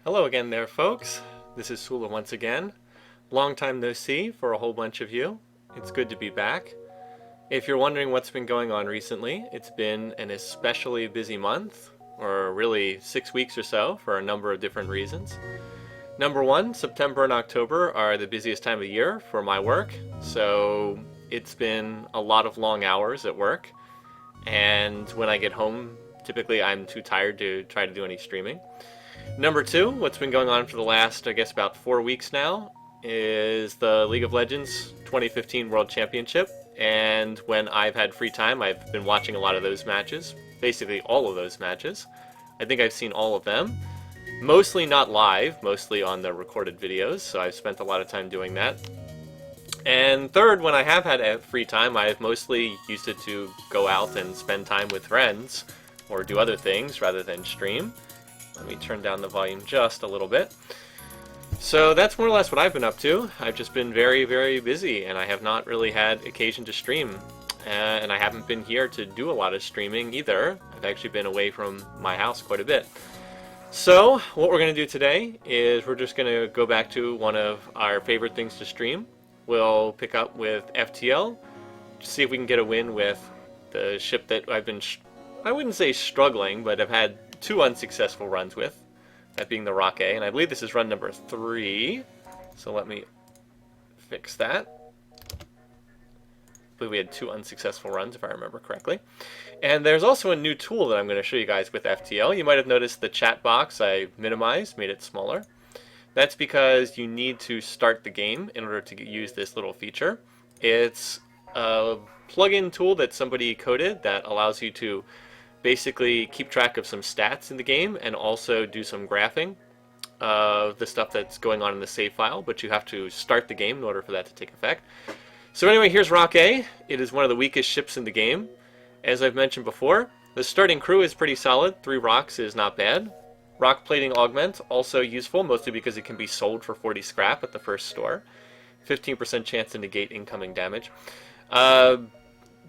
Hello again there, folks. This is Sullla once again. Long time no see for a whole bunch of you. It's good to be back. If you're wondering what's been going on recently, it's been an especially busy month, or really 6 weeks or so, for a number of different reasons. Number one, September and October are the busiest time of year for my work, so it's been a lot of long hours at work, and when I get home, typically I'm too tired to try to do any streaming. Number two, what's been going on for the last, I guess, about 4 weeks now, is the League of Legends 2015 World Championship, and when I've had free time, I've been watching a lot of those matches, basically all of those matches. I think I've seen all of them. Mostly not live, mostly on the recorded videos, so I've spent a lot of time doing that. And third, when I have had free time, I've mostly used it to go out and spend time with friends, or do other things rather than stream. Let me turn down the volume just a little bit. So that's more or less what I've been up to. I've just been very, very busy, and I have not really had occasion to stream. And I haven't been here to do a lot of streaming either. I've actually been away from my house quite a bit. So what we're going to do today is we're just going to go back to one of our favorite things to stream. We'll pick up with FTL, see if we can get a win with the ship that I've been, I wouldn't say struggling, but I've had 2 unsuccessful runs with, that being the Rock A, and I believe this is run number 3, so let me fix that. I believe we had 2 unsuccessful runs, if I remember correctly. And there's also a new tool that I'm going to show you guys with FTL. You might have noticed the chat box I minimized, made it smaller. That's because you need to start the game in order to use this little feature. It's a plug-in tool that somebody coded that allows you to basically keep track of some stats in the game and also do some graphing of the stuff that's going on in the save file, but you have to start the game in order for that to take effect. So anyway, here's Rock A. It is one of the weakest ships in the game. As I've mentioned before, the starting crew is pretty solid. 3 rocks is not bad. Rock plating augment, also useful, mostly because it can be sold for 40 scrap at the first store. 15% chance to negate incoming damage.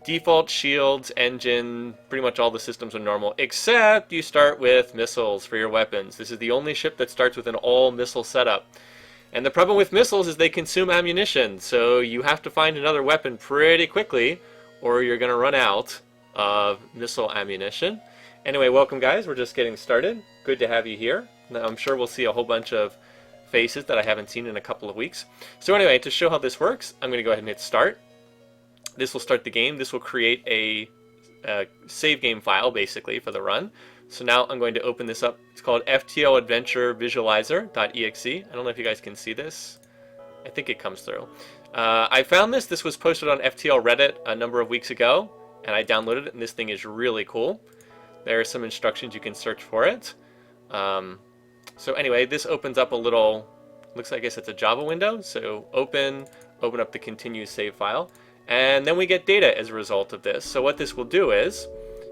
Default shields, engine, pretty much all the systems are normal, except you start with missiles for your weapons. This is the only ship that starts with an all-missile setup. And the problem with missiles is they consume ammunition, so you have to find another weapon pretty quickly, or you're going to run out of missile ammunition. Anyway, welcome guys, we're just getting started. Good to have you here. Now, I'm sure we'll see a whole bunch of faces that I haven't seen in a couple of weeks. So anyway, to show how this works, I'm going to go ahead and hit start. This will start the game. This will create a save game file, basically, for the run. So now I'm going to open this up. It's called FTL Adventure Visualizer.exe. I don't know if you guys can see this. I think it comes through. I found this. This was posted on FTL Reddit a number of weeks ago, and I downloaded it, and this thing is really cool. There are some instructions you can search for it. So anyway, this opens up a little, looks like I guess it's a Java window. So open up the continue save file. And then we get data as a result of this. So what this will do is,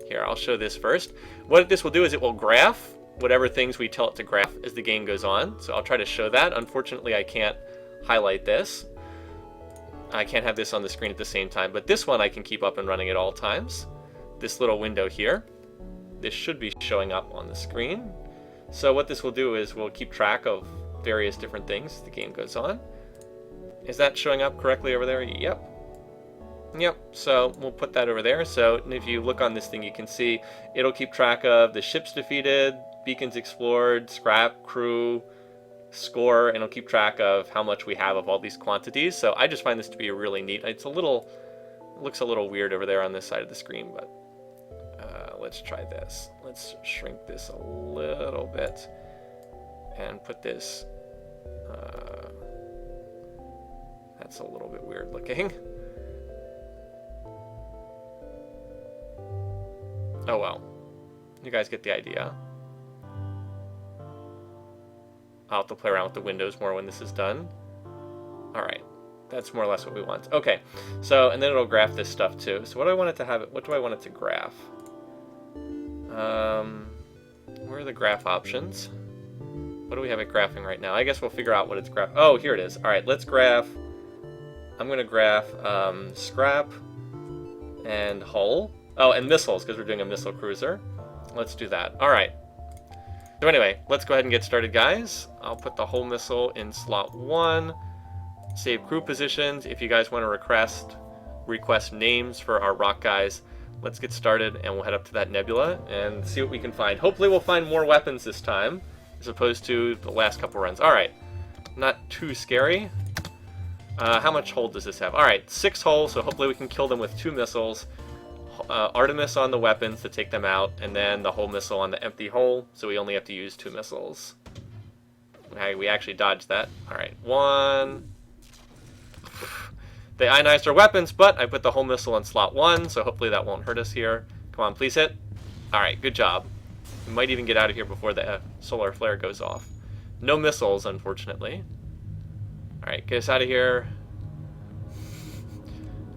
here, I'll show this first. What this will do is it will graph whatever things we tell it to graph as the game goes on. So I'll try to show that. Unfortunately, I can't highlight this. I can't have this on the screen at the same time, but this one I can keep up and running at all times. This little window here, this should be showing up on the screen. So what this will do is we'll keep track of various different things as the game goes on. Is that showing up correctly over there? Yep. Yep, so we'll put that over there. So if you look on this thing, you can see it'll keep track of the ships defeated, beacons explored, scrap, crew, score, and it'll keep track of how much we have of all these quantities. So I just find this to be really neat. It looks a little weird over there on this side of the screen, but let's try this. Let's shrink this a little bit and put this, that's a little bit weird looking. Oh well, you guys get the idea. I'll have to play around with the windows more when this is done. Alright, that's more or less what we want. Okay, so, and then it'll graph this stuff too. So what do I want it to have? What do I want it to graph? Where are the graph options? What do we have it graphing right now? I guess we'll figure out what it's graph. Oh, here it is. Alright, let's graph. I'm going to graph scrap and hull. Oh, and missiles, because we're doing a missile cruiser. Let's do that. All right. So anyway, let's go ahead and get started, guys. I'll put the whole missile in slot 1. Save crew positions. If you guys want to request names for our rock guys, let's get started and we'll head up to that nebula and see what we can find. Hopefully we'll find more weapons this time as opposed to the last couple runs. Alright, not too scary. How much hull does this have? Alright, 6 hull, so hopefully we can kill them with 2 missiles. Artemis on the weapons to take them out, and then the whole missile on the empty hull, so we only have to use 2 missiles. Okay, we actually dodged that. Alright, 1. They ionized our weapons, but I put the whole missile in slot 1, so hopefully that won't hurt us here. Come on, please hit. Alright, good job. We might even get out of here before the solar flare goes off. No missiles, unfortunately. Alright, get us out of here.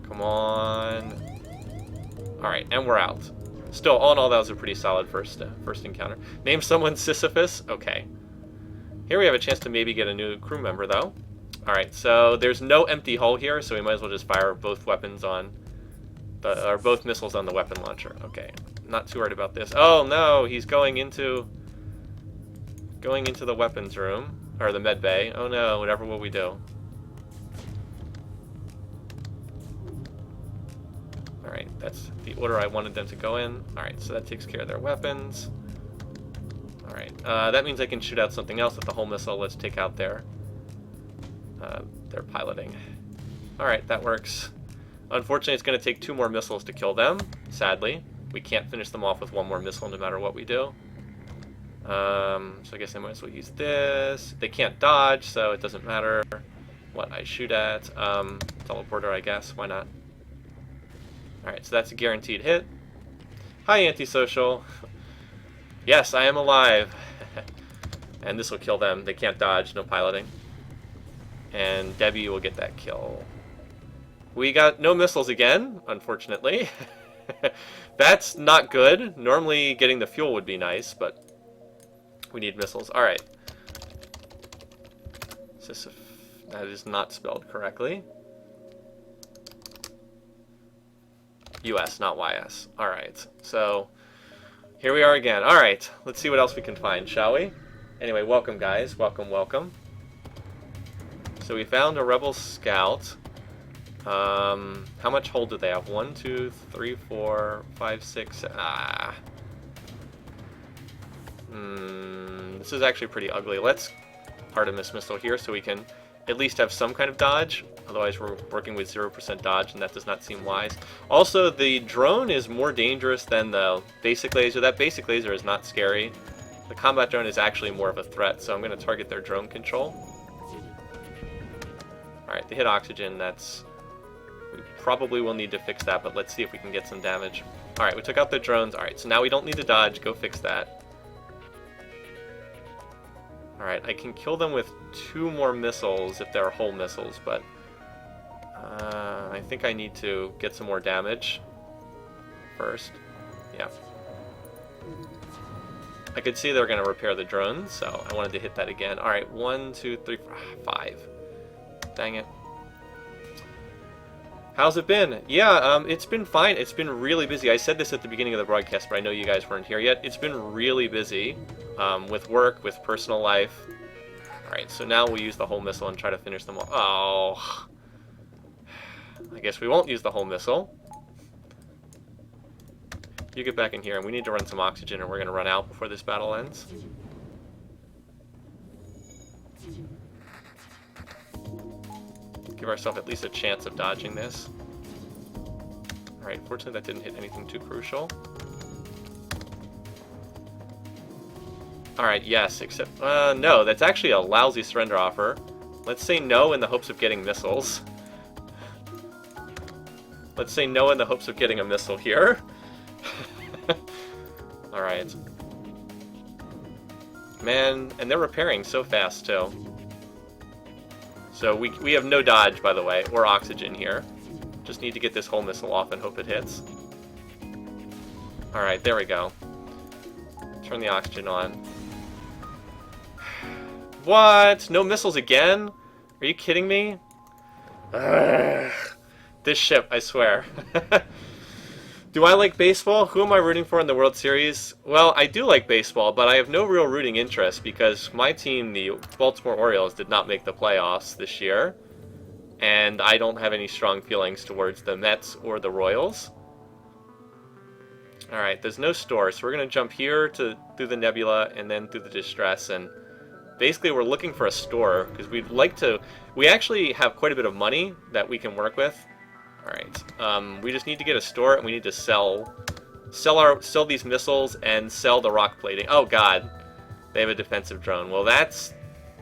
Come on. Alright, and we're out. Still, all in all, that was a pretty solid first encounter. Name someone Sisyphus? Okay. Here we have a chance to maybe get a new crew member, though. Alright, so there's no empty hull here, so we might as well just fire both weapons on... or both missiles on the weapon launcher. Okay, not too worried about this. Oh no, he's going into the weapons room. Or the med bay. Oh no, whatever will we do? Alright, that's the order I wanted them to go in. Alright, so that takes care of their weapons. Alright, that means I can shoot out something else with the whole missile. Let's take out their piloting. Alright, that works. Unfortunately, it's going to take 2 more missiles to kill them, sadly. We can't finish them off with 1 more missile no matter what we do. So I guess I might as well use this. They can't dodge, so it doesn't matter what I shoot at. Teleporter, I guess. Why not? Alright, so that's a guaranteed hit. Hi, antisocial. Yes, I am alive. And this will kill them. They can't dodge, no piloting. And Debbie will get that kill. We got no missiles again, unfortunately. That's not good. Normally getting the fuel would be nice, but we need missiles. Alright. That is not spelled correctly. US, not YS. Alright, so here we are again. Alright, let's see what else we can find, shall we? Anyway, welcome guys. Welcome, welcome. So we found a rebel scout. How much hull do they have? 1, 2, 3, 4, 5, 6. This is actually pretty ugly. Let's Artemis missile here so we can at least have some kind of dodge. Otherwise we're working with 0% dodge and that does not seem wise. Also, the drone is more dangerous than the basic laser. That basic laser is not scary. The combat drone is actually more of a threat, so I'm going to target their drone control. Alright, they hit oxygen. We probably will need to fix that, but let's see if we can get some damage. Alright, we took out the drones. Alright, so now we don't need to dodge. Go fix that. Alright, I can kill them with 2 more missiles if they're whole missiles, but I think I need to get some more damage first. Yeah. I could see they're going to repair the drones, so I wanted to hit that again. Alright, 1, 2, 3, 4, 5. Dang it. How's it been? Yeah, it's been fine. It's been really busy. I said this at the beginning of the broadcast, but I know you guys weren't here yet. It's been really busy with work, with personal life. Alright, so now we'll use the whole missile and try to finish them all. Oh. I guess we won't use the whole missile. You get back in here, and we need to run some oxygen, or we're going to run out before this battle ends. Give ourselves at least a chance of dodging this. Alright, fortunately that didn't hit anything too crucial. Alright, yes, except... no, that's actually a lousy surrender offer. Let's say no in the hopes of getting missiles. Let's say no in the hopes of getting a missile here. Alright. Man, and they're repairing so fast, too. So we have no dodge, by the way, or oxygen here. Just need to get this whole missile off and hope it hits. Alright, there we go. Turn the oxygen on. What? No missiles again? Are you kidding me? Ugh. This ship, I swear. Do I like baseball? Who am I rooting for in the World Series? Well, I do like baseball, but I have no real rooting interest because my team, the Baltimore Orioles, did not make the playoffs this year. And I don't have any strong feelings towards the Mets or the Royals. Alright, there's no store, so we're going to jump here through the nebula and then through the distress. And basically we're looking for a store because we'd like to... We actually have quite a bit of money that we can work with. Alright, we just need to get a store and we need to sell these missiles and sell the rock plating. Oh god, they have a defensive drone. Well, that's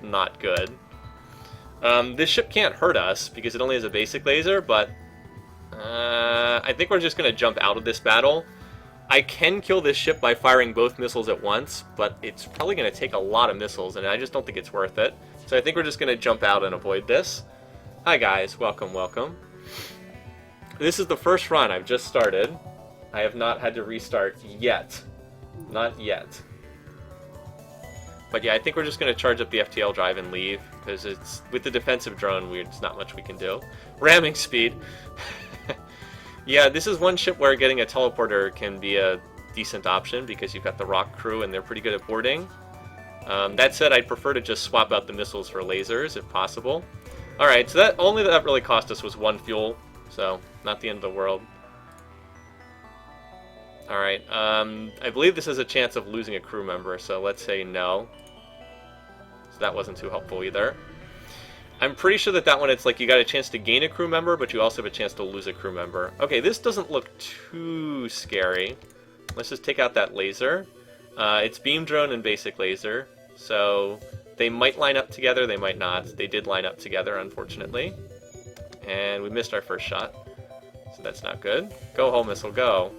not good. This ship can't hurt us because it only has a basic laser, but I think we're just going to jump out of this battle. I can kill this ship by firing both missiles at once, but it's probably going to take a lot of missiles, and I just don't think it's worth it. So I think we're just going to jump out and avoid this. Hi guys, welcome, welcome. This is the first run. I've just started. I have not had to restart yet. Not yet. But yeah, I think we're just going to charge up the FTL drive and leave, because it's with the defensive drone, there's not much we can do. Ramming speed. Yeah, this is one ship where getting a teleporter can be a decent option, because you've got the rock crew and they're pretty good at boarding. That said, I'd prefer to just swap out the missiles for lasers, if possible. Alright, so that really cost us was 1 fuel, so not the end of the world. Alright, I believe this has a chance of losing a crew member, so let's say no. So that wasn't too helpful either. I'm pretty sure that one, it's like you got a chance to gain a crew member, but you also have a chance to lose a crew member. Okay, this doesn't look too scary. Let's just take out that laser. It's beam drone and basic laser, so they might line up together, they might not. They did line up together, unfortunately. And we missed our first shot, so that's not good. Go, hull missile, go.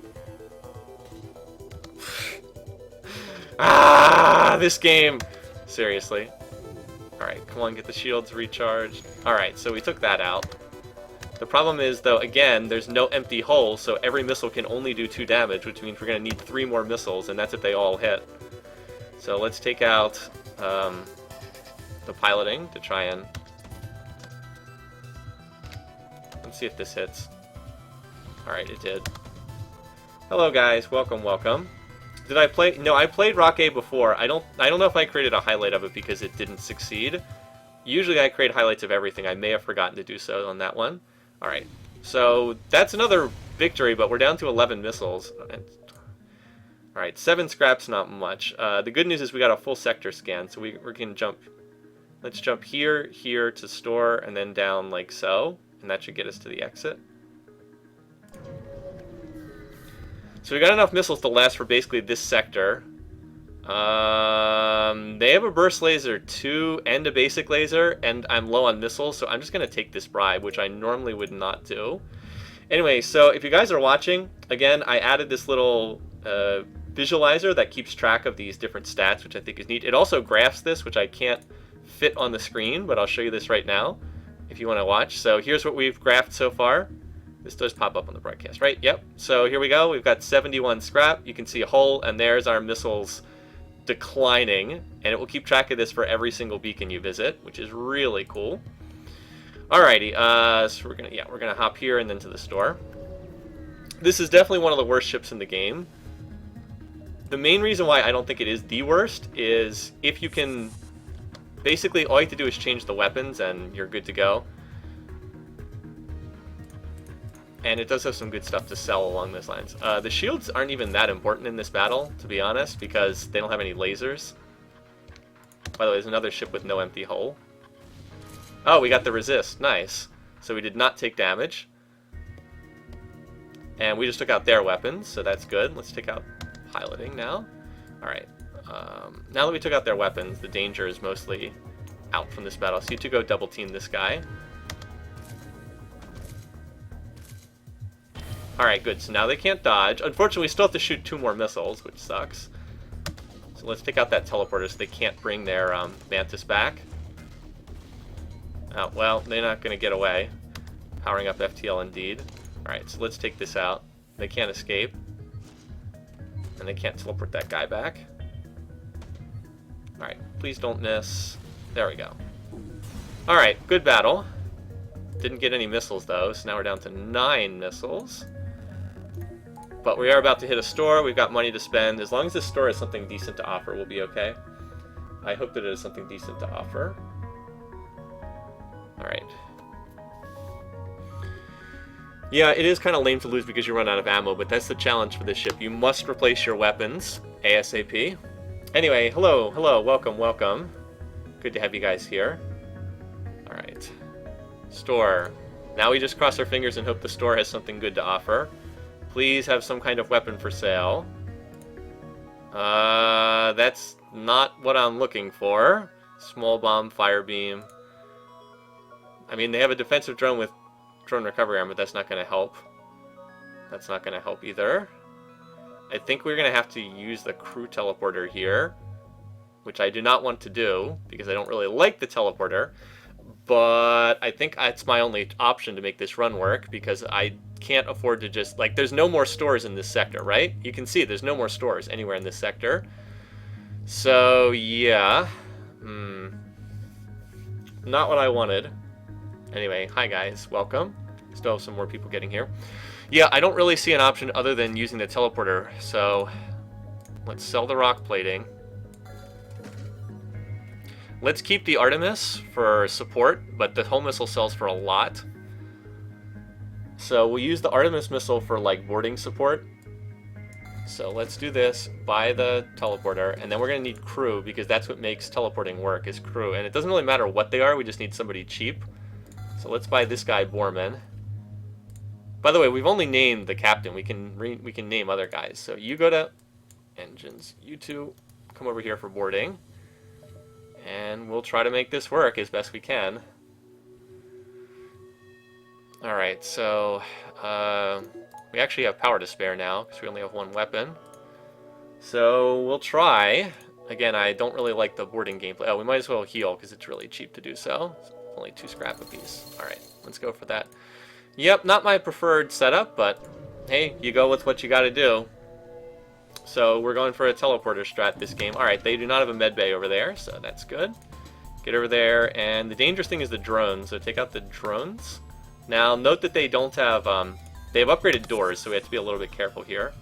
Ah, this game! Seriously. Alright, come on, get the shields recharged. Alright, so we took that out. The problem is, though, again, there's no empty hull, so every missile can only do 2 damage, which means we're going to need 3 more missiles, and that's if they all hit. So let's take out the piloting to try and... Let's see if this hits. Alright, it did. Hello, guys. Welcome, welcome. Did I play? No, I played Rock A before. I don't know if I created a highlight of it because it didn't succeed. Usually I create highlights of everything. I may have forgotten to do so on that one. Alright, so that's another victory, but we're down to 11 missiles. Alright, 7 scraps, not much. The good news is we got a full sector scan, so we can jump. Let's jump here, here to store, and then down like so. And that should get us to the exit. So we got enough missiles to last for basically this sector. They have a burst laser 2 and a basic laser, and I'm low on missiles, so I'm just going to take this bribe, which I normally would not do. Anyway, so if you guys are watching, again, I added this little visualizer that keeps track of these different stats, which I think is neat. It also graphs this, which I can't fit on the screen, but I'll show you this right now if you want to watch. So here's what we've graphed so far. This does pop up on the broadcast, right? Yep. So here we go. We've got 71 scrap. You can see a hull, and there's our missiles declining, and it will keep track of this for every single beacon you visit, which is really cool. Alrighty, so we're gonna hop here and then to the store. This is definitely one of the worst ships in the game. The main reason why I don't think it is the worst is if you can, basically all you have to do is change the weapons and you're good to go. And it does have some good stuff to sell along those lines. The shields aren't even that important in this battle, to be honest, because they don't have any lasers. By the way, there's another ship with no empty hull. Oh, we got the resist. Nice. So we did not take damage. And we just took out their weapons, so that's good. Let's take out piloting now. Alright. Now that we took out their weapons, the danger is mostly out from this battle. So you two go double team this guy. Alright, good. So now they can't dodge. Unfortunately, we still have to shoot 2 more missiles, which sucks. So let's take out that teleporter so they can't bring their Mantis back. Oh, well, they're not going to get away. Powering up FTL indeed. Alright, so let's take this out. They can't escape. And they can't teleport that guy back. Alright, please don't miss. There we go. Alright, good battle. Didn't get any missiles, though, so now we're down to 9 missiles. But we are about to hit a store. We've got money to spend. As long as this store has something decent to offer, we'll be okay. I hope that it has something decent to offer. Alright. Yeah, it is kind of lame to lose because you run out of ammo, but that's the challenge for this ship. You must replace your weapons ASAP. Anyway, hello, welcome, welcome. Good to have you guys here. Alright. Store. Now we just cross our fingers and hope the store has something good to offer. Please have some kind of weapon for sale. That's not what I'm looking for. Small bomb, fire beam. I mean, they have a defensive drone with drone recovery arm, but that's not going to help. That's not going to help either. I think we're going to have to use the crew teleporter here, which I do not want to do because I don't really like the teleporter. But I think it's my only option to make this run work because I can't afford to just, like, there's no more stores in this sector, right? You can see there's no more stores anywhere in this sector. So, yeah. Not what I wanted. Anyway, hi guys, welcome. Still have some more people getting here. Yeah, I don't really see an option other than using the teleporter, so let's sell the rock plating. Let's keep the Artemis for support, but the whole missile sells for a lot. So we'll use the Artemis missile for like boarding support. So let's do this, buy the teleporter, and then we're going to need crew because that's what makes teleporting work, is crew. And it doesn't really matter what they are, we just need somebody cheap. So let's buy this guy, Borman. By the way, we've only named the captain. We can name other guys. So you go to engines. You two come over here for boarding. And we'll try to make this work as best we can. Alright, so we actually have power to spare now because we only have one weapon. So we'll try. Again, I don't really like the boarding gameplay. Oh, we might as well heal because it's really cheap to do so. It's only 2 scrap apiece. Alright, let's go for that. Yep, not my preferred setup, but hey, you go with what you gotta do. So we're going for a teleporter strat this game. Alright, they do not have a med bay over there, so that's good. Get over there, and the dangerous thing is the drones, so take out the drones. Now, note that they don't have, they have upgraded doors, so we have to be a little bit careful here.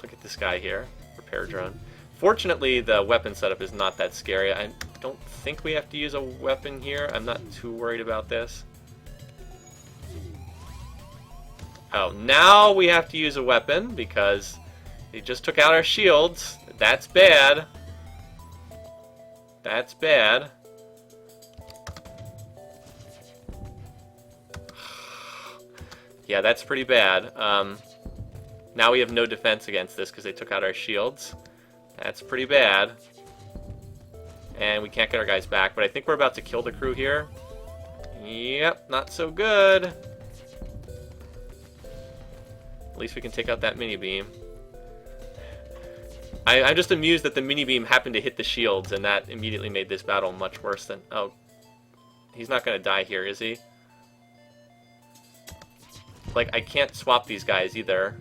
Look at this guy here, repair drone. Fortunately, the weapon setup is not that scary. I don't think we have to use a weapon here. I'm not too worried about this. Oh, now we have to use a weapon because they just took out our shields. That's bad. That's bad. Yeah, that's pretty bad. Now we have no defense against this because they took out our shields. That's pretty bad. And we can't get our guys back, but I think we're about to kill the crew here. Yep, not so good. At least we can take out that mini-beam. I'm just amused that the mini-beam happened to hit the shields, and that immediately made this battle much worse than... Oh, he's not going to die here, is he? Like, I can't swap these guys either.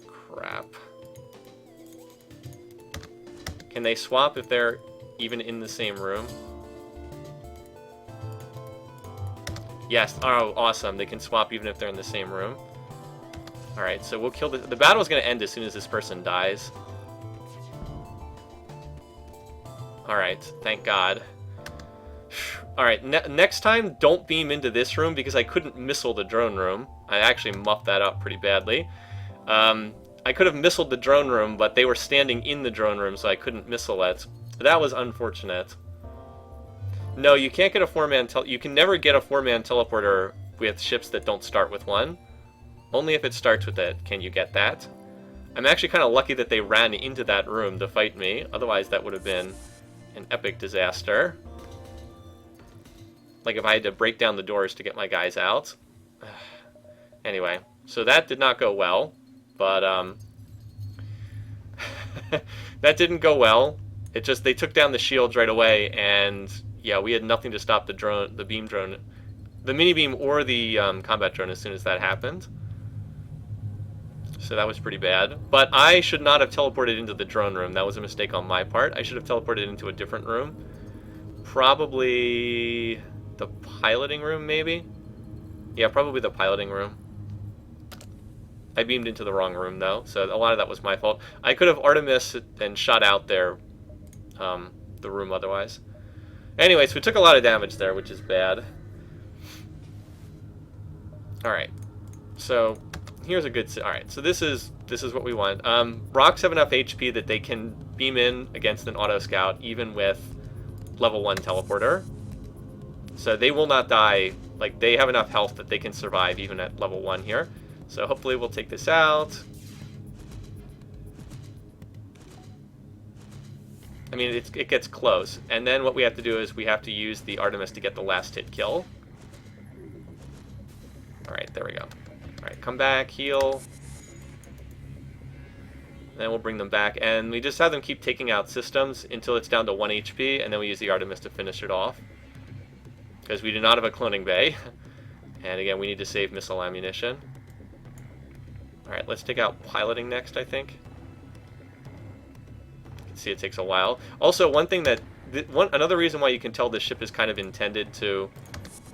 Crap. Can they swap if they're even in the same room? Yes. Oh, awesome. They can swap even if they're in the same room. Alright, so we'll kill the battle is going to end as soon as this person dies. Alright, thank God. Alright, next time, don't beam into this room because I couldn't missile the drone room. I actually muffed that up pretty badly. I could have missiled the drone room, but they were standing in the drone room, so I couldn't missile it. That was unfortunate. No, you can't get a 4-man you can never get a 4-man teleporter with ships that don't start with one. Only if it starts with it can you get that. I'm actually kind of lucky that they ran into that room to fight me. Otherwise, that would have been an epic disaster. Like if I had to break down the doors to get my guys out. Anyway, so that did not go well. But, that didn't go well. It just, they took down the shields right away, and yeah, we had nothing to stop the drone, the beam drone, the mini-beam or the combat drone as soon as that happened. So that was pretty bad. But I should not have teleported into the drone room. That was a mistake on my part. I should have teleported into a different room. Probably the piloting room, maybe? Yeah, probably the piloting room. I beamed into the wrong room, though, so a lot of that was my fault. I could have Artemis and shot out the room otherwise. Anyways, we took a lot of damage there, which is bad. Alright, so here's a good... Alright, so this is what we want. Rocks have enough HP that they can beam in against an auto scout, even with level 1 teleporter. So they will not die. Like, they have enough health that they can survive even at level 1 here. So hopefully we'll take this out. I mean, it gets close. And then what we have to do is we have to use the Artemis to get the last hit kill. Alright, there we go. Alright, come back, heal. Then we'll bring them back. And we just have them keep taking out systems until it's down to 1 HP, and then we use the Artemis to finish it off. Because we do not have a cloning bay. And again, we need to save missile ammunition. Alright, let's take out piloting next, I think. You can see it takes a while. Also, one thing that... another reason why you can tell this ship is kind of intended to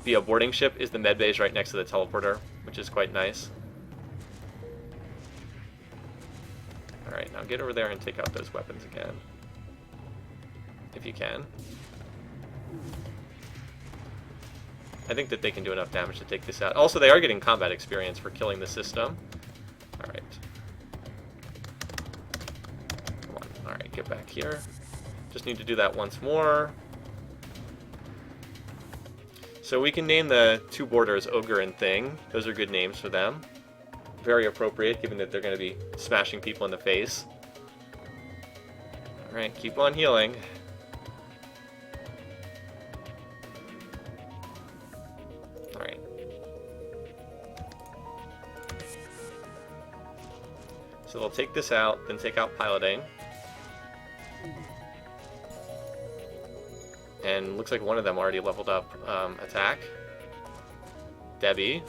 be a boarding ship is the med bay is right next to the teleporter, which is quite nice. Alright, now get over there and take out those weapons again. If you can. I think that they can do enough damage to take this out. Also, they are getting combat experience for killing the system. Alright. Come on. Alright, get back here. Just need to do that once more. So we can name the two boarders Ogre and Thing. Those are good names for them. Very appropriate, given that they're going to be smashing people in the face. Alright, keep on healing. Alright. So they'll take this out, then take out piloting. And looks like one of them already leveled up attack. Debbie.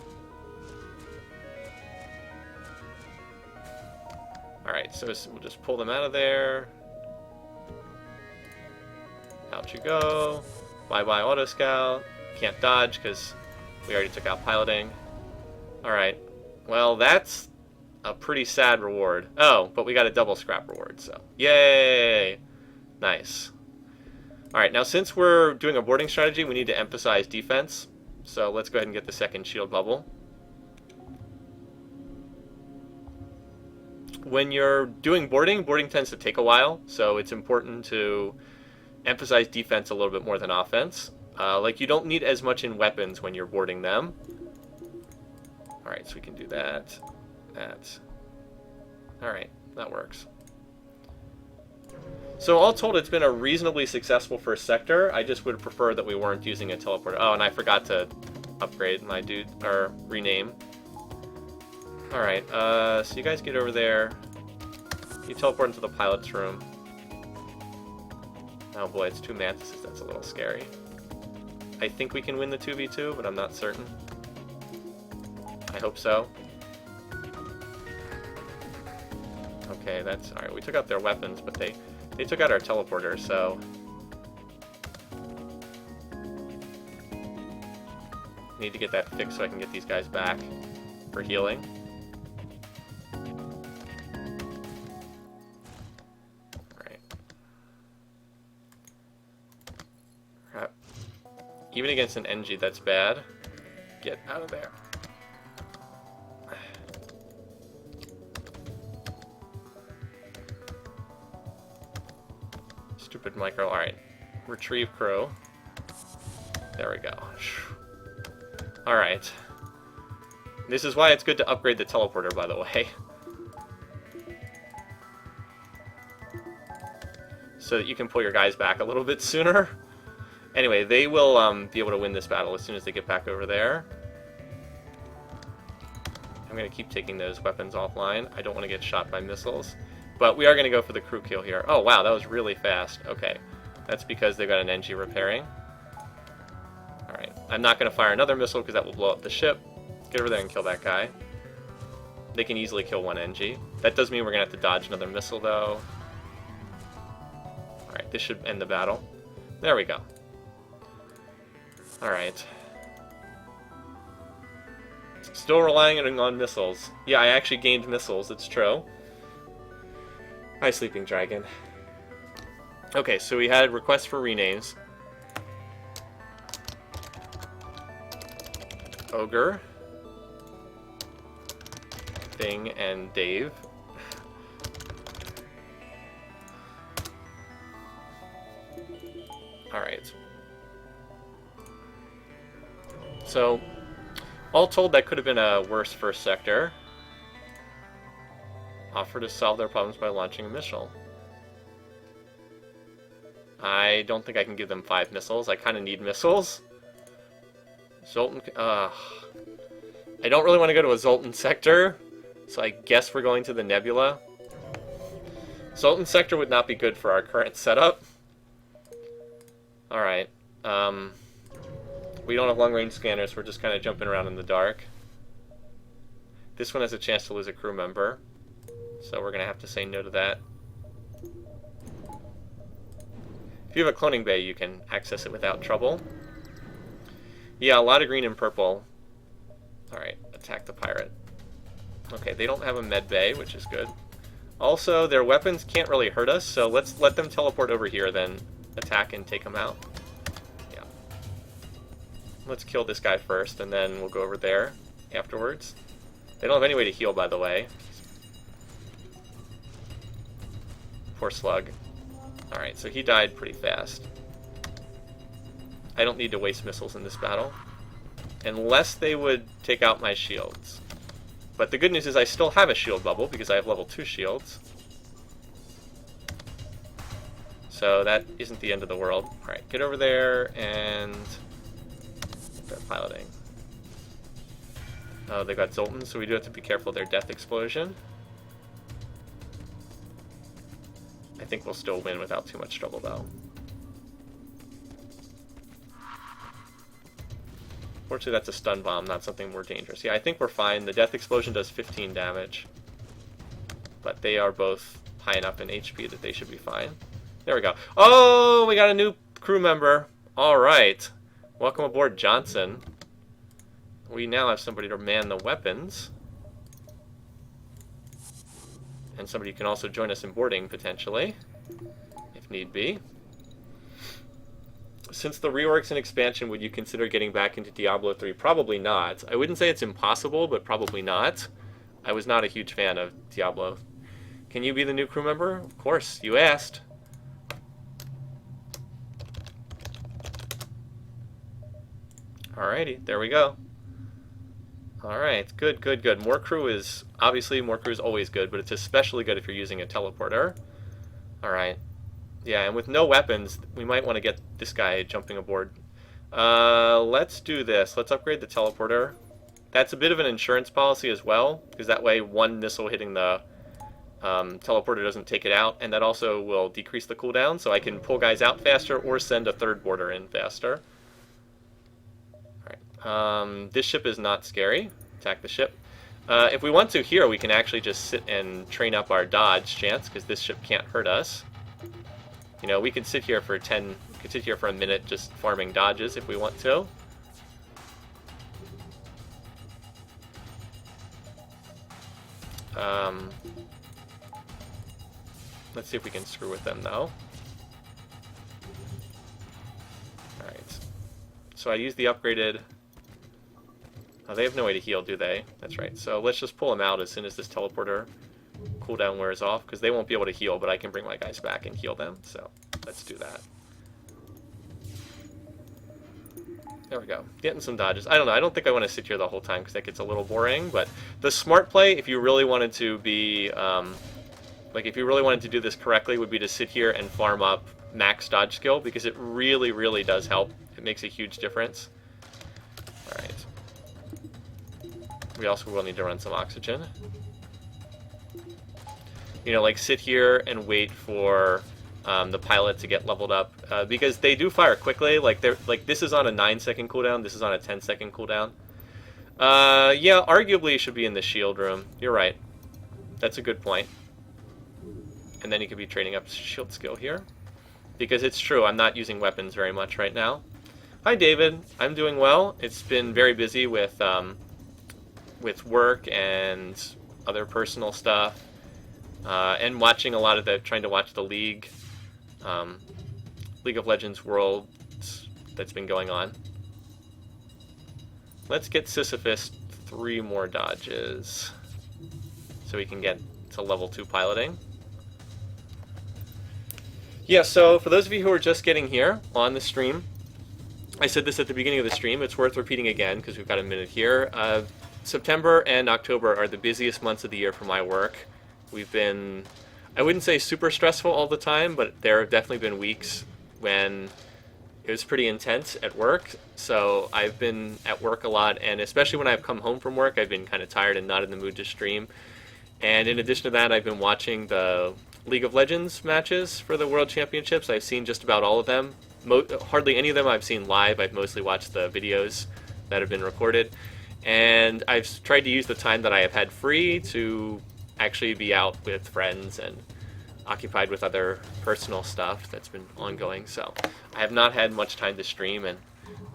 Alright, so we'll just pull them out of there. Out you go. Bye-bye auto scout. Can't dodge because we already took out piloting. Alright, well that's a pretty sad reward. Oh, but we got a double scrap reward, so yay! Nice. Alright, now since we're doing a boarding strategy, we need to emphasize defense. So let's go ahead and get the second shield bubble. When you're doing boarding tends to take a while, so it's important to emphasize defense a little bit more than offense. Like, you don't need as much in weapons when you're boarding them. Alright, so we can do that. That. Alright, that works. So all told, it's been a reasonably successful first sector. I just would prefer that we weren't using a teleporter. Oh, and I forgot to upgrade my dude, or rename. Alright, so you guys get over there. You teleport into the pilot's room. Oh boy, it's two mantises. That's a little scary. I think we can win the 2v2, but I'm not certain. I hope so. Okay, that's... Alright, we took out their weapons, but they took out our teleporter, so... Need to get that fixed so I can get these guys back for healing. Alright. Crap. Even against an NG, that's bad. Get out of there. Stupid micro. Alright. Retrieve crew. There we go. Alright. This is why it's good to upgrade the teleporter, by the way. So that you can pull your guys back a little bit sooner. Anyway, they will be able to win this battle as soon as they get back over there. I'm going to keep taking those weapons offline. I don't want to get shot by missiles. But we are going to go for the crew kill here. Oh, wow, that was really fast. Okay. That's because they've got an NG repairing. Alright. I'm not going to fire another missile because that will blow up the ship. Get over there and kill that guy. They can easily kill one NG. That does mean we're going to have to dodge another missile, though. Alright, this should end the battle. There we go. Alright. Still relying on missiles. Yeah, I actually gained missiles, it's true. Hi, Sleeping Dragon. Okay, so we had requests for renames. Ogre. Thing and Dave. Alright. So, all told, that could have been a worse first sector. Offer to solve their problems by launching a missile. I don't think I can give them 5 missiles. I kind of need missiles. Zoltan... I don't really want to go to a Zoltan sector, so I guess we're going to the Nebula. Zoltan sector would not be good for our current setup. Alright. We don't have long-range scanners, we're just kind of jumping around in the dark. This one has a chance to lose a crew member, so we're going to have to say no to that. If you have a cloning bay, you can access it without trouble. Yeah, a lot of green and purple. Alright, attack the pirate. Okay, they don't have a med bay, which is good. Also, their weapons can't really hurt us, so let's let them teleport over here, then attack and take them out. Yeah. Let's kill this guy first, and then we'll go over there afterwards. They don't have any way to heal, by the way. Poor slug. Alright, so he died pretty fast. I don't need to waste missiles in this battle. Unless they would take out my shields. But the good news is I still have a shield bubble, because I have level 2 shields. So that isn't the end of the world. Alright, get over there and start piloting. Oh, they got Zoltan, so we do have to be careful of their death explosion. I think we'll still win without too much trouble, though. Fortunately, that's a stun bomb, not something more dangerous. Yeah, I think we're fine. The death explosion does 15 damage. But they are both high enough in HP that they should be fine. There we go. Oh, we got a new crew member. All right. Welcome aboard, Johnson. We now have somebody to man the weapons. And somebody who can also join us in boarding, potentially, if need be. Since the reworks and expansion, would you consider getting back into Diablo 3? Probably not. I wouldn't say it's impossible, but probably not. I was not a huge fan of Diablo. Can you be the new crew member? Of course, you asked. Alrighty, there we go. Alright, good, good, good. More crew is, obviously, more crew is always good, but it's especially good if you're using a teleporter. Alright. Yeah, and with no weapons, we might want to get this guy jumping aboard. Let's do this. Let's upgrade the teleporter. That's a bit of an insurance policy as well, because that way one missile hitting the teleporter doesn't take it out, and that also will decrease the cooldown, so I can pull guys out faster or send a third boarder in faster. This ship is not scary. Attack the ship. If we want to here, we can actually just sit and train up our dodge chance, because this ship can't hurt us. You know, we could sit here for a minute just farming dodges if we want to. Let's see if we can screw with them, though. Alright. So I use the upgraded... Oh, they have no way to heal, do they? That's right. So let's just pull them out as soon as this teleporter cooldown wears off, because they won't be able to heal, but I can bring my guys back and heal them. So let's do that. There we go. Getting some dodges. I don't know. I don't think I want to sit here the whole time because that gets a little boring. But the smart play, if you really wanted to be, if you really wanted to do this correctly, would be to sit here and farm up max dodge skill, because it really, really does help. It makes a huge difference. All right. We also will need to run some oxygen. You know, like sit here and wait for the pilot to get leveled up, because they do fire quickly. Like this is on a 9-second cooldown. This is on a 10-second cooldown. Yeah, arguably it should be in the shield room. You're right. That's a good point. And then he could be training up shield skill here, because it's true. I'm not using weapons very much right now. Hi, David. I'm doing well. It's been very busy with with work and other personal stuff, and watching a lot of trying to watch the League of Legends Worlds that's been going on. Let's get Sisyphus 3 more dodges so we can get to level 2 piloting. Yeah, so for those of you who are just getting here on the stream, I said this at the beginning of the stream, it's worth repeating again because we've got a minute here. September and October are the busiest months of the year for my work. We've been, I wouldn't say super stressful all the time, but there have definitely been weeks when it was pretty intense at work. So I've been at work a lot, and especially when I've come home from work, I've been kind of tired and not in the mood to stream. And in addition to that, I've been watching the League of Legends matches for the World Championships. I've seen just about all of them. Hardly any of them I've seen live. I've mostly watched the videos that have been recorded. And I've tried to use the time that I have had free to actually be out with friends and occupied with other personal stuff that's been ongoing. So I have not had much time to stream, and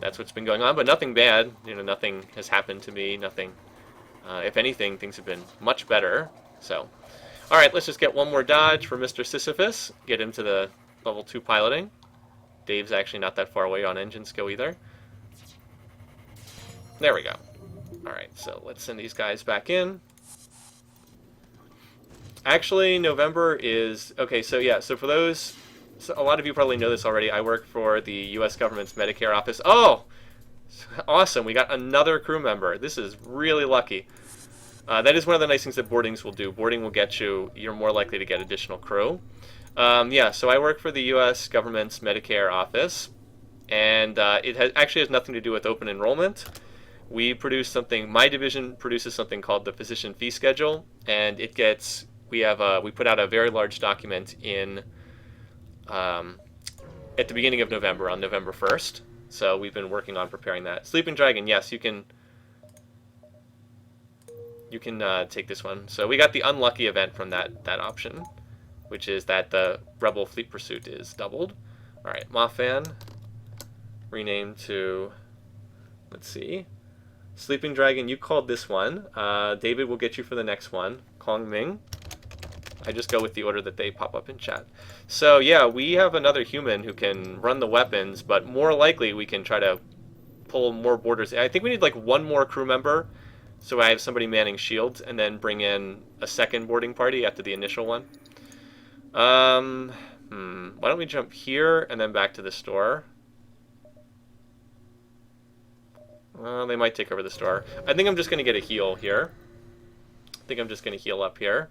that's what's been going on. But nothing bad. You know, nothing has happened to me. Nothing. If anything, things have been much better. So, all right, let's just get one more dodge for Mr. Sisyphus. Get him to the level 2 piloting. Dave's actually not that far away on engine skill either. There we go. All right, so let's send these guys back in. Actually, November is... Okay, so yeah, so for those... So a lot of you probably know this already. I work for the U.S. government's Medicare office. Oh! Awesome, we got another crew member. This is really lucky. That is one of the nice things that boardings will do. Boarding will get you... You're more likely to get additional crew. Yeah, so I work for the U.S. government's Medicare office, and it actually has nothing to do with open enrollment. We produce something, my division produces something called the Physician Fee Schedule, and it gets, we put out a very large document in, at the beginning of November, on November 1st. So we've been working on preparing that. Sleeping Dragon, yes, you can take this one. So we got the unlucky event from that option, which is that the Rebel Fleet Pursuit is doubled. All right, Mafan, renamed to, let's see, Sleeping Dragon, you called this one. David will get you for the next one. Kong Ming. I just go with the order that they pop up in chat. So yeah, we have another human who can run the weapons, but more likely we can try to pull more boarders. I think we need like one more crew member, so I have somebody manning shields, and then bring in a second boarding party after the initial one. Why don't we jump here and then back to the store? They might take over the store. I think I'm just going to get a heal here. I think I'm just going to heal up here.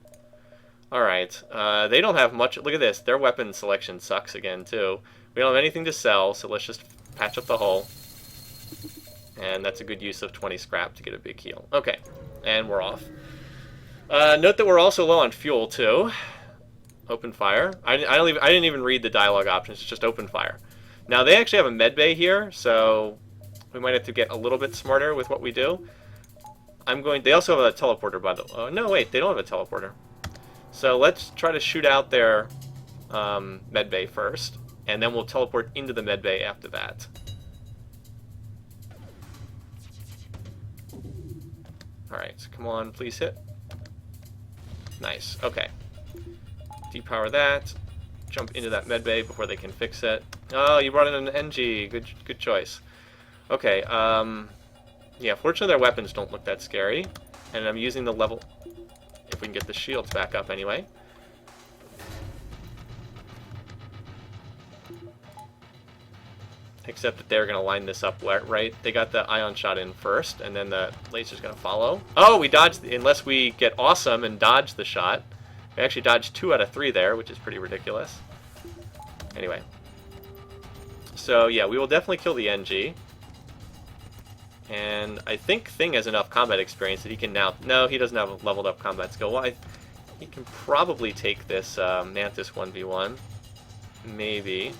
Alright, they don't have much. Look at this. Their weapon selection sucks again, too. We don't have anything to sell, so let's just patch up the hull. And that's a good use of 20 scrap to get a big heal. Okay, and we're off. Note that we're also low on fuel, too. Open fire. I didn't even read the dialogue options. It's just open fire. Now, they actually have a med bay here, so we might have to get a little bit smarter with what we do. They also have a teleporter, by the way. Oh, no, wait, they don't have a teleporter. So let's try to shoot out their med bay first, and then we'll teleport into the med bay after that. Alright, come on, please hit. Nice, okay. Depower that. Jump into that med bay before they can fix it. Oh, you brought in an NG. Good choice. Okay, yeah, fortunately their weapons don't look that scary. And I'm using the level... If we can get the shields back up anyway. Except that they're going to line this up right. They got the ion shot in first, and then the laser's going to follow. Oh, we dodged, unless we get awesome and dodge the shot. We actually dodged 2 out of 3 there, which is pretty ridiculous. Anyway. So, yeah, we will definitely kill the NG. And I think Thing has enough combat experience that he can now... No, he doesn't have a leveled up combat skill. Well, he can probably take this Mantis 1v1. Maybe.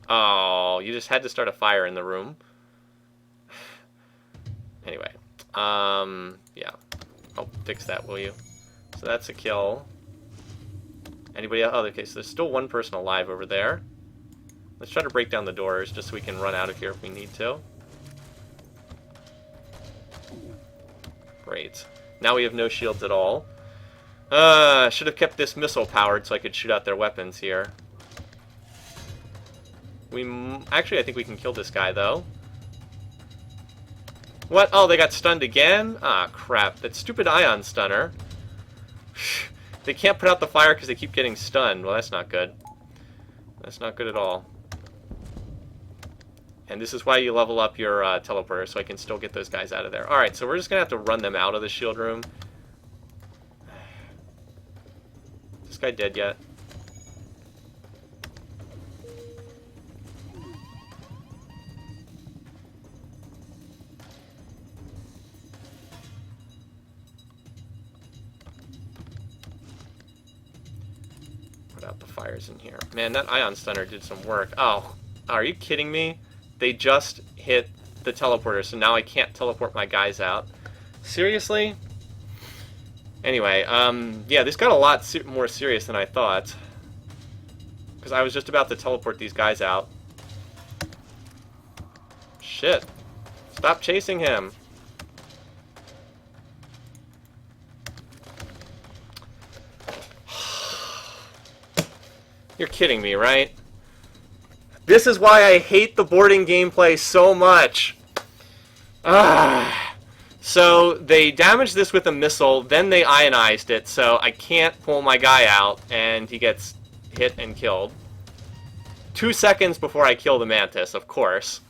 Oh, you just had to start a fire in the room. Anyway. Yeah. Oh, fix that, will you? So that's a kill. Anybody else? Oh, okay, so there's still one person alive over there. Let's try to break down the doors just so we can run out of here if we need to. Great. Now we have no shields at all. Should have kept this missile powered so I could shoot out their weapons here. Actually, I think we can kill this guy, though. What? Oh, they got stunned again? Ah, crap. That stupid ion stunner. They can't put out the fire because they keep getting stunned. Well, that's not good. That's not good at all. And this is why you level up your teleporter, so I can still get those guys out of there. Alright, so we're just going to have to run them out of the shield room. Is this guy dead yet? Put out the fires in here. Man, that ion stunner did some work. Oh, are you kidding me? They just hit the teleporter, so now I can't teleport my guys out. Seriously? Anyway, yeah, this got a lot more serious than I thought. Because I was just about to teleport these guys out. Shit. Stop chasing him. You're kidding me, right? This is why I hate the boarding gameplay so much. So they damaged this with a missile, then they ionized it, so I can't pull my guy out, and he gets hit and killed. 2 seconds before I kill the Mantis, of course.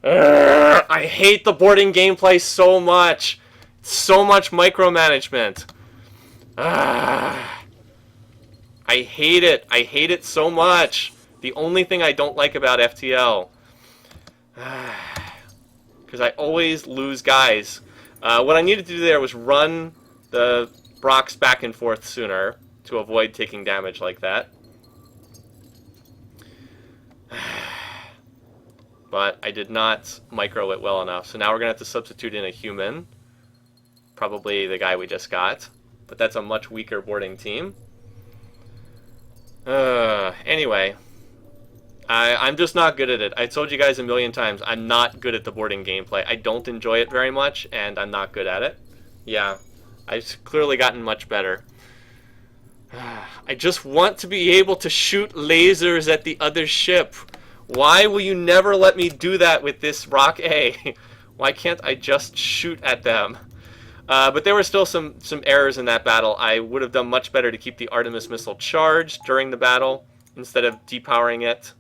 I hate the boarding gameplay so much. So much micromanagement. I hate it. I hate it so much. The only thing I don't like about FTL. Because I always lose guys. What I needed to do there was run the Brox back and forth sooner to avoid taking damage like that. But I did not micro it well enough. So now we're going to have to substitute in a human. Probably the guy we just got. But that's a much weaker boarding team. Anyway. I'm just not good at it. I told you guys a million times, I'm not good at the boarding gameplay. I don't enjoy it very much, and I'm not good at it. Yeah, I've clearly gotten much better. I just want to be able to shoot lasers at the other ship. Why will you never let me do that with this Rock A? Why can't I just shoot at them? But there were still some errors in that battle. I would have done much better to keep the Artemis missile charged during the battle instead of depowering it.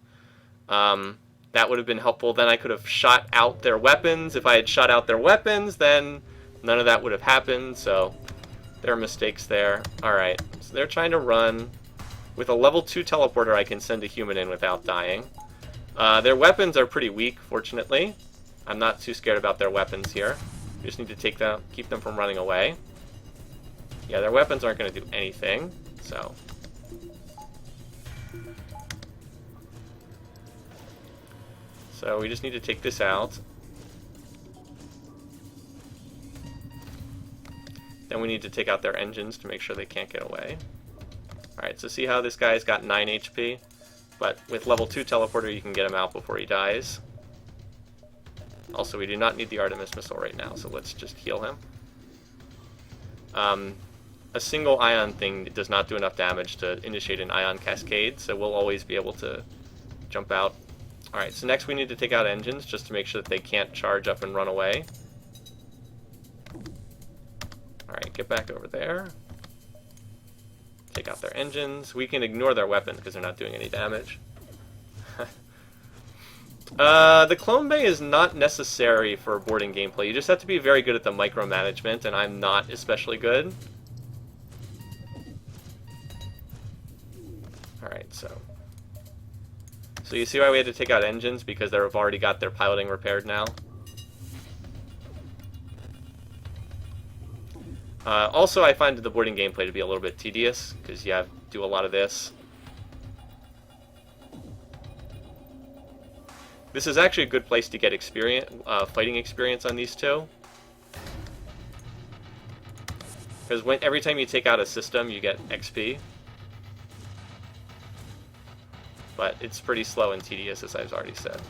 That would have been helpful. Then I could have shot out their weapons. If I had shot out their weapons, then none of that would have happened. So there are mistakes there. Alright, so they're trying to run. With a level 2 teleporter, I can send a human in without dying. Their weapons are pretty weak, fortunately. I'm not too scared about their weapons here. We just need to keep them from running away. Yeah, their weapons aren't going to do anything, so... So we just need to take this out. Then we need to take out their engines to make sure they can't get away. Alright, so see how this guy's got 9 HP? But with level 2 teleporter you can get him out before he dies. Also, we do not need the Artemis missile right now, so let's just heal him. A single ion thing does not do enough damage to initiate an ion cascade, so we'll always be able to jump out. Alright, so next we need to take out engines just to make sure that they can't charge up and run away. Alright, get back over there. Take out their engines. We can ignore their weapons because they're not doing any damage. The clone bay is not necessary for boarding gameplay. You just have to be very good at the micromanagement, and I'm not especially good. Alright, so you see why we had to take out engines? Because they've already got their piloting repaired now. Also, I find the boarding gameplay to be a little bit tedious, because you have to do a lot of this. This is actually a good place to get fighting experience on these two. Because every time you take out a system, you get XP. But it's pretty slow and tedious, as I've already said.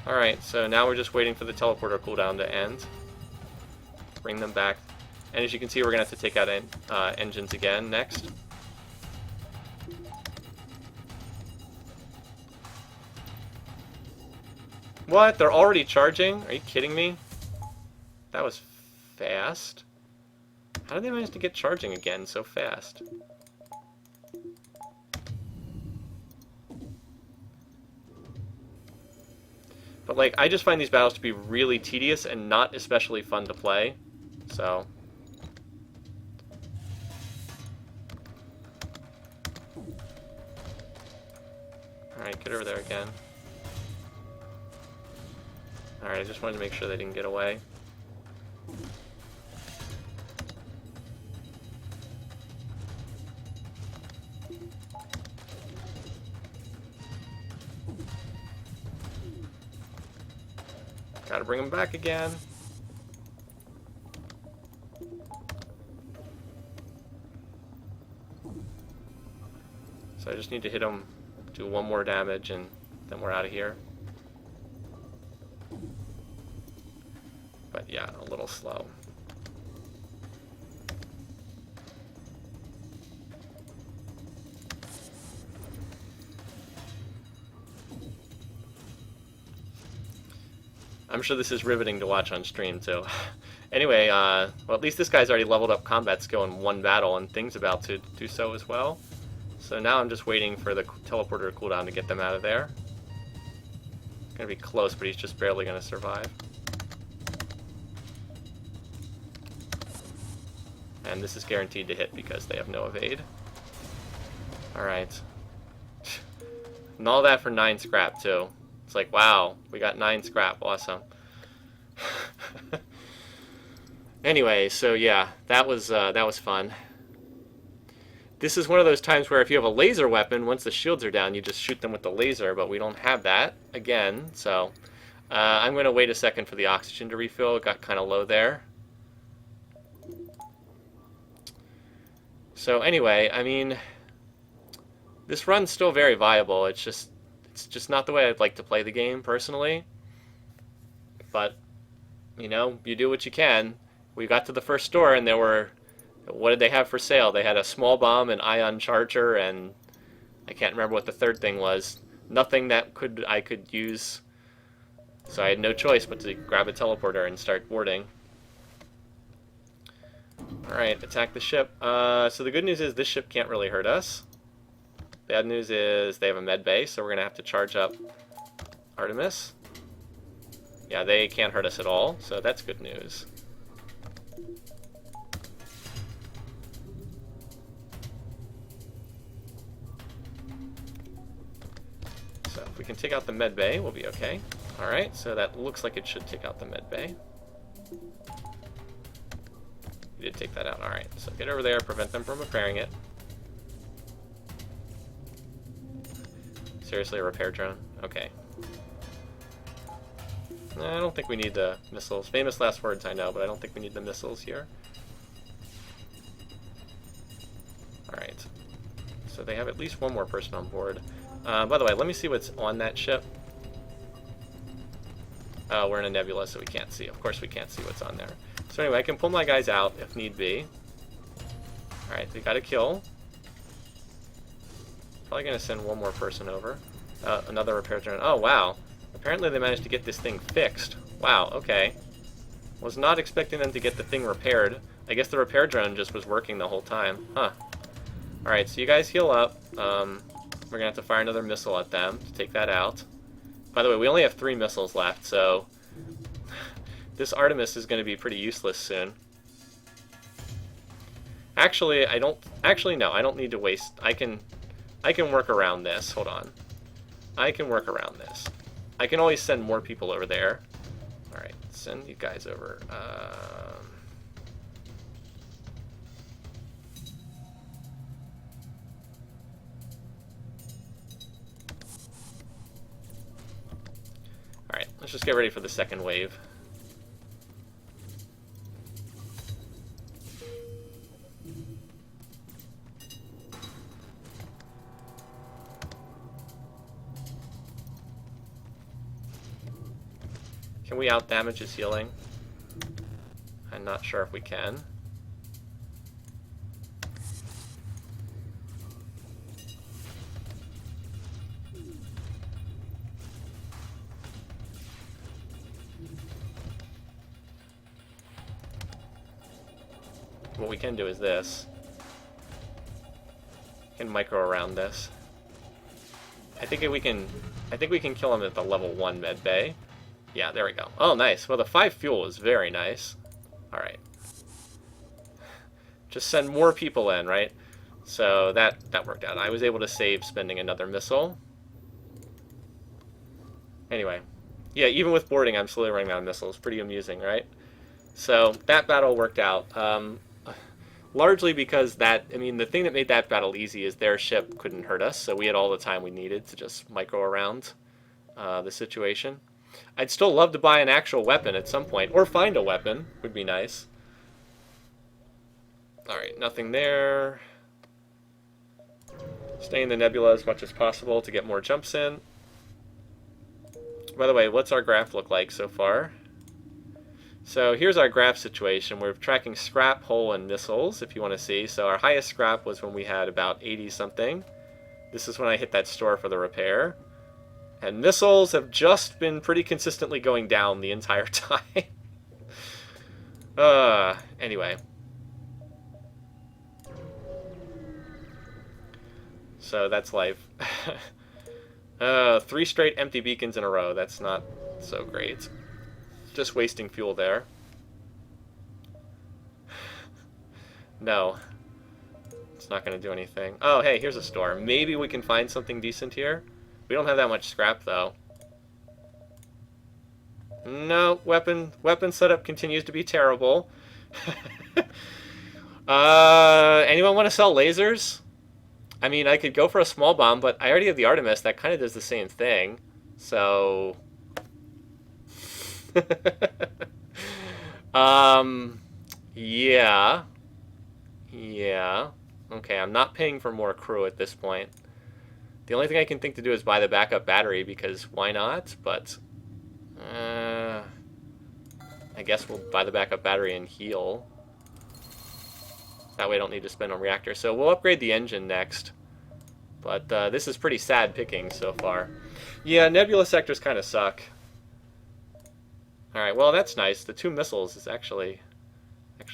Alright, so now we're just waiting for the teleporter cooldown to end. Bring them back. And as you can see, we're going to have to take out engines again next. What? They're already charging? Are you kidding me? That was fast. How did they manage to get charging again so fast? But, like, I just find these battles to be really tedious and not especially fun to play. So... Alright, get over there again. Alright, I just wanted to make sure they didn't get away. Gotta bring them back again. So I just need to hit them, do one more damage, and then we're out of here. But yeah, a little slow. I'm sure this is riveting to watch on stream, too. Anyway, well, at least this guy's already leveled up combat skill in one battle, and Thing's about to do so as well. So now I'm just waiting for the teleporter cooldown to get them out of there. Gonna be close, but he's just barely gonna survive. And this is guaranteed to hit because they have no evade. Alright. And all that for 9 scrap, too. It's like, wow, we got 9 scrap. Awesome. Anyway, so yeah, that was fun. This is one of those times where if you have a laser weapon, once the shields are down, you just shoot them with the laser, but we don't have that, again, so... I'm going to wait a second for the oxygen to refill. It got kind of low there. So anyway, I mean... This run's still very viable. It's just not the way I'd like to play the game, personally. But, you know, you do what you can. We got to the first store, and there were... What did they have for sale? They had a small bomb, an ion charger, and... I can't remember what the third thing was. Nothing that I could use. So I had no choice but to grab a teleporter and start boarding. Alright, attack the ship. So the good news is this ship can't really hurt us. Bad news is they have a med bay, so we're going to have to charge up Artemis. Yeah, they can't hurt us at all, so that's good news. So if we can take out the med bay, we'll be okay. Alright, so that looks like it should take out the med bay. We did take that out. Alright, so get over there, prevent them from repairing it. Seriously, a repair drone? Okay. I don't think we need the missiles. Famous last words, I know, but I don't think we need the missiles here. Alright. So they have at least one more person on board. By the way, let me see what's on that ship. We're in a nebula, so we can't see. Of course we can't see what's on there. So anyway, I can pull my guys out if need be. Alright, they got a kill. Probably going to send one more person over. Another repair drone. Oh, wow. Apparently they managed to get this thing fixed. Wow, okay. Was not expecting them to get the thing repaired. I guess the repair drone just was working the whole time. Huh. Alright, so you guys heal up. We're going to have to fire another missile at them to take that out. By the way, we only have 3 missiles left, so... this Artemis is going to be pretty useless soon. Actually, no, I don't need to waste... I can work around this. Hold on. I can work around this. I can always send more people over there. Alright, send you guys over. Alright, let's just get ready for the second wave. Can we out-damage his healing? I'm not sure if we can. What we can do is this. We can micro around this. I think we can kill him at the level 1 med bay. Yeah, there we go. Oh, nice. Well, the 5 fuel is very nice. All right. Just send more people in, right? So that worked out. I was able to save spending another missile. Anyway, yeah, even with boarding, I'm slowly running out of missiles. Pretty amusing, right? So that battle worked out. Largely because the thing that made that battle easy is their ship couldn't hurt us, so we had all the time we needed to just micro around the situation. I'd still love to buy an actual weapon at some point, or find a weapon, would be nice. Alright, nothing there. Stay in the nebula as much as possible to get more jumps in. By the way, what's our graph look like so far? So here's our graph situation. We're tracking scrap, hull, and missiles, if you want to see. So our highest scrap was when we had about 80-something. This is when I hit that store for the repair. And missiles have just been pretty consistently going down the entire time. Anyway. So that's life. 3 straight empty beacons in a row. That's not so great. Just wasting fuel there. No. It's not going to do anything. Oh, hey, here's a store. Maybe we can find something decent here. We don't have that much scrap, though. No, weapon setup continues to be terrible. Anyone want to sell lasers? I mean, I could go for a small bomb, but I already have the Artemis. That kind of does the same thing. So... yeah. Yeah. Okay, I'm not paying for more crew at this point. The only thing I can think to do is buy the backup battery, because why not? But, I guess we'll buy the backup battery and heal. That way I don't need to spend on reactor. So we'll upgrade the engine next. But this is pretty sad picking so far. Yeah, nebula sectors kind of suck. Alright, well that's nice. The 2 missiles is actually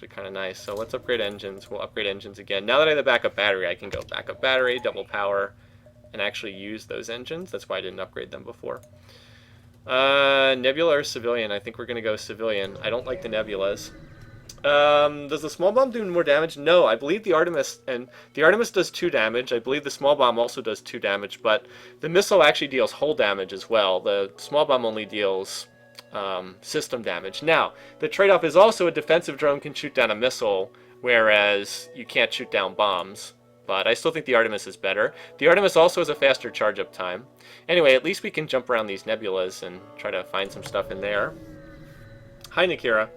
kind of nice. So let's upgrade engines. We'll upgrade engines again. Now that I have the backup battery, I can go backup battery, double power, and actually use those engines. That's why I didn't upgrade them before. Nebula or civilian? I think we're going to go civilian. I don't like the nebulas. Does the small bomb do more damage? No, I believe the Artemis does 2 damage. I believe the small bomb also does 2 damage, but the missile actually deals hull damage as well. The small bomb only deals system damage. Now, the trade-off is also a defensive drone can shoot down a missile, whereas you can't shoot down bombs. But I still think the Artemis is better. The Artemis also has a faster charge-up time. Anyway, at least we can jump around these nebulas and try to find some stuff in there. Hi, Nikira.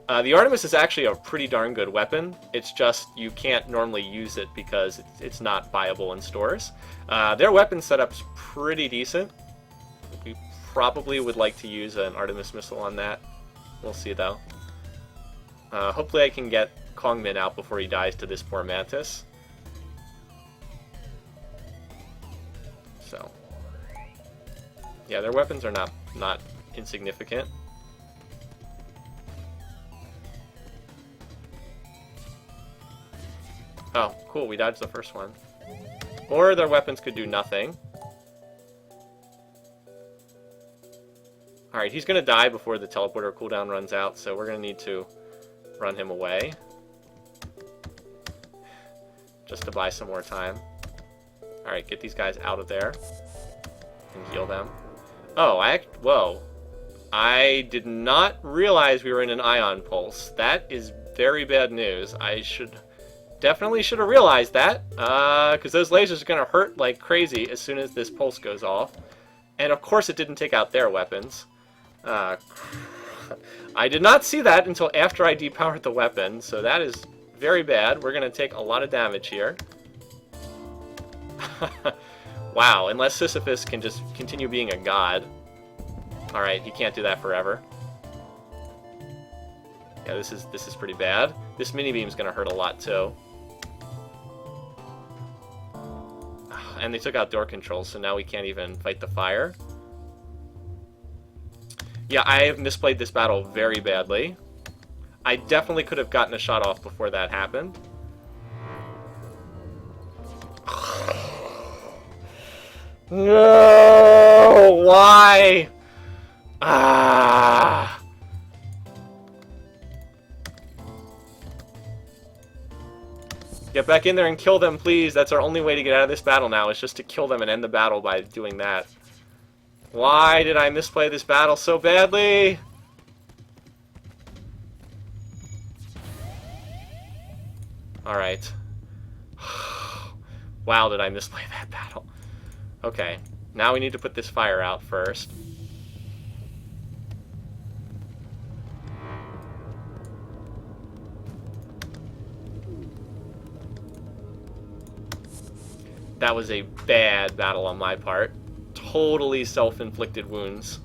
The Artemis is actually a pretty darn good weapon. It's just you can't normally use it because it's not viable in stores. Their weapon setup's pretty decent. We probably would like to use an Artemis missile on that. We'll see, though. Hopefully I can get Kongmin out before he dies to this poor Mantis. So, yeah, their weapons are not insignificant. Oh, cool, we dodged the first one. Or their weapons could do nothing. Alright, he's going to die before the teleporter cooldown runs out, so we're going to need to run him away. Just to buy some more time. Alright, get these guys out of there. And heal them. Oh, whoa. I did not realize we were in an ion pulse. That is very bad news. I definitely should have realized that. Because those lasers are going to hurt like crazy as soon as this pulse goes off. And of course it didn't take out their weapons. I did not see that until after I depowered the weapon, so that is very bad. We're going to take a lot of damage here. Wow, unless Sisyphus can just continue being a god. Alright, he can't do that forever. Yeah, this is pretty bad. This mini-beam's gonna hurt a lot, too. And they took out door controls, so now we can't even fight the fire. Yeah, I have misplayed this battle very badly. I definitely could have gotten a shot off before that happened. No! Why? Ah! Get back in there and kill them, please. That's our only way to get out of this battle now, is just to kill them and end the battle by doing that. Why did I misplay this battle so badly? Alright. Wow, did I misplay that battle. Okay, now we need to put this fire out first. That was a bad battle on my part. Totally self-inflicted wounds.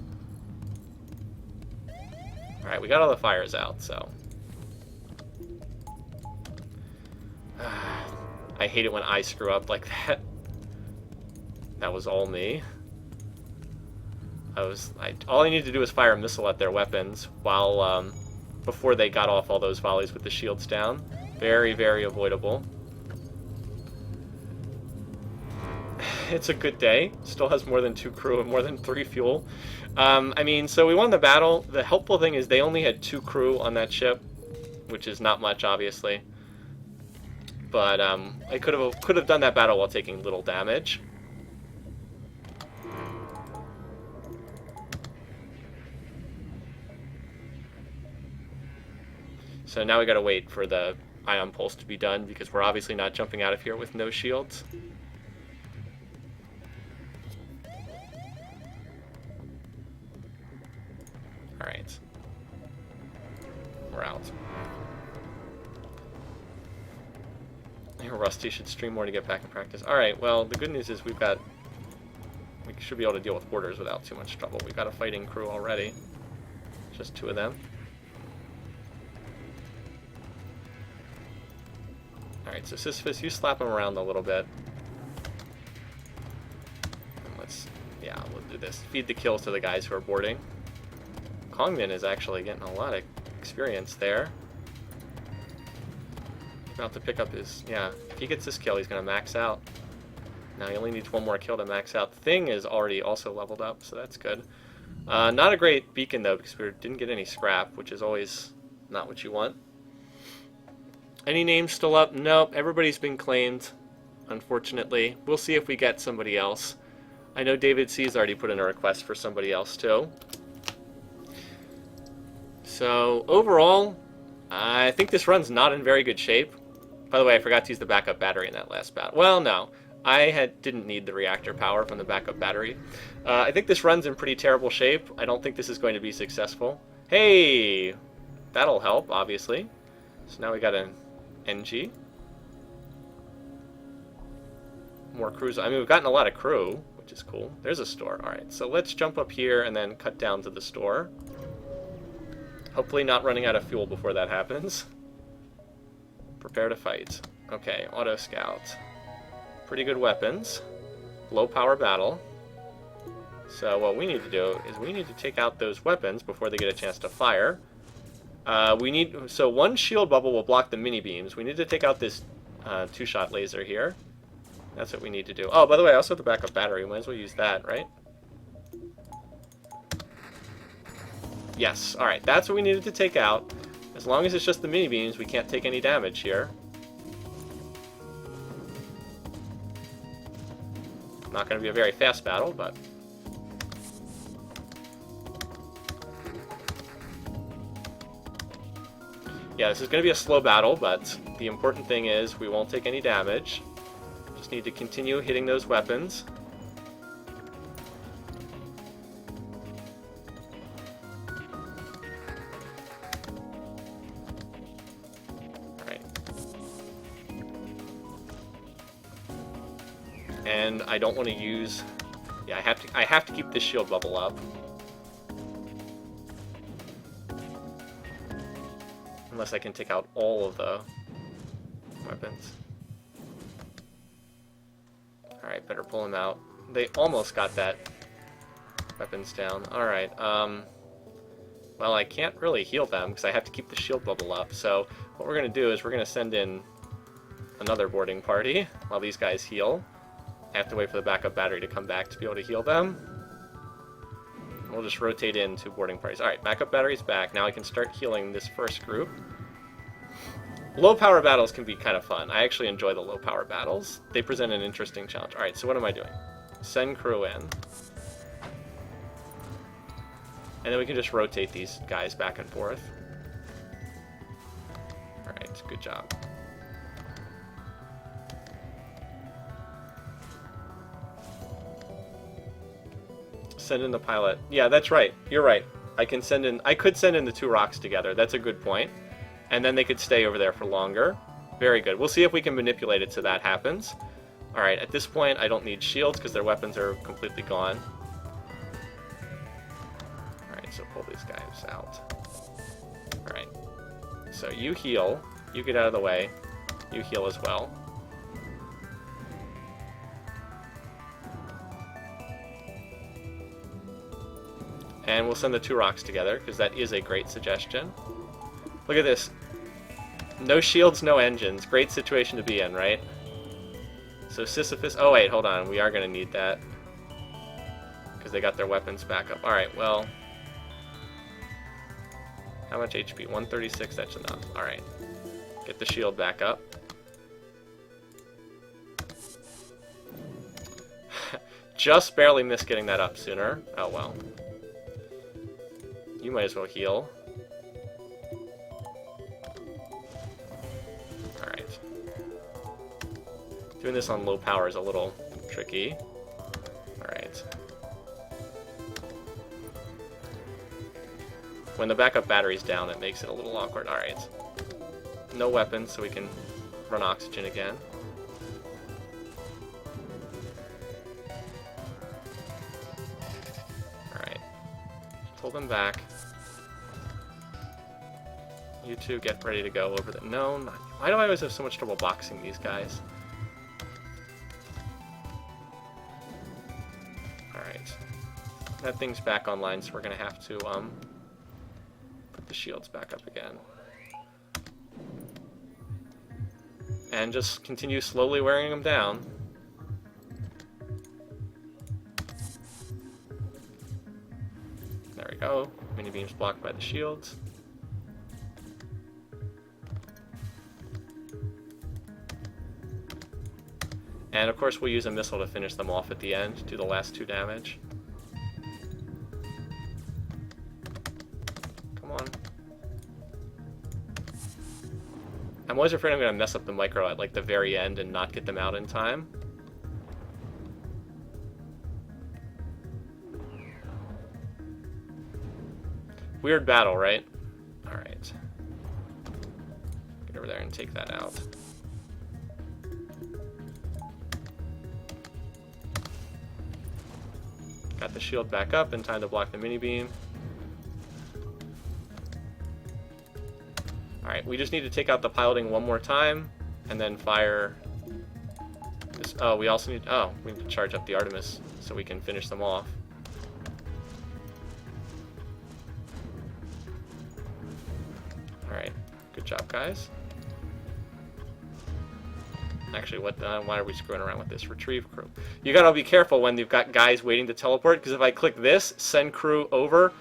Alright, we got all the fires out, so... I hate it when I screw up like that. That was all me. All I needed to do was fire a missile at their weapons while, before they got off all those volleys with the shields down. Very, very avoidable. It's a good day. Still has more than 2 crew and more than 3 fuel. I mean, so we won the battle. The helpful thing is they only had 2 crew on that ship, which is not much, obviously. But I could have done that battle while taking little damage. So now we gotta wait for the ion pulse to be done, because we're obviously not jumping out of here with no shields. Alright. We're out. Rusty should stream more to get back in practice. Alright, well, the good news is we should be able to deal with boarders without too much trouble. We've got a fighting crew already. Just 2 of them. Alright, so Sisyphus, you slap him around a little bit. And we'll do this. Feed the kills to the guys who are boarding. Kongmin is actually getting a lot of experience there. About to pick up his... Yeah, if he gets this kill, he's going to max out. Now he only needs 1 more kill to max out. The Thing is already also leveled up, so that's good. Not a great beacon, though, because we didn't get any scrap, which is always not what you want. Any names still up? Nope, everybody's been claimed, unfortunately. We'll see if we get somebody else. I know David C's already put in a request for somebody else, too. So, overall, I think this run's not in very good shape. By the way, I forgot to use the backup battery in that last battle. Well, no. I didn't need the reactor power from the backup battery. I think this run's in pretty terrible shape. I don't think this is going to be successful. Hey! That'll help, obviously. So now we got an NG. More crews. I mean, we've gotten a lot of crew, which is cool. There's a store. Alright, so let's jump up here and then cut down to the store. Hopefully not running out of fuel before that happens. Prepare to fight. Okay, auto scout. Pretty good weapons. Low power battle. So what we need to do is we need to take out those weapons before they get a chance to fire. So 1 shield bubble will block the mini beams. We need to take out this 2-shot laser here. That's what we need to do. Oh, by the way, I also have the backup battery. We might as well use that, right? Yes, alright, that's what we needed to take out. As long as it's just the mini beams, we can't take any damage here. Not going to be a very fast battle, but... Yeah, this is going to be a slow battle, but the important thing is we won't take any damage. Just need to continue hitting those weapons. And I don't want to use... Yeah, I have to keep this shield bubble up. Unless I can take out all of the weapons. Alright, better pull them out. They almost got that weapons down. Alright, well, I can't really heal them because I have to keep the shield bubble up. So what we're going to do is we're going to send in another boarding party while these guys heal. I have to wait for the backup battery to come back to be able to heal them. We'll just rotate in 2 boarding parties. Alright, backup battery's back. Now I can start healing this first group. Low power battles can be kind of fun. I actually enjoy the low power battles. They present an interesting challenge. Alright, so what am I doing? Send crew in. And then we can just rotate these guys back and forth. Alright, good job. Send in the pilot. Yeah, that's right. You're right. I could send in the 2 rocks together. That's a good point. And then they could stay over there for longer. Very good. We'll see if we can manipulate it so that happens. Alright, at this point I don't need shields because their weapons are completely gone. Alright, so pull these guys out. Alright. So you heal. You get out of the way. You heal as well. And we'll send the 2 rocks together, because that is a great suggestion. Look at this. No shields, no engines. Great situation to be in, right? So Sisyphus... Oh, wait, hold on. We are going to need that. Because they got their weapons back up. Alright, well... How much HP? 136, that's enough. Alright. Get the shield back up. Just barely missed getting that up sooner. Oh, well. You might as well heal. Alright. Doing this on low power is a little tricky. Alright. When the backup battery's down, it makes it a little awkward. Alright. No weapons, so we can run oxygen again. Alright. Pull them back. You two get ready to go over the... No, not... Why do I always have so much trouble boxing these guys? Alright. That thing's back online, so we're gonna have to, put the shields back up again. And just continue slowly wearing them down. There we go. Mini beams blocked by the shields. And of course we'll use a missile to finish them off at the end, do the last 2 damage. Come on. I'm always afraid I'm going to mess up the micro at like the very end and not get them out in time. Weird battle, right? Alright. Get over there and take that out. Got the shield back up in time to block the mini beam. Alright, we just need to take out the piloting one more time and then fire this. Oh, we also need... Oh, we need to charge up the Artemis so we can finish them off. Alright, good job, guys. Actually, why are we screwing around with this? Retrieve crew. You gotta be careful when you've got guys waiting to teleport, because if I click this, send crew over,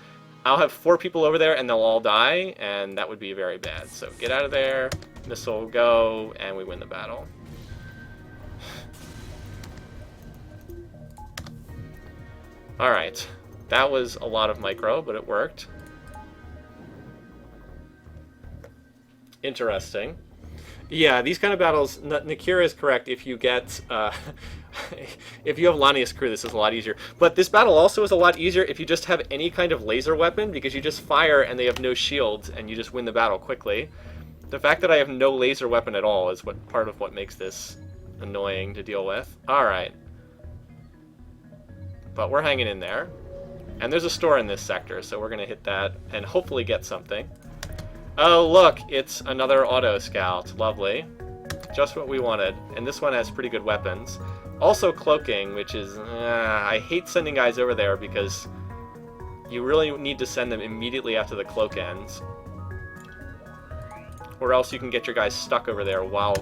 I'll have 4 people over there and they'll all die, and that would be very bad. So get out of there, missile go, and we win the battle. Alright, that was a lot of micro, but it worked. Interesting. Yeah, these kind of battles, Nakira is correct. If you get, if you have Lania's crew, this is a lot easier. But this battle also is a lot easier if you just have any kind of laser weapon, because you just fire and they have no shields, and you just win the battle quickly. The fact that I have no laser weapon at all is part of what makes this annoying to deal with. Alright. But we're hanging in there. And there's a store in this sector, so we're going to hit that and hopefully get something. Oh, look, it's another auto scout. Lovely. Just what we wanted. And this one has pretty good weapons. Also cloaking, which is... I hate sending guys over there because you really need to send them immediately after the cloak ends. Or else you can get your guys stuck over there while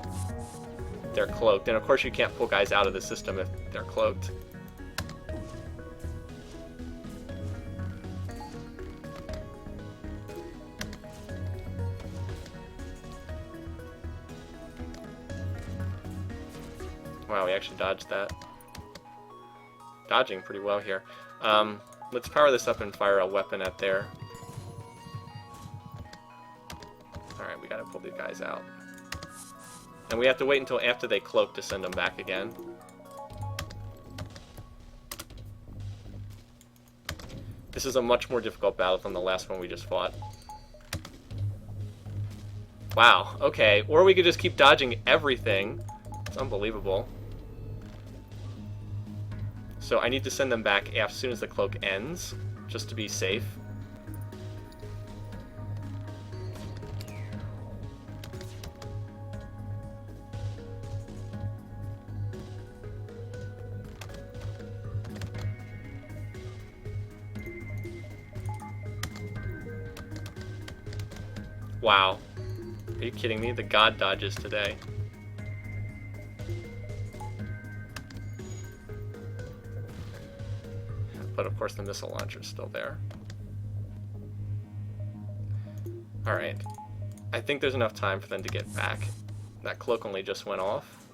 they're cloaked. And of course you can't pull guys out of the system if they're cloaked. Wow, we actually dodged that. Dodging pretty well here. Let's power this up and fire a weapon at there. Alright, we gotta pull these guys out. And we have to wait until after they cloak to send them back again. This is a much more difficult battle than the last one we just fought. Wow, okay. Or we could just keep dodging everything. It's unbelievable. So I need to send them back as soon as the cloak ends, just to be safe. Wow. Are you kidding me? The god dodges today. But of course the missile launcher's still there. Alright. I think there's enough time for them to get back. That cloak only just went off.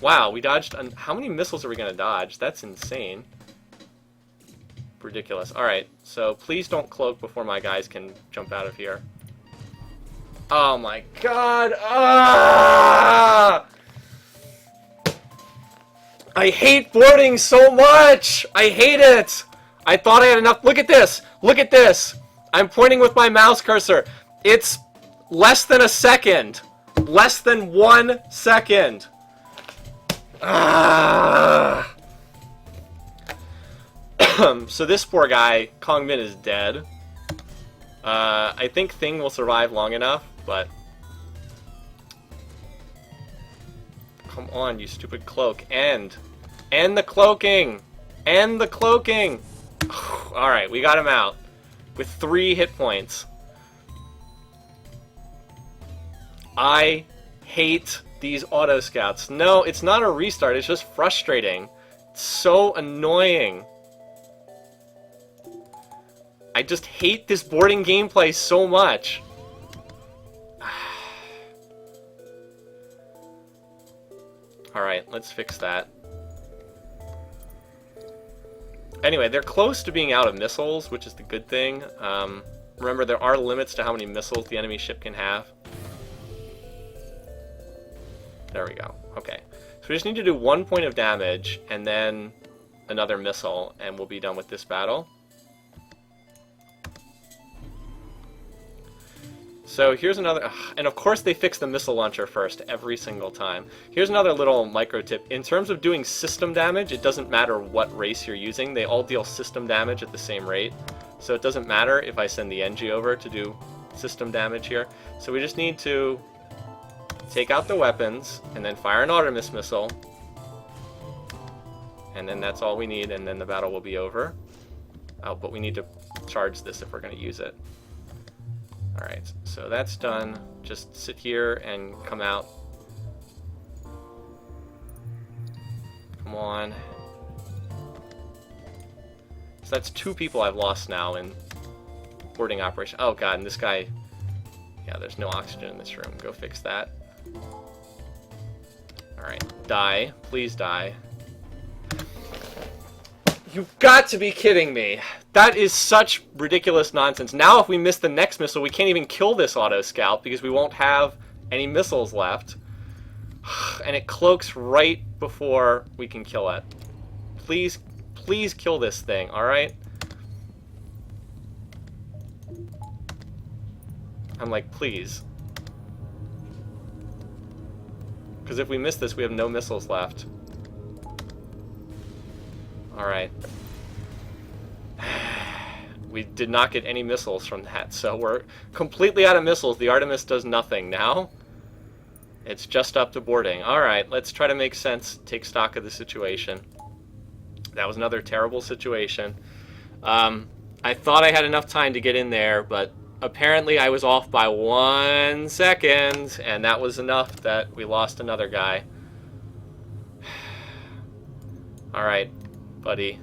Wow, we dodged... How many missiles are we going to dodge? That's insane. Ridiculous. Alright, so please don't cloak before my guys can jump out of here. Oh my god! Ah! I hate boarding so much! I hate it! I thought I had enough. Look at this! Look at this! I'm pointing with my mouse cursor. It's less than a second. Less than 1 second. Ah! So this poor guy, Kong Min, is dead. I think Thing will survive long enough, but... Come on, you stupid cloak. End the cloaking! End the cloaking! Alright, we got him out. With 3 hit points. I hate these auto scouts. No, it's not a restart, it's just frustrating. It's so annoying. I just hate this boarding gameplay so much. Alright, let's fix that. Anyway, they're close to being out of missiles, which is the good thing. Remember, there are limits to how many missiles the enemy ship can have. There we go. Okay. So we just need to do 1 point of damage, and then another missile, and we'll be done with this battle. So here's another, and of course they fix the missile launcher first every single time. Here's another little micro tip. In terms of doing system damage, it doesn't matter what race you're using. They all deal system damage at the same rate. So it doesn't matter if I send the NG over to do system damage here. So we just need to take out the weapons and then fire an Artemis missile. And then that's all we need, and then the battle will be over. Oh, but we need to charge this if we're going to use it. Alright, so that's done. Just sit here and come out. Come on. So that's 2 people I've lost now in boarding operation. Oh god, and this guy... Yeah, there's no oxygen in this room. Go fix that. Alright, die. Please die. You've got to be kidding me. That is such ridiculous nonsense. Now if we miss the next missile, we can't even kill this auto scout because we won't have any missiles left. And it cloaks right before we can kill it. Please, please kill this thing, alright? I'm like, please. Because if we miss this, we have no missiles left. Alright. We did not get any missiles from that, so we're completely out of missiles. The Artemis does nothing now. It's just up to boarding. Alright, let's try to make sense, take stock of the situation. That was another terrible situation. I thought I had enough time to get in there, but apparently I was off by 1 second, and that was enough that we lost another guy. Alright, buddy.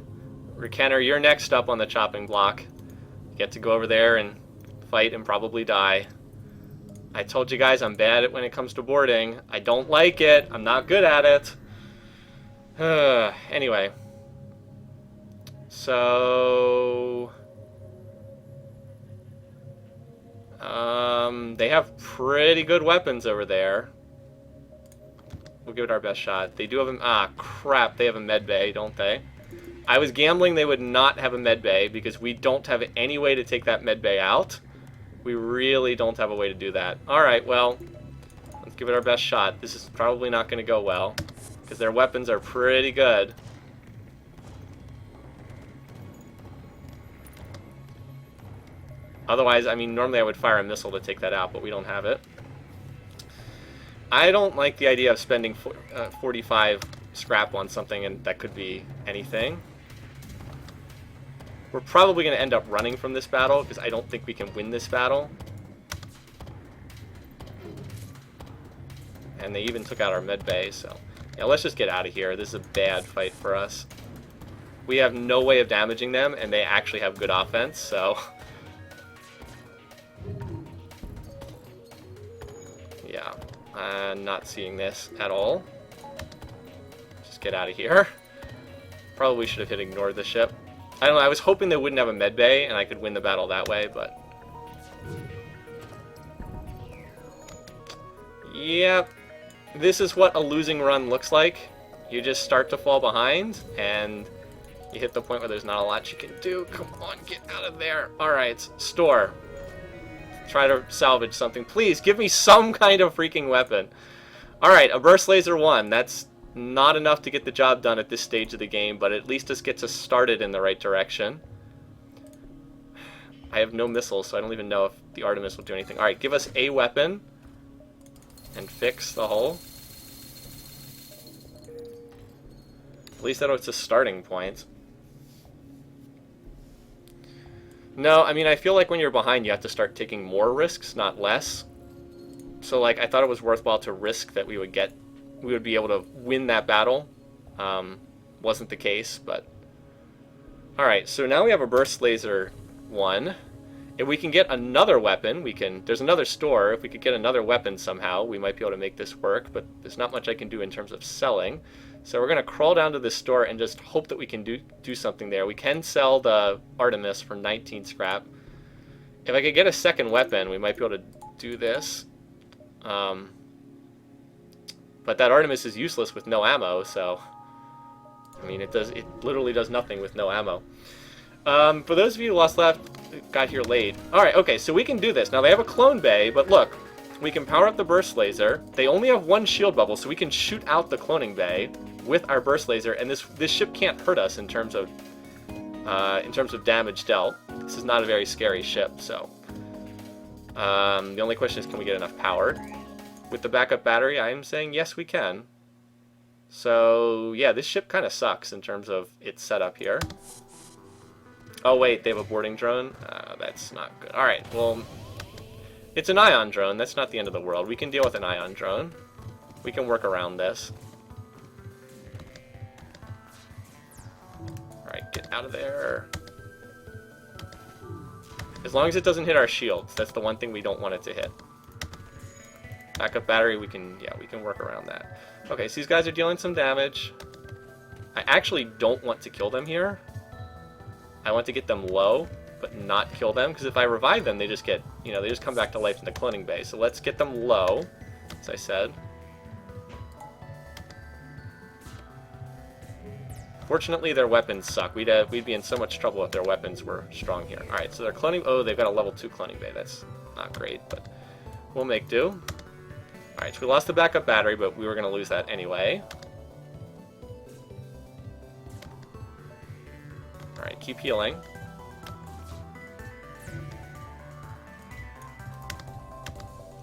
Rekenner, you're next up on the chopping block. You get to go over there and fight and probably die. I told you guys I'm bad at when it comes to boarding. I don't like it. I'm not good at it. Anyway. So... they have pretty good weapons over there. We'll give it our best shot. They do have a... Ah, crap. They have a med bay, don't they? I was gambling they would not have a med bay because we don't have any way to take that med bay out. We really don't have a way to do that. Alright, well, let's give it our best shot. This is probably not going to go well because their weapons are pretty good. Otherwise, I mean, normally I would fire a missile to take that out, but we don't have it. I don't like the idea of spending 45 scrap on something, and that could be anything. We're probably going to end up running from this battle, because I don't think we can win this battle. And they even took out our med bay, so... Yeah, let's just get out of here. This is a bad fight for us. We have no way of damaging them, and they actually have good offense, so... Yeah, I'm not seeing this at all. Just get out of here. Probably should have hit ignore the ship. I don't know, I was hoping they wouldn't have a med bay and I could win the battle that way, but... Yep. This is what a losing run looks like. You just start to fall behind, and you hit the point where there's not a lot you can do. Come on, get out of there. Alright, store. Try to salvage something. Please, give me some kind of freaking weapon. Alright, a burst laser 1. That's not enough to get the job done at this stage of the game, but at least this gets us started in the right direction. I have no missiles, so I don't even know if the Artemis will do anything. Alright, give us a weapon and fix the hull. At least I know it's a starting point. No, I mean, I feel like when you're behind, you have to start taking more risks, not less. So, like, I thought it was worthwhile to risk that we would be able to win that battle. Wasn't the case, but... Alright, so now we have a burst laser 1. If we can get another weapon, we can... There's another store. If we could get another weapon somehow, we might be able to make this work, but there's not much I can do in terms of selling. So we're going to crawl down to this store and just hope that we can do something there. We can sell the Artemis for 19 scrap. If I could get a second weapon, we might be able to do this. But that Artemis is useless with no ammo, so... I mean, it literally does nothing with no ammo. For those of you who got here late... Alright, okay, so we can do this. Now, they have a clone bay, but look. We can power up the burst laser. They only have one shield bubble, so we can shoot out the cloning bay with our burst laser, and this ship can't hurt us in terms of damage dealt. This is not a very scary ship, so... the only question is, can we get enough power? With the backup battery, I am saying yes, we can. So, yeah, this ship kind of sucks in terms of its setup here. Oh, wait, they have a boarding drone? That's not good. Alright, well, it's an ion drone. That's not the end of the world. We can deal with an ion drone. We can work around this. Alright, get out of there. As long as it doesn't hit our shields. That's the one thing we don't want it to hit. Backup battery, we can work around that. Okay, so these guys are dealing some damage. I actually don't want to kill them here. I want to get them low, but not kill them, because if I revive them, they just get, they just come back to life in the cloning bay. So let's get them low, as I said. Fortunately, their weapons suck. We'd be in so much trouble if their weapons were strong here. Alright, so they're cloning... Oh, they've got a level 2 cloning bay. That's not great, but we'll make do. Alright, so we lost the backup battery, but we were going to lose that anyway. Alright, keep healing.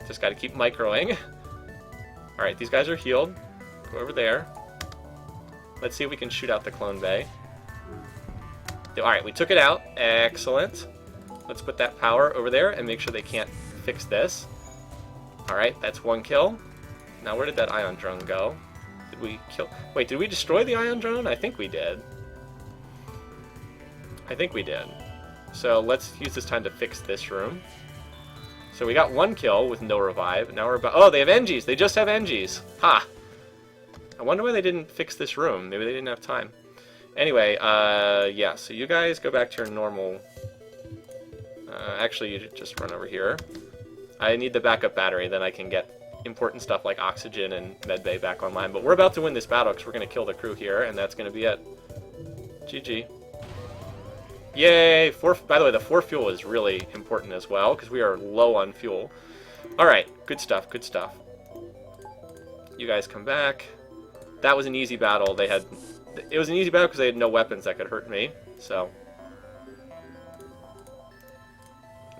Just got to keep microing. Alright, these guys are healed. Go over there. Let's see if we can shoot out the clone bay. Alright, we took it out. Excellent. Let's put that power over there and make sure they can't fix this. Alright, that's one kill. Now where did that ion drone go? Did we kill... Wait, did we destroy the ion drone? I think we did. I think we did. So let's use this time to fix this room. So we got one kill with no revive. Now we're about... Oh, they have NGs. They just have NGs. Ha! I wonder why they didn't fix this room. Maybe they didn't have time. Anyway, yeah, so you guys go back to your normal... actually, you just run over here. I need the backup battery, then I can get important stuff like oxygen and medbay back online. But we're about to win this battle because we're going to kill the crew here, and that's going to be it. GG. Yay! By the way, the 4 fuel is really important as well because we are low on fuel. Alright, good stuff, good stuff. You guys come back. That was an easy battle. It was an easy battle because they had no weapons that could hurt me, so...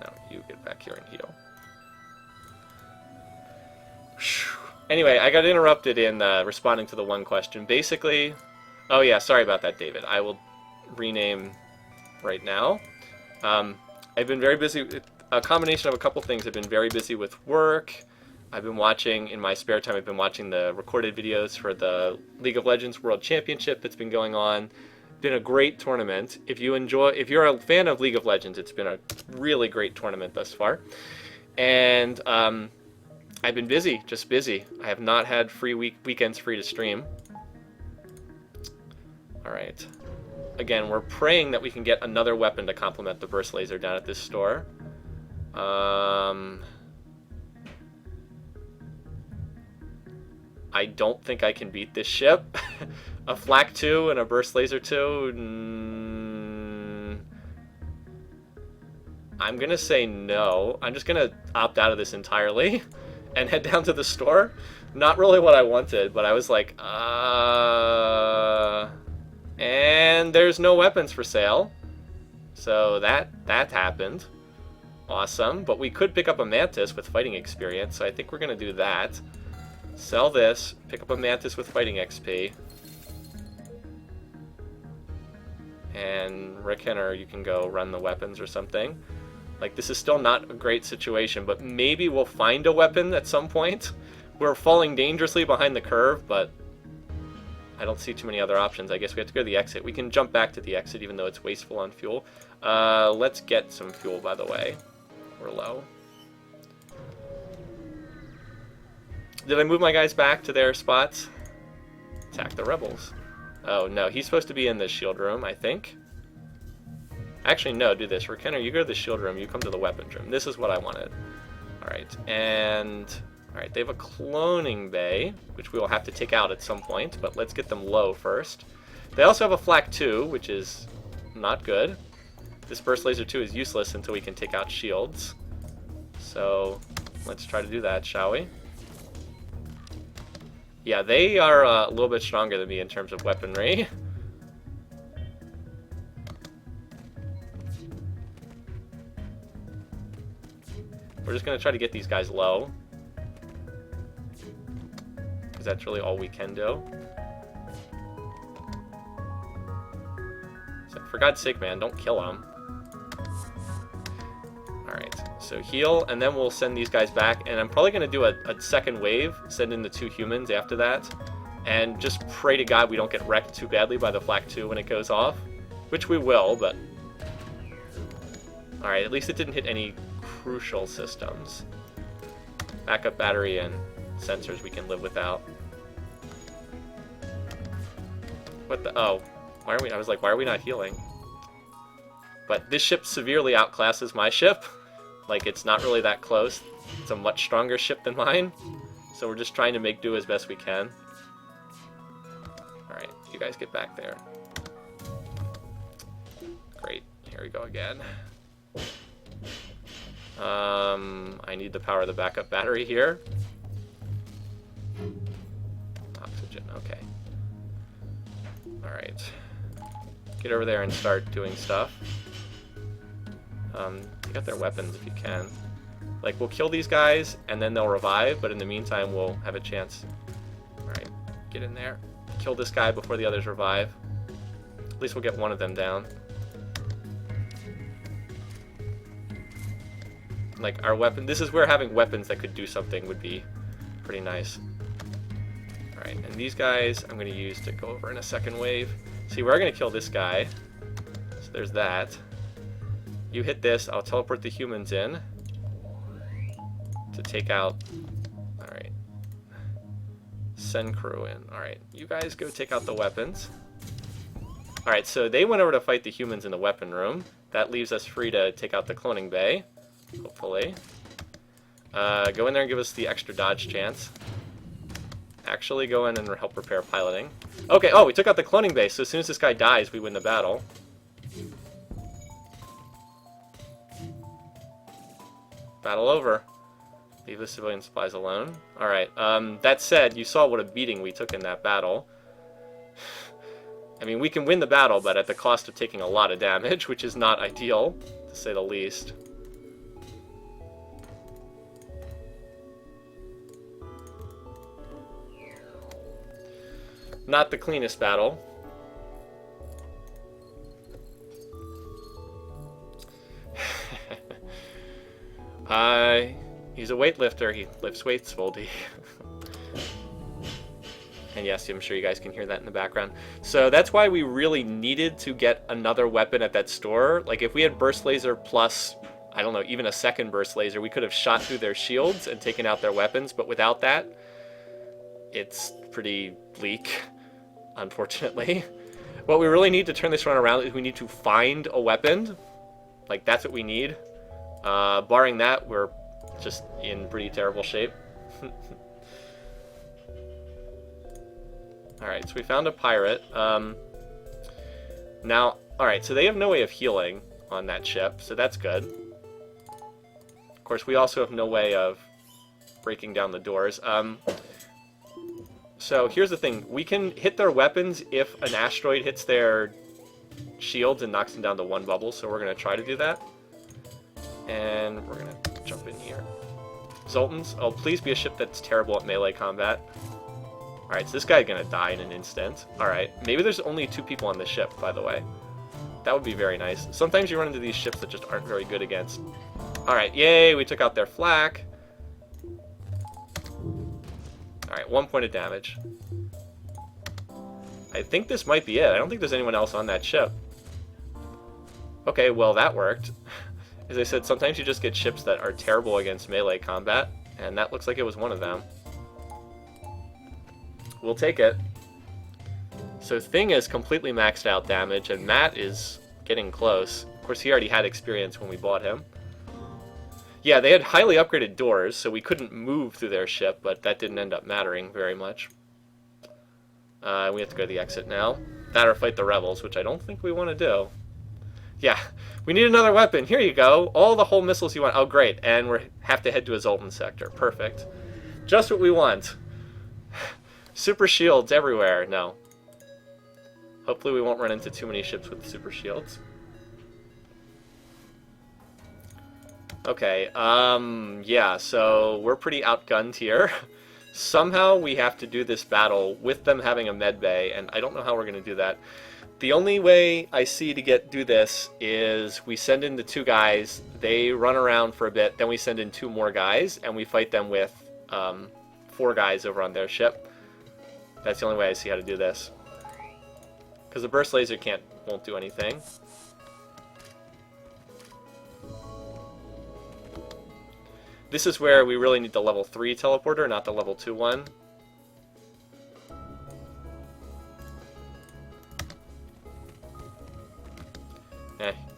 No, you get back here and heal. Anyway, I got interrupted in responding to the one question. Basically... Oh yeah, sorry about that, David. I will rename right now. I've been very busy... A combination of a couple things. I've been very busy with work. I've been watching, in my spare time, I've been watching the recorded videos for the League of Legends World Championship that's been going on. Been a great tournament. If you're a fan of League of Legends, it's been a really great tournament thus far. And I've been busy, just busy. I have not had weekends free to stream. Alright. Again, we're praying that we can get another weapon to complement the burst laser down at this store. I don't think I can beat this ship. A flak 2 and a burst laser 2. I'm gonna say no. I'm just gonna opt out of this entirely and head down to the store. Not really what I wanted, but I was like, and there's no weapons for sale. So that happened. Awesome. But we could pick up a Mantis with fighting experience, so I think we're gonna do that. Sell this, pick up a Mantis with fighting XP. And Rick Henner, you can go run the weapons or something. Like, this is still not a great situation, but maybe we'll find a weapon at some point. We're falling dangerously behind the curve, but I don't see too many other options. I guess we have to go to the exit. We can jump back to the exit even though it's wasteful on fuel. Let's get some fuel, by the way. We're low. Did I move my guys back to their spots? Attack the rebels. Oh, no. He's supposed to be in the shield room, I think. Actually, no. Do this. Rikenner, you go to the shield room. You come to the weapons room. This is what I wanted. Alright. And... Alright, they have a cloning bay, which we will have to take out at some point. But let's get them low first. They also have a flak 2, which is not good. This burst laser 2 is useless until we can take out shields. So, let's try to do that, shall we? Yeah, they are a little bit stronger than me in terms of weaponry. We're just going to try to get these guys low. Because that's really all we can do. So, for God's sake, man, don't kill them. Alright, so heal, and then we'll send these guys back, and I'm probably going to do a second wave, send in the 2 humans after that, and just pray to God we don't get wrecked too badly by the flak 2 when it goes off, which we will, but... Alright, at least it didn't hit any crucial systems. Backup battery and sensors we can live without. What the... Oh, why are we... I was like, why are we not healing? But this ship severely outclasses my ship. Like, it's not really that close. It's a much stronger ship than mine. So we're just trying to make do as best we can. Alright, you guys get back there. Great. Here we go again. I need the power of the backup battery here. Oxygen, okay. Alright. Get over there and start doing stuff. You got their weapons if you can. Like, we'll kill these guys, and then they'll revive, but in the meantime, we'll have a chance. Alright, get in there. Kill this guy before the others revive. At least we'll get one of them down. Like, our weapon... This is where having weapons that could do something would be pretty nice. Alright, and these guys I'm going to use to go over in a second wave. See, we're going to kill this guy. So there's that. You hit this, I'll teleport the humans in to take out... Alright. Send crew in. Alright, you guys go take out the weapons. Alright, so they went over to fight the humans in the weapon room. That leaves us free to take out the cloning bay, hopefully. Go in there and give us the extra dodge chance. Actually go in and help repair piloting. Okay, oh, we took out the cloning base, so as soon as this guy dies, we win the battle. Battle over. Leave the civilian supplies alone. Alright, that said, you saw what a beating we took in that battle. I mean, we can win the battle, but at the cost of taking a lot of damage, which is not ideal, to say the least. Not the cleanest battle. He's a weightlifter. He lifts weights, Voldy. And yes, I'm sure you guys can hear that in the background. So that's why we really needed to get another weapon at that store. Like, if we had burst laser plus, I don't know, even a second burst laser, we could have shot through their shields and taken out their weapons. But without that, it's pretty bleak, unfortunately. What we really need to turn this run around is we need to find a weapon. Like, that's what we need. Barring that, we're just in pretty terrible shape. Alright, so we found a pirate. Now, alright, so they have no way of healing on that ship, so that's good. Of course, we also have no way of breaking down the doors. So here's the thing. We can hit their weapons if an asteroid hits their shields and knocks them down to one bubble, so we're going to try to do that. And we're going to jump in here. Zoltans, oh, please be a ship that's terrible at melee combat. Alright, so this guy's going to die in an instant. Alright, maybe there's only 2 people on the ship, by the way. That would be very nice. Sometimes you run into these ships that just aren't very good against. Alright, yay, we took out their flak. Alright, 1 point of damage. I think this might be it. I don't think there's anyone else on that ship. Okay, well, that worked. As I said, sometimes you just get ships that are terrible against melee combat, and that looks like it was one of them. We'll take it. So Thing is completely maxed out damage, and Matt is getting close. Of course, he already had experience when we bought him. Yeah, they had highly upgraded doors, so we couldn't move through their ship, but that didn't end up mattering very much. We have to go to the exit now. That or fight the rebels, which I don't think we want to do. Yeah, we need another weapon. Here you go. All the whole missiles you want. Oh, great. And we have to head to a Zoltan sector. Perfect. Just what we want. Super shields everywhere. No. Hopefully we won't run into too many ships with super shields. Okay, yeah, so we're pretty outgunned here. Somehow we have to do this battle with them having a med bay, and I don't know how we're going to do that. The only way I see to do this is we send in the 2 guys, they run around for a bit, then we send in 2 more guys, and we fight them with 4 guys over on their ship. That's the only way I see how to do this. Because the burst laser won't do anything. This is where we really need the level 3 teleporter, not the level 2 one.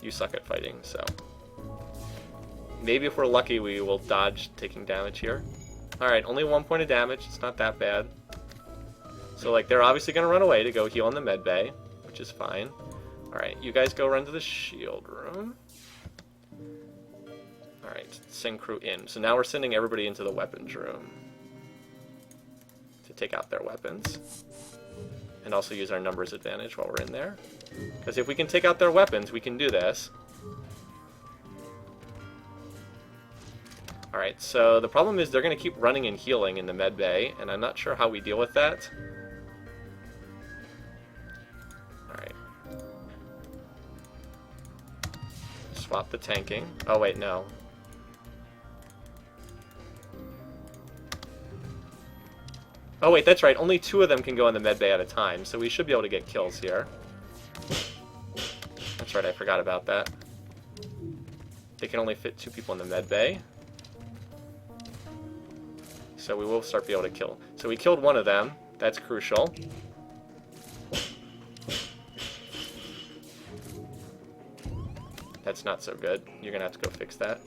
You suck at fighting, so... Maybe if we're lucky we will dodge taking damage here. Alright, only 1 point of damage, it's not that bad. So, like, they're obviously going to run away to go heal in the med bay, which is fine. Alright, you guys go run to the shield room. Alright, send crew in. So now we're sending everybody into the weapons room to take out their weapons. And also use our numbers advantage while we're in there. Because if we can take out their weapons, we can do this. Alright, so the problem is they're going to keep running and healing in the med bay, and I'm not sure how we deal with that. Alright. Swap the tanking. Oh wait, no. Oh wait, that's right, only 2 of them can go in the med bay at a time, so we should be able to get kills here. That's right, I forgot about that. They can only fit 2 people in the med bay. So we will start being able to kill. So we killed 1 of them. That's crucial. That's not so good. You're going to have to go fix that.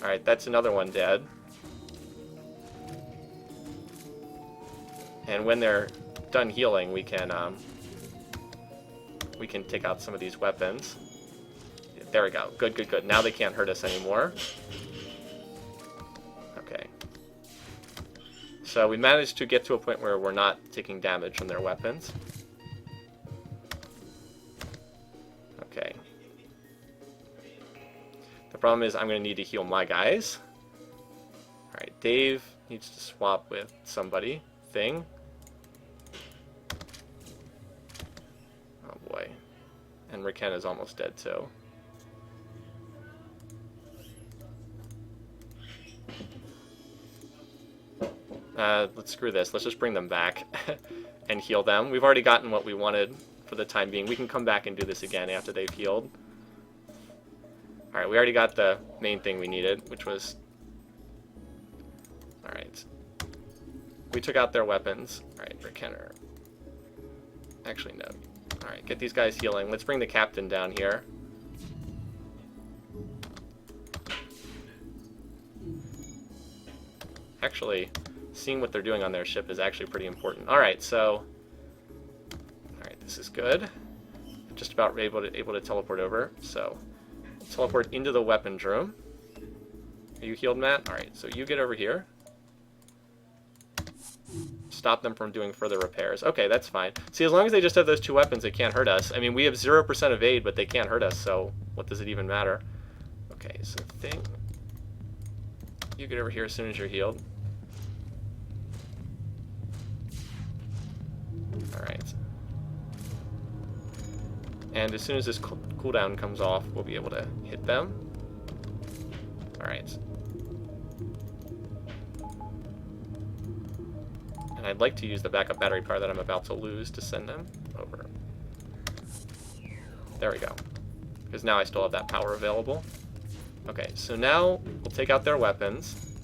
Alright, that's another one dead. And when they're done healing, we can take out some of these weapons. There we go. Good, good, good. Now they can't hurt us anymore. Okay. So we managed to get to a point where we're not taking damage from their weapons. Okay. The problem is I'm going to need to heal my guys. Alright, Dave needs to swap with somebody. Thing. Oh boy. And Raken is almost dead too. Let's screw this. Let's just bring them back and heal them. We've already gotten what we wanted for the time being. We can come back and do this again after they've healed. Alright, we already got the main thing we needed, which was... Alright. We took out their weapons. Alright, Rakenner. Actually, no. Alright, get these guys healing. Let's bring the captain down here. Actually... seeing what they're doing on their ship is actually pretty important. Alright, so... Alright, this is good. Just about able to teleport over. So, teleport into the weapons room. Are you healed, Matt? Alright, so you get over here. Stop them from doing further repairs. Okay, that's fine. See, as long as they just have those 2 weapons, they can't hurt us. I mean, we have 0% evade, but they can't hurt us, so what does it even matter? Okay, so thing... You get over here as soon as you're healed. Alright. And as soon as this cooldown comes off, we'll be able to hit them. Alright. And I'd like to use the backup battery power that I'm about to lose to send them over. There we go. Because now I still have that power available. Okay, so now we'll take out their weapons.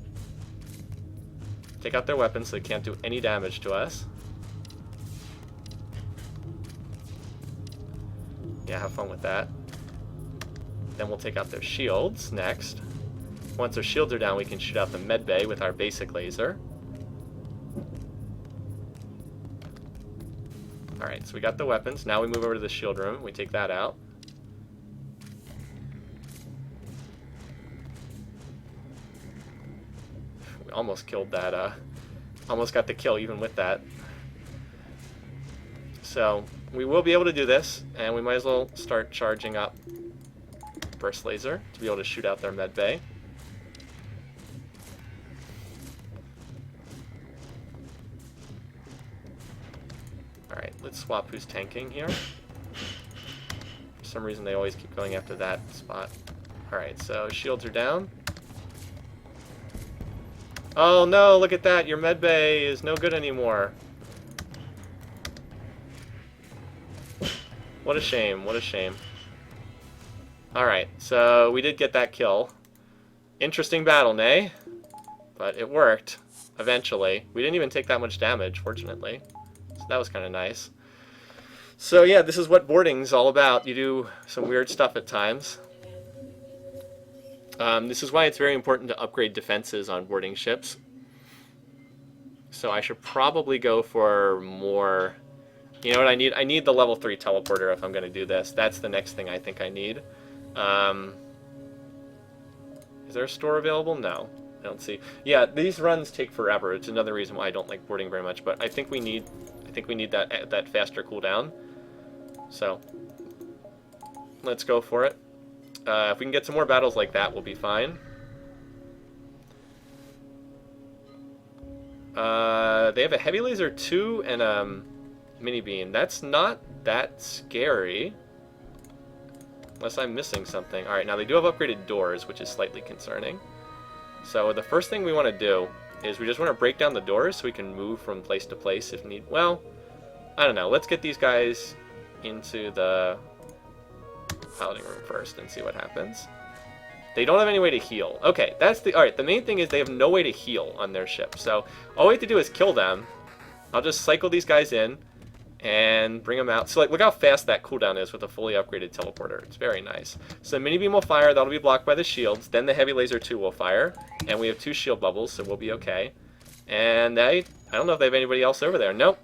Take out their weapons so they can't do any damage to us. Yeah, have fun with that. Then we'll take out their shields next. Once their shields are down, we can shoot out the med bay with our basic laser. Alright, so we got the weapons. Now we move over to the shield room. We take that out. We almost killed that, almost got the kill even with that. So, we will be able to do this, and we might as well start charging up burst laser to be able to shoot out their med bay. Alright, let's swap who's tanking here. For some reason they always keep going after that spot. Alright, so shields are down. Oh no, look at that, your med bay is no good anymore. What a shame, what a shame. Alright, so we did get that kill. Interesting battle, nay? But it worked, eventually. We didn't even take that much damage, fortunately. So that was kind of nice. So yeah, this is what boarding's all about. You do some weird stuff at times. This is why it's very important to upgrade defenses on boarding ships. So I should probably go for more... You know what I need? I need the level 3 teleporter if I'm going to do this. That's the next thing I think I need. Is there a store available? No, I don't see. Yeah, these runs take forever. It's another reason why I don't like boarding very much. But I think we need that faster cooldown. So let's go for it. If we can get some more battles like that, we'll be fine. They have a heavy laser 2 and a mini beam. That's not that scary. Unless I'm missing something. Alright, now they do have upgraded doors, which is slightly concerning. So the first thing we want to do is we just want to break down the doors so we can move from place to place if need. Well, I don't know. Let's get these guys into the piloting room first and see what happens. They don't have any way to heal. Okay, that's the... Alright, the main thing is they have no way to heal on their ship. So all we have to do is kill them. I'll just cycle these guys in and bring them out. So like, look how fast that cooldown is with a fully upgraded teleporter. It's very nice. So the mini beam will fire. That'll be blocked by the shields. Then the heavy laser 2 will fire. And we have 2 shield bubbles, so we'll be okay. And I don't know if they have anybody else over there. Nope.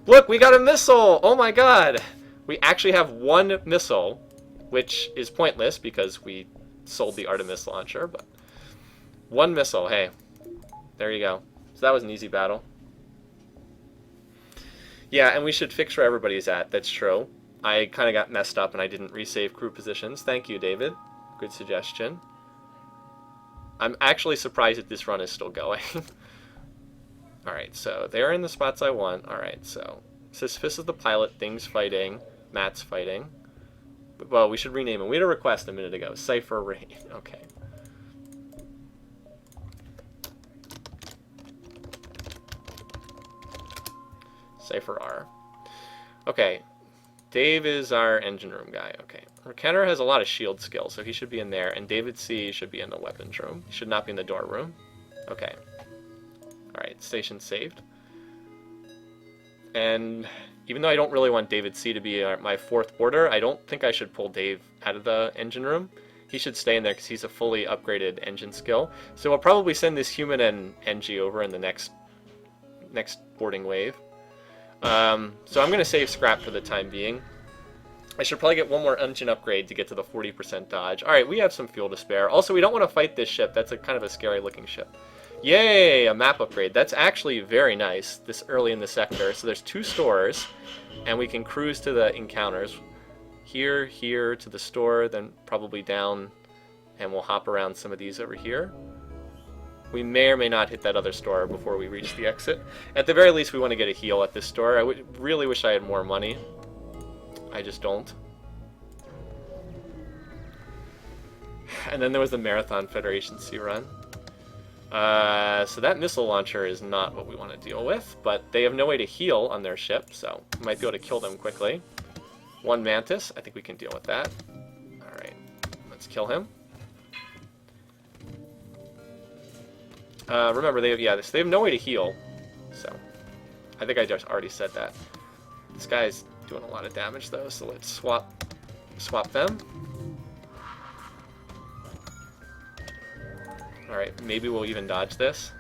Look, we got a missile! Oh my god! We actually have 1 missile, which is pointless because we sold the Artemis launcher, but 1 missile. Hey, there you go. So that was an easy battle. Yeah, and we should fix where everybody's at. That's true. I kind of got messed up and I didn't resave crew positions. Thank you, David. Good suggestion. I'm actually surprised that this run is still going. Alright, so they're in the spots I want. Alright, so Sisyphus is the pilot, Thing's fighting, Matt's fighting. Well, we should rename him. We had a request a minute ago. Cypher Rain. Okay. Cypher R. Okay. Dave is our engine room guy. Okay. Kenner has a lot of shield skill, so he should be in there. And David C should be in the weapons room. He should not be in the door room. Okay. Alright, station saved. And even though I don't really want David C to be my 4th boarder, I don't think I should pull Dave out of the engine room. He should stay in there because he's a fully upgraded engine skill. So we'll probably send this human and NG over in the next boarding wave. So I'm going to save scrap for the time being. I should probably get 1 more engine upgrade to get to the 40% dodge. Alright, we have some fuel to spare. Also, we don't want to fight this ship. That's a kind of a scary looking ship. Yay, a map upgrade. That's actually very nice this early in the sector. So there's 2 stores, and we can cruise to the encounters. Here, here, to the store, then probably down, and we'll hop around some of these over here. We may or may not hit that other store before we reach the exit. At the very least, we want to get a heal at this store. I would really wish I had more money. I just don't. And then there was the Marathon Federation Sea Run. So that missile launcher is not what we want to deal with, but they have no way to heal on their ship, so we might be able to kill them quickly. 1 Mantis, I think we can deal with that. Alright, let's kill him. Remember, they have no way to heal, so I think I just already said that. This guy's doing a lot of damage though, so let's swap them. Alright, maybe we'll even dodge this.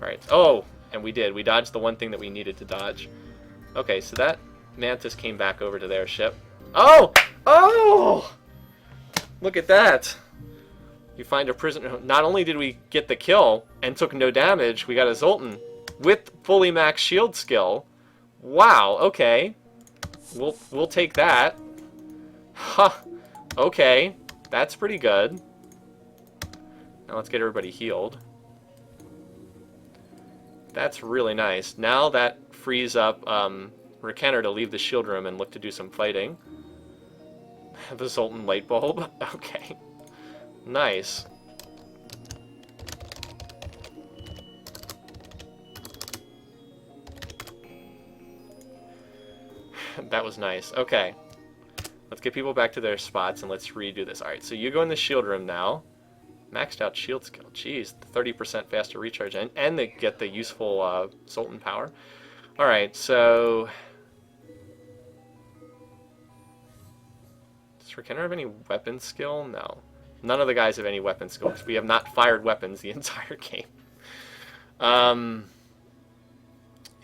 Alright, oh, and we did. We dodged the one thing that we needed to dodge. Okay, so that Mantis came back over to their ship. Oh! Oh! Look at that! You find a prisoner. Not only did we get the kill and took no damage, we got a Zoltan with fully max shield skill. Wow, okay. We'll take that. Huh. Okay. That's pretty good. Now let's get everybody healed. That's really nice. Now that frees up Rekenner to leave the shield room and look to do some fighting. The Zoltan light bulb. Okay. Nice. That was nice. Okay. Let's get people back to their spots and let's redo this. Alright, so you go in the shield room now. Maxed out shield skill. Jeez, 30% faster recharge. And they get the useful Zoltan power. Alright, so... Does Rekenner have any weapon skill? No. None of the guys have any weapon skill because we have not fired weapons the entire game.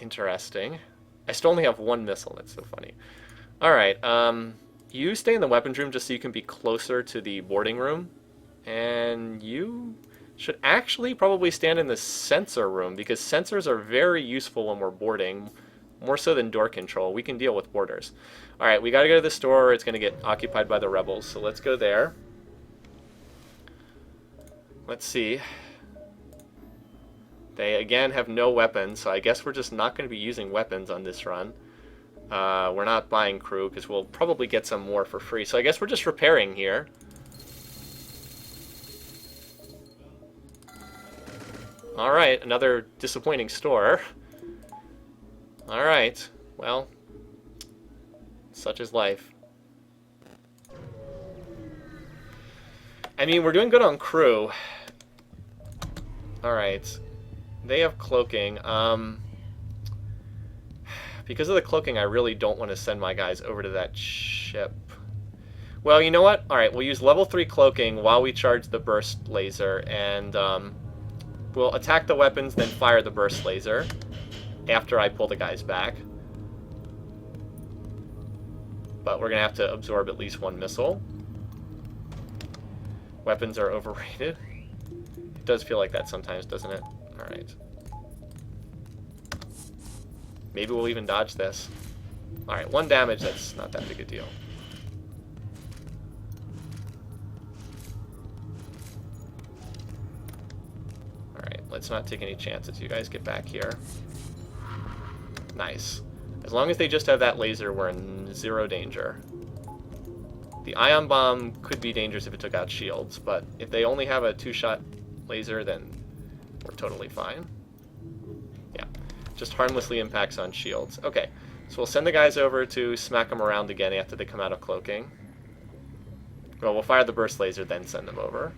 Interesting. I still only have 1 missile. That's so funny. Alright, you stay in the weapons room just so you can be closer to the boarding room. And you should actually probably stand in the sensor room because sensors are very useful when we're boarding. More so than door control. We can deal with boarders. Alright, we gotta go to the store or it's gonna get occupied by the rebels. So let's go there. Let's see. They, again, have no weapons, so I guess we're just not going to be using weapons on this run. We're not buying crew, because we'll probably get some more for free. So I guess we're just repairing here. Alright, another disappointing store. Alright, well, such is life. I mean, we're doing good on crew. Alright. They have cloaking. Because of the cloaking, I really don't want to send my guys over to that ship. Well, you know what? Alright, we'll use level 3 cloaking while we charge the burst laser, and we'll attack the weapons, then fire the burst laser after I pull the guys back. But we're going to have to absorb at least one missile. Weapons are overrated. It does feel like that sometimes, doesn't it? Alright. Maybe we'll even dodge this. Alright, 1 damage, that's not that big a deal. Alright, let's not take any chances. You guys get back here. Nice. As long as they just have that laser, we're in 0 danger. The ion bomb could be dangerous if it took out shields, but if they only have a 2-shot laser, then we're totally fine. Yeah, just harmlessly impacts on shields. Okay, so we'll send the guys over to smack them around again after they come out of cloaking. Well, we'll fire the burst laser, then send them over.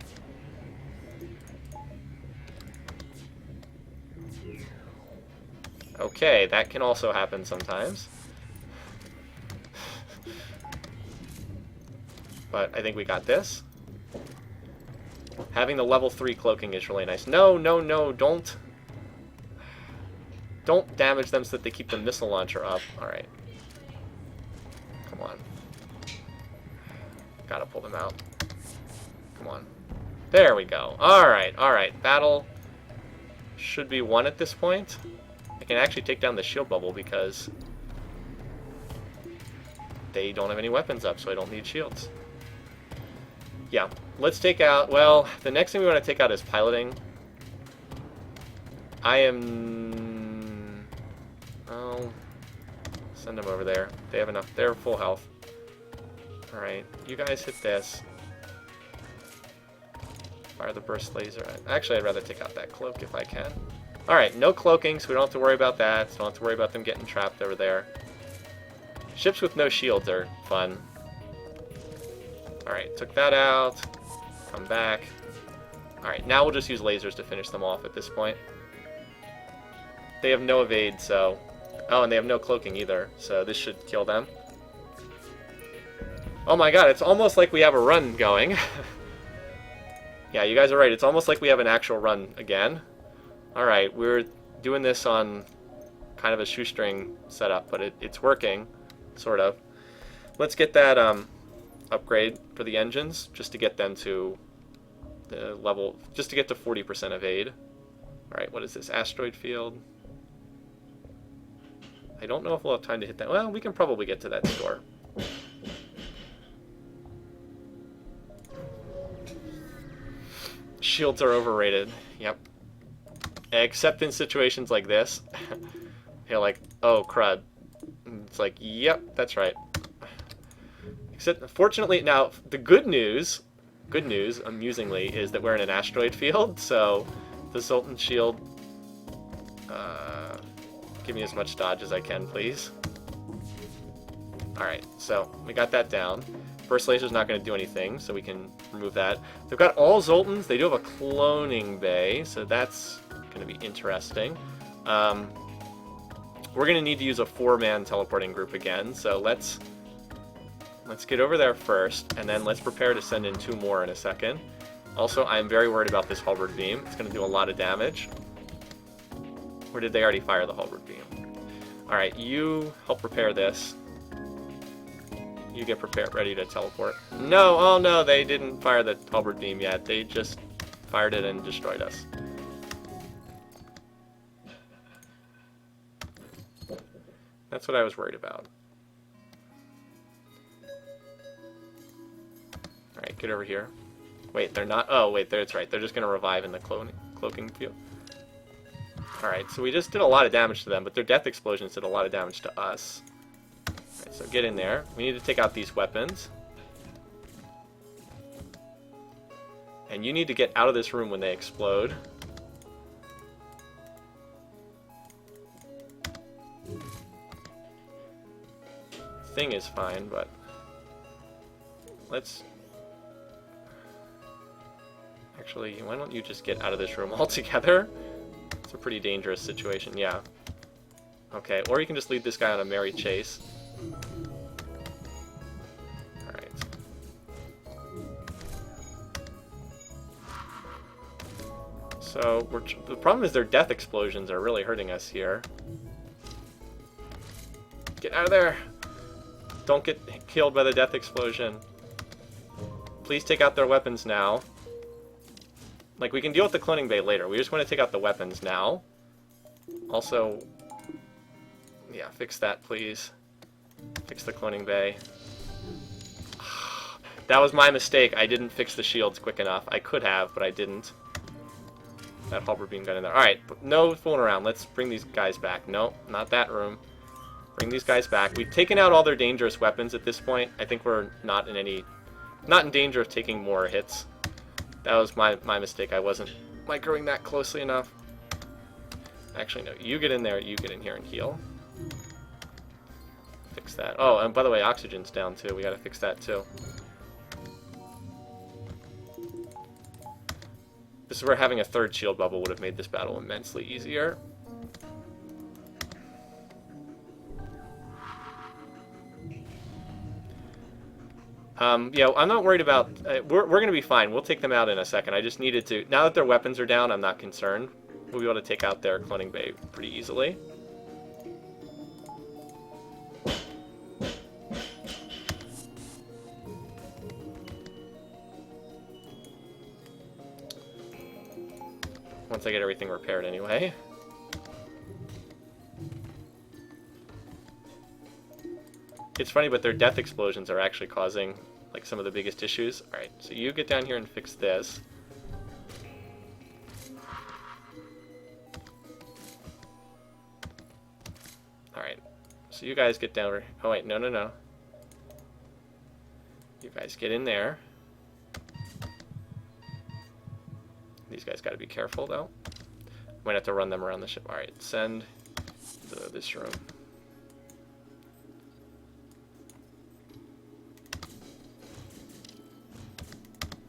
Okay, that can also happen sometimes. But I think we got this. Having the level 3 cloaking is really nice. No, no, no, don't damage them so that they keep the missile launcher up. Alright. Come on. Gotta pull them out. Come on. There we go. Alright, alright. Battle should be won at this point. I can actually take down the shield bubble because they don't have any weapons up, so I don't need shields. Yeah, let's take out, well, the next thing we want to take out is piloting. I'll send them over there. They have enough, they're full health. Alright, you guys hit this. Fire the burst laser. Actually, I'd rather take out that cloak if I can. Alright, no cloaking, so we don't have to worry about that. So don't have to worry about them getting trapped over there. Ships with no shields are fun. Alright, took that out. Come back. Alright, now we'll just use lasers to finish them off at this point. They have no evade, so... Oh, and they have no cloaking either, so this should kill them. Oh my god, it's almost like we have a run going. Yeah, you guys are right. It's almost like we have an actual run again. Alright, we're doing this on kind of a shoestring setup, but it's working, sort of. Let's get that upgrade for the engines, just to get them to the level, just to get to 40% evade. Alright, what is this? Asteroid field. I don't know if we'll have time to hit that. Well, we can probably get to that store. Shields are overrated. Yep. Except in situations like this. You're like, oh, crud. It's like, yep, that's right. Except, fortunately, now, the good news, amusingly, is that we're in an asteroid field, so the Sultan shield, give me as much dodge as I can, please. Alright, so we got that down. Burst laser's not going to do anything, so we can remove that. They've got all Zoltans. They do have a cloning bay, so that's going to be interesting. We're going to need to use a 4-man teleporting group again, so let's get over there first, and then let's prepare to send in 2 more in a second. Also, I'm very worried about this halberd beam. It's going to do a lot of damage. Or did they already fire the halberd beam? Alright, you help repair this. You get prepared, ready to teleport. No, oh no, they didn't fire the halberd beam yet. They just fired it and destroyed us. That's what I was worried about. Alright, get over here. Wait, they're not... Oh, wait, that's right. They're just going to revive in the cloaking field. Alright, so we just did a lot of damage to them, but their death explosions did a lot of damage to us. Alright, so get in there. We need to take out these weapons. And you need to get out of this room when they explode. Thing is fine, but let's... Actually, why don't you just get out of this room altogether? It's a pretty dangerous situation, yeah. Okay, or you can just lead this guy on a merry chase. Alright. So, the problem is their death explosions are really hurting us here. Get out of there! Don't get killed by the death explosion. Please take out their weapons now. Like, we can deal with the cloning bay later. We just want to take out the weapons now. Also, yeah, fix that, please. Fix the cloning bay. That was my mistake. I didn't fix the shields quick enough. I could have, but I didn't. That halberd beam got in there. Alright, no fooling around. Let's bring these guys back. No, not that room. Bring these guys back. We've taken out all their dangerous weapons at this point. I think we're not in danger of taking more hits. That was my mistake. I wasn't microing that closely enough. Actually, no. You get in there. You get in here and heal. Fix that. Oh, and by the way, oxygen's down too. We gotta fix that too. This is where having a third shield bubble would have made this battle immensely easier. Yeah, I'm not worried about... we're going to be fine. We'll take them out in a second. I just needed to... Now that their weapons are down, I'm not concerned. We'll be able to take out their cloning bay pretty easily. Once I get everything repaired anyway. It's funny, but their death explosions are actually causing like some of the biggest issues. Alright, so you get down here and fix this. Alright, so you guys get down... Oh wait, no. You guys get in there. These guys gotta be careful though. Might have to run them around the ship. Alright, send to this room.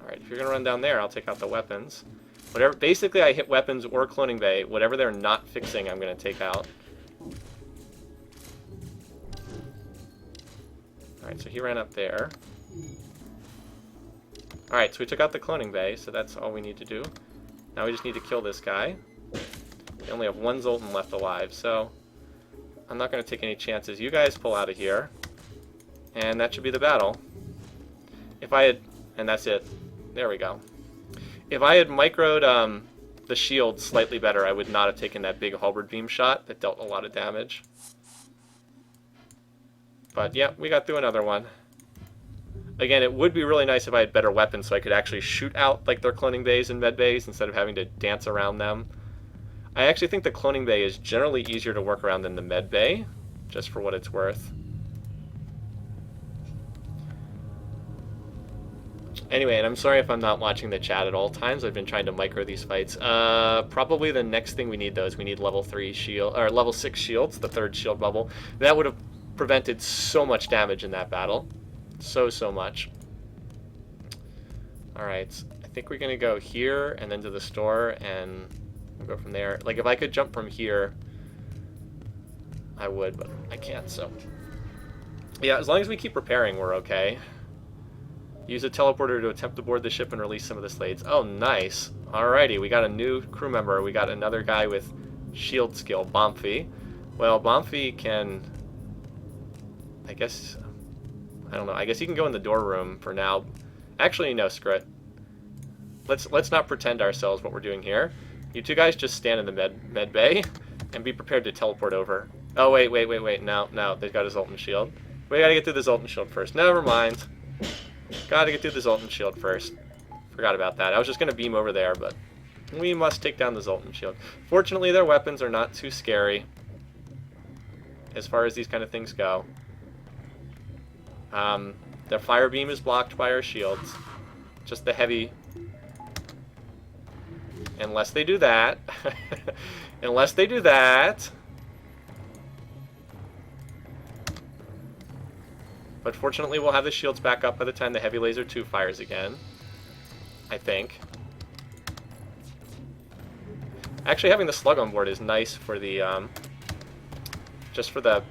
Alright, if you're gonna run down there, I'll take out the weapons. Whatever, basically I hit weapons or cloning bay. Whatever they're not fixing, I'm gonna take out. Alright, so he ran up there. Alright, so we took out the cloning bay, so that's all we need to do. Now we just need to kill this guy. We only have one Zoltan left alive, so I'm not going to take any chances. You guys pull out of here, and that should be the battle. If I had... And that's it. There we go. If I had microed the shield slightly better, I would not have taken that big halberd beam shot that dealt a lot of damage. But yeah, we got through another one. Again, it would be really nice if I had better weapons so I could actually shoot out like their cloning bays and med bays instead of having to dance around them. I actually think the cloning bay is generally easier to work around than the med bay, just for what it's worth. Anyway, and I'm sorry if I'm not watching the chat at all times. I've been trying to micro these fights. Probably the next thing we need though is we need level 3 shield, or level 6 shields, the third shield bubble. That would have prevented so much damage in that battle. So much. Alright, I think we're gonna go here and then to the store and we'll go from there. Like if I could jump from here, I would, but I can't, so. Yeah, as long as we keep repairing, we're okay. Use a teleporter to attempt to board the ship and release some of the slaves. Oh, nice. Alrighty, we got a new crew member. We got another guy with shield skill, Bomphy. Well, Bomphy can... I guess... I don't know. I guess he can go in the door room for now. Actually, no, screw it. Let's not pretend ourselves what we're doing here. You two guys just stand in the med bay and be prepared to teleport over. Oh, wait. No, they've got a Zoltan shield. We gotta get through the Zoltan shield first. Never mind. Gotta get through the Zoltan shield first. Forgot about that. I was just gonna beam over there, but We must take down the Zoltan shield. Fortunately, their weapons are not too scary as far as these kind of things go. Their fire beam is blocked by our shields. Just the heavy... Unless they do that. Unless they do that. But fortunately, we'll have the shields back up by the time the Heavy Laser 2 fires again. I think. Actually, having the Slug on board is nice for the... just for the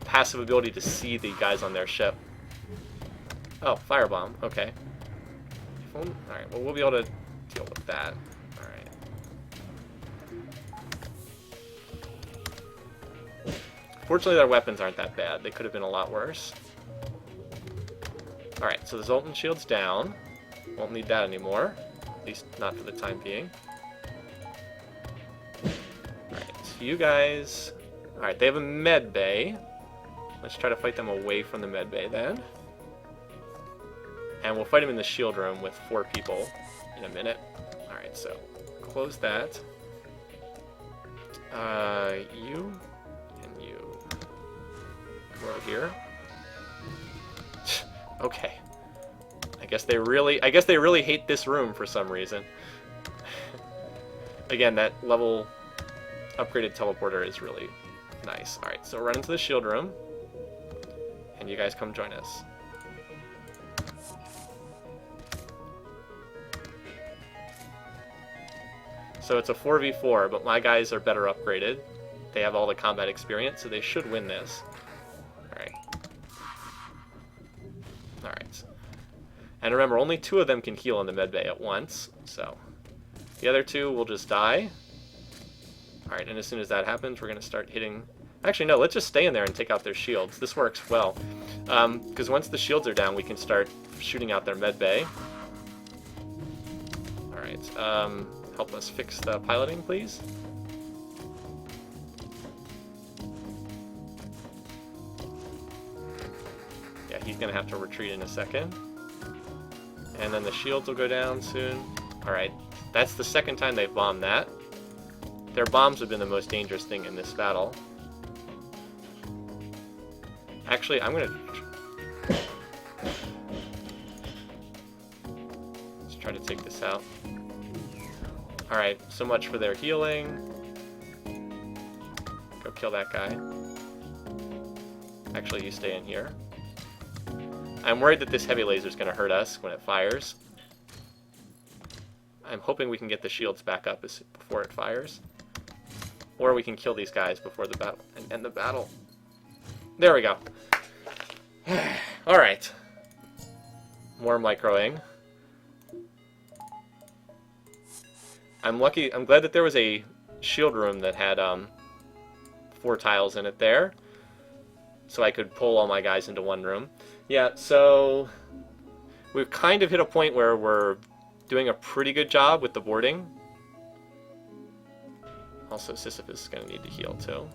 passive ability to see the guys on their ship. Oh, Firebomb. Okay. Alright, well, we'll be able to deal with that. Alright. Fortunately, their weapons aren't that bad. They could have been a lot worse. Alright, so the Zoltan shield's down. Won't need that anymore. At least not for the time being. Alright, so you guys... Alright, they have a med bay. Let's try to fight them away from the med bay then. And we'll fight them in the shield room with 4 people in a minute. Alright, so close that. You and you. Come over here. Okay. I guess they really hate this room for some reason. Again, that level upgraded teleporter is really nice. Alright, so run into the shield room. And you guys come join us. So it's a 4v4, but my guys are better upgraded. They have all the combat experience, so they should win this. Alright. Alright. And remember, only 2 of them can heal in the medbay at once, so... The other 2 will just die. Alright, and as soon as that happens, we're going to start hitting... Actually, no, let's just stay in there and take out their shields. This works well. Because once the shields are down, we can start shooting out their medbay. Alright, help us fix the piloting, please. Yeah, he's going to have to retreat in a second. And then the shields will go down soon. Alright, that's the second time they've bombed that. Their bombs have been the most dangerous thing in this battle. Actually, I'm going to... Let's try to take this out. Alright, so much for their healing. Go kill that guy. Actually, you stay in here. I'm worried that this heavy laser is going to hurt us when it fires. I'm hoping we can get the shields back up before it fires. Or we can kill these guys before the battle and end the battle. There we go. Alright. More microing. I'm glad that there was a shield room that had 4 tiles in it there. So I could pull all my guys into one room. Yeah, so we've kind of hit a point where we're doing a pretty good job with the boarding. Also, Sisyphus is going to need to heal too.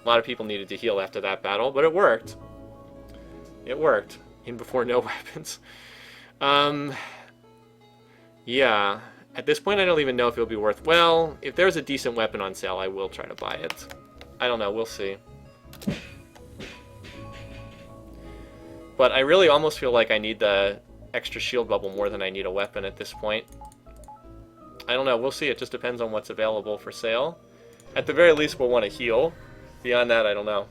A lot of people needed to heal after that battle, but it worked. It worked. Even before no weapons. Yeah. At this point, I don't even know if it'll be worth... Well, if there's a decent weapon on sale, I will try to buy it. I don't know. We'll see. But I really almost feel like I need the extra shield bubble more than I need a weapon at this point. I don't know. We'll see. It just depends on what's available for sale. At the very least, we'll want to heal. Beyond that, I don't know.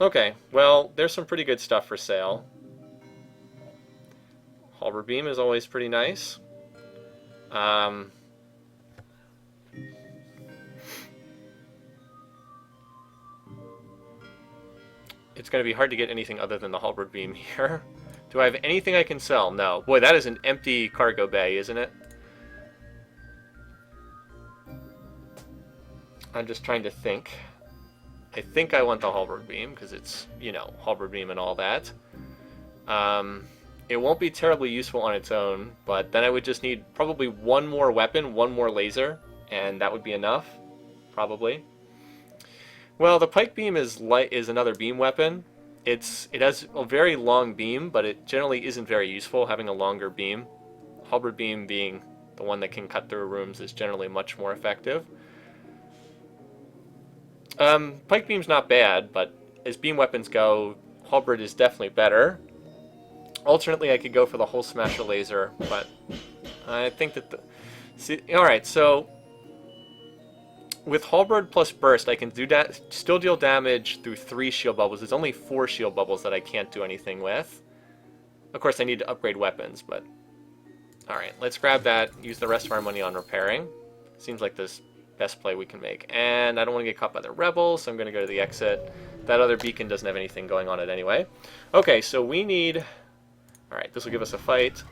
Okay. Well, there's some pretty good stuff for sale. Halberd Beam is always pretty nice. It's going to be hard to get anything other than the Halberd Beam here. Do I have anything I can sell? No. Boy, that is an empty cargo bay, isn't it? I'm just trying to think. I think I want the Halberd Beam, because it's, you know, Halberd Beam and all that. It won't be terribly useful on its own, but then I would just need probably one more weapon, one more laser, and that would be enough, probably. Well, the Pike Beam is another beam weapon, It has a very long beam, but it generally isn't very useful having a longer beam. Halberd beam being the one that can cut through rooms is generally much more effective. Pike beam's not bad, but as beam weapons go, halberd is definitely better. Alternately, I could go for the Hull Smasher laser, but I think that the... See, alright, so with halberd plus burst, I can do still deal damage through 3 shield bubbles. There's only 4 shield bubbles that I can't do anything with. Of course, I need to upgrade weapons, but... Alright, let's grab that, use the rest of our money on repairing. Seems like this best play we can make. And I don't want to get caught by the rebels, so I'm going to go to the exit. That other beacon doesn't have anything going on it anyway. Okay, so we need... Alright, this will give us a fight.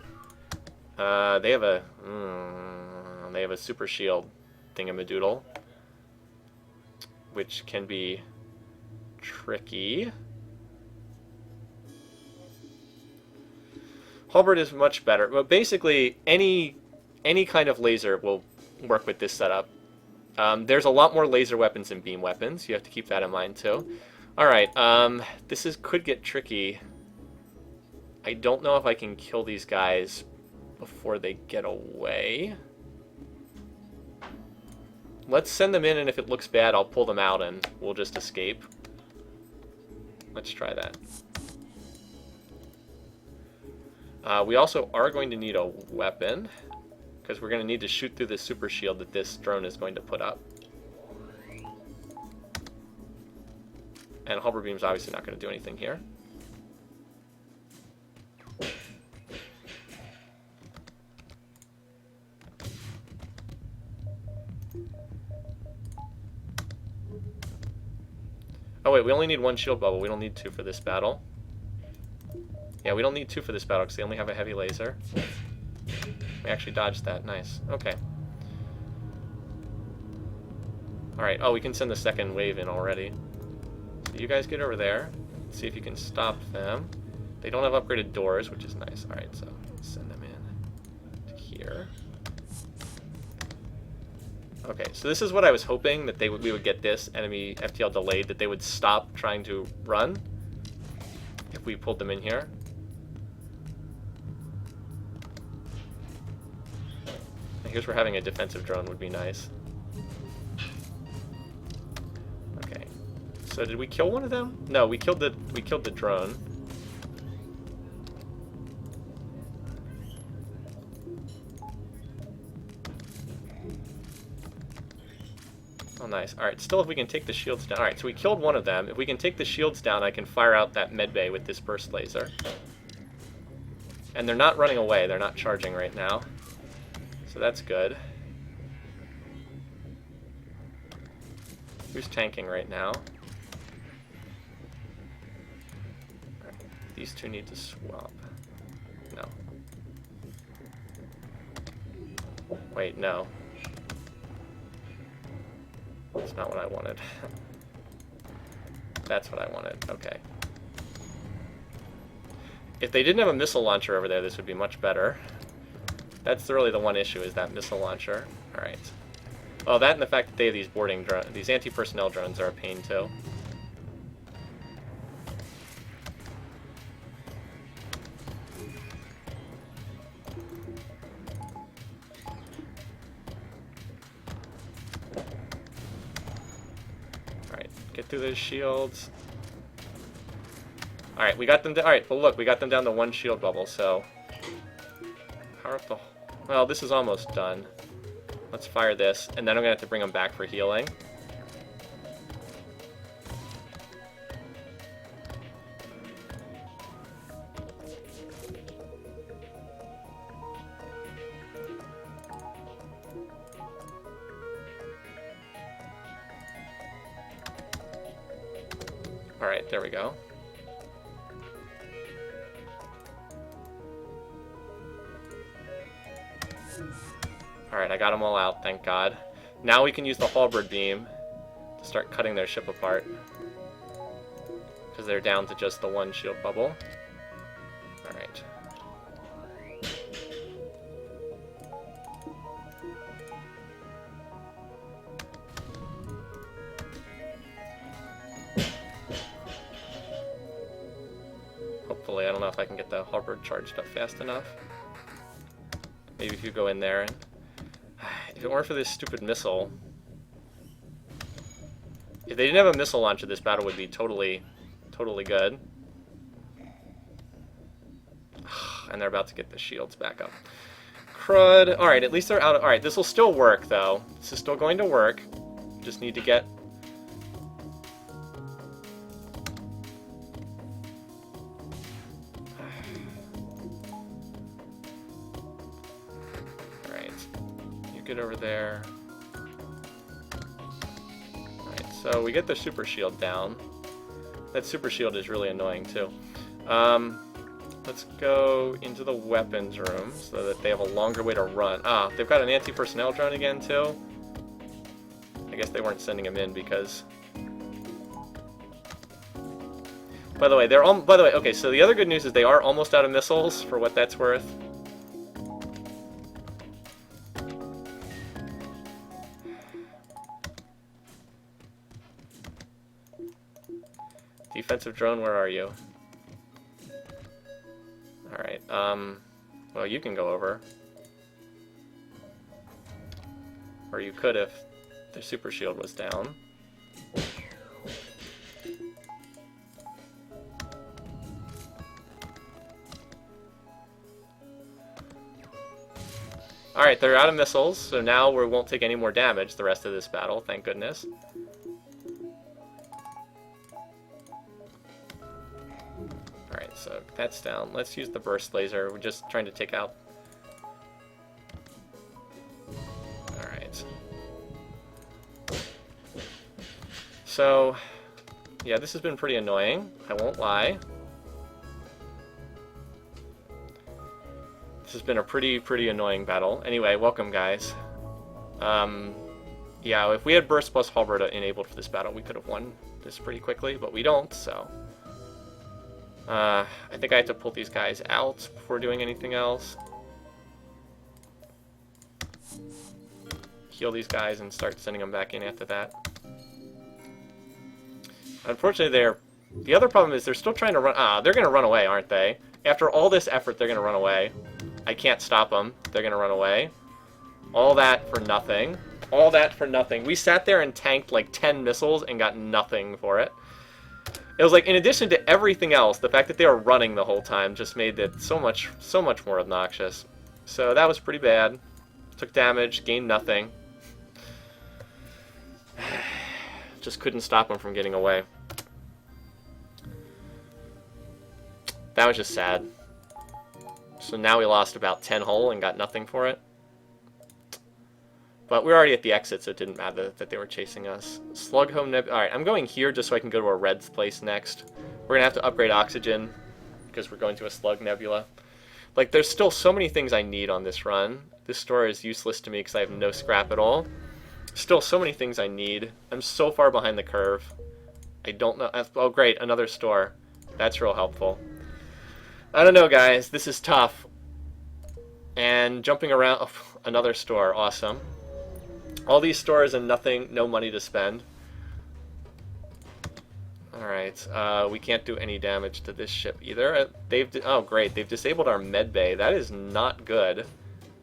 They have a super shield thingamadoodle, which can be tricky. Halberd is much better, but basically any kind of laser will work with this setup. There's a lot more laser weapons than beam weapons. You have to keep that in mind too. All right, this could get tricky. I don't know if I can kill these guys before they get away. Let's send them in, and if it looks bad, I'll pull them out and we'll just escape. Let's try that. We also are going to need a weapon, because we're going to need to shoot through the super shield that this drone is going to put up. And halberd beam's obviously not going to do anything here. Oh wait, we only need 1 shield bubble. We don't need 2 for this battle. Yeah, we don't need 2 for this battle because they only have a heavy laser. We actually dodged that. Nice. Okay. Alright. Oh, we can send the second wave in already. So you guys get over there. See if you can stop them. They don't have upgraded doors, which is nice. Alright, so send them in to here. Okay, so this is what I was hoping, that we would get this enemy FTL delayed, that they would stop trying to run if we pulled them in here. Here's where having a defensive drone would be nice. Okay, so did we kill one of them? No, we killed the drone. Oh, nice. Alright, still if we can take the shields down. Alright, so we killed one of them. If we can take the shields down, I can fire out that medbay with this burst laser. And they're not running away. They're not charging right now. So that's good. Who's tanking right now? Alright, these two need to swap. No. Wait, no. That's not what I wanted. That's what I wanted. Okay. If they didn't have a missile launcher over there, this would be much better. That's really the one issue, is that missile launcher. Alright. Oh, that and the fact that they have these boarding drones. These anti-personnel drones are a pain, too. Alright, get through those shields. Alright, we got them down. Alright, well look, we got them down to 1 shield bubble, so... Power up the... Well, this is almost done. Let's fire this, and then I'm going to have to bring them back for healing. Alright, there we go. Alright, I got them all out, thank God. Now we can use the halberd beam to start cutting their ship apart. Because they're down to just the 1 shield bubble. Alright. the halberd charged up fast enough. Maybe if you go in there and... If it weren't for this stupid missile... If they didn't have a missile launcher, this battle would be totally good. And they're about to get the shields back up. Crud. Alright, at least they're out of... Alright, this will still work, though. This is still going to work. Just need to get... Alright. You get over there. Alright, so we get the super shield down. That super shield is really annoying, too. Let's go into the weapons room so that they have a longer way to run. Ah, they've got an anti-personnel drone again, too. I guess they weren't sending him in because... By the way, okay, so the other good news is they are almost out of missiles, for what that's worth. Defensive drone, where are you? Alright, well, you can go over. Or you could if the super shield was down. Alright, they're out of missiles, so now we won't take any more damage the rest of this battle, thank goodness. Alright, so that's down. Let's use the burst laser. We're just trying to take out... Alright. So, yeah, this has been pretty annoying. I won't lie. This has been a pretty annoying battle. Anyway, welcome, guys. Yeah, if we had burst plus halberd enabled for this battle, we could have won this pretty quickly, but we don't, so... I think I have to pull these guys out before doing anything else. Heal these guys and start sending them back in after that. Unfortunately, the other problem is they're still trying to run... they're going to run away, aren't they? After all this effort, they're going to run away. I can't stop them. They're going to run away. All that for nothing. All that for nothing. We sat there and tanked like 10 missiles and got nothing for it. It was like, in addition to everything else, the fact that they were running the whole time just made it so much more obnoxious. So that was pretty bad. Took damage, gained nothing. Just couldn't stop them from getting away. That was just sad. So now we lost about 10 hull and got nothing for it. But we're already at the exit, so it didn't matter that they were chasing us. Slug home nebula. Alright, I'm going here just so I can go to a red's place next. We're going to have to upgrade oxygen because we're going to a slug nebula. Like, there's still so many things I need on this run. This store is useless to me because I have no scrap at all. Still so many things I need. I'm so far behind the curve. I don't know. Oh, great, another store. That's real helpful. I don't know, guys. This is tough. And jumping around... Oh, another store. Awesome. All these stores and nothing, no money to spend. Alright, we can't do any damage to this ship either. Oh, great. They've disabled our med bay. That is not good.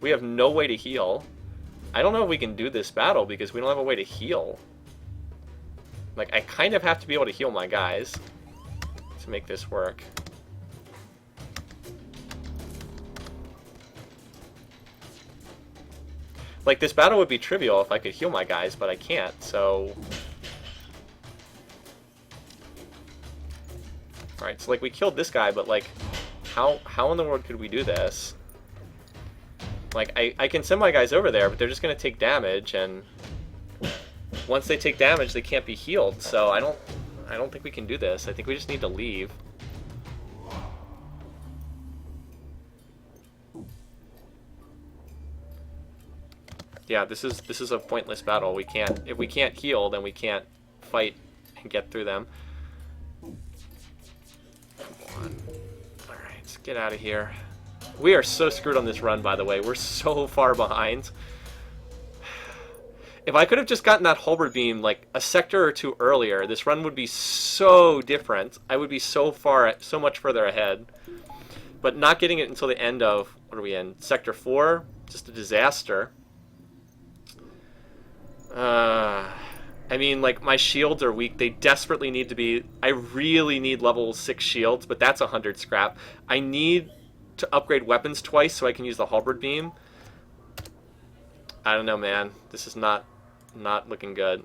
We have no way to heal. I don't know if we can do this battle because we don't have a way to heal. Like, I kind of have to be able to heal my guys to make this work. Like, this battle would be trivial if I could heal my guys, but I can't, so... Alright, so, like, we killed this guy, but, like, how in the world could we do this? Like, I can send my guys over there, but they're just gonna take damage, and... Once they take damage, they can't be healed, so I don't think we can do this. I think we just need to leave. Yeah, this is a pointless battle. If we can't heal, then we can't fight and get through them. Come on. Alright, let's get out of here. We are so screwed on this run, by the way. We're so far behind. If I could have just gotten that halberd beam like a sector or two earlier, this run would be so different. I would be so much further ahead. But not getting it until the end of, what are we in? Sector 4? Just a disaster. I mean, like, my shields are weak. They desperately need to be... I really need level 6 shields, but that's 100 scrap. I need to upgrade weapons twice so I can use the halberd beam. I don't know, man. This is not looking good.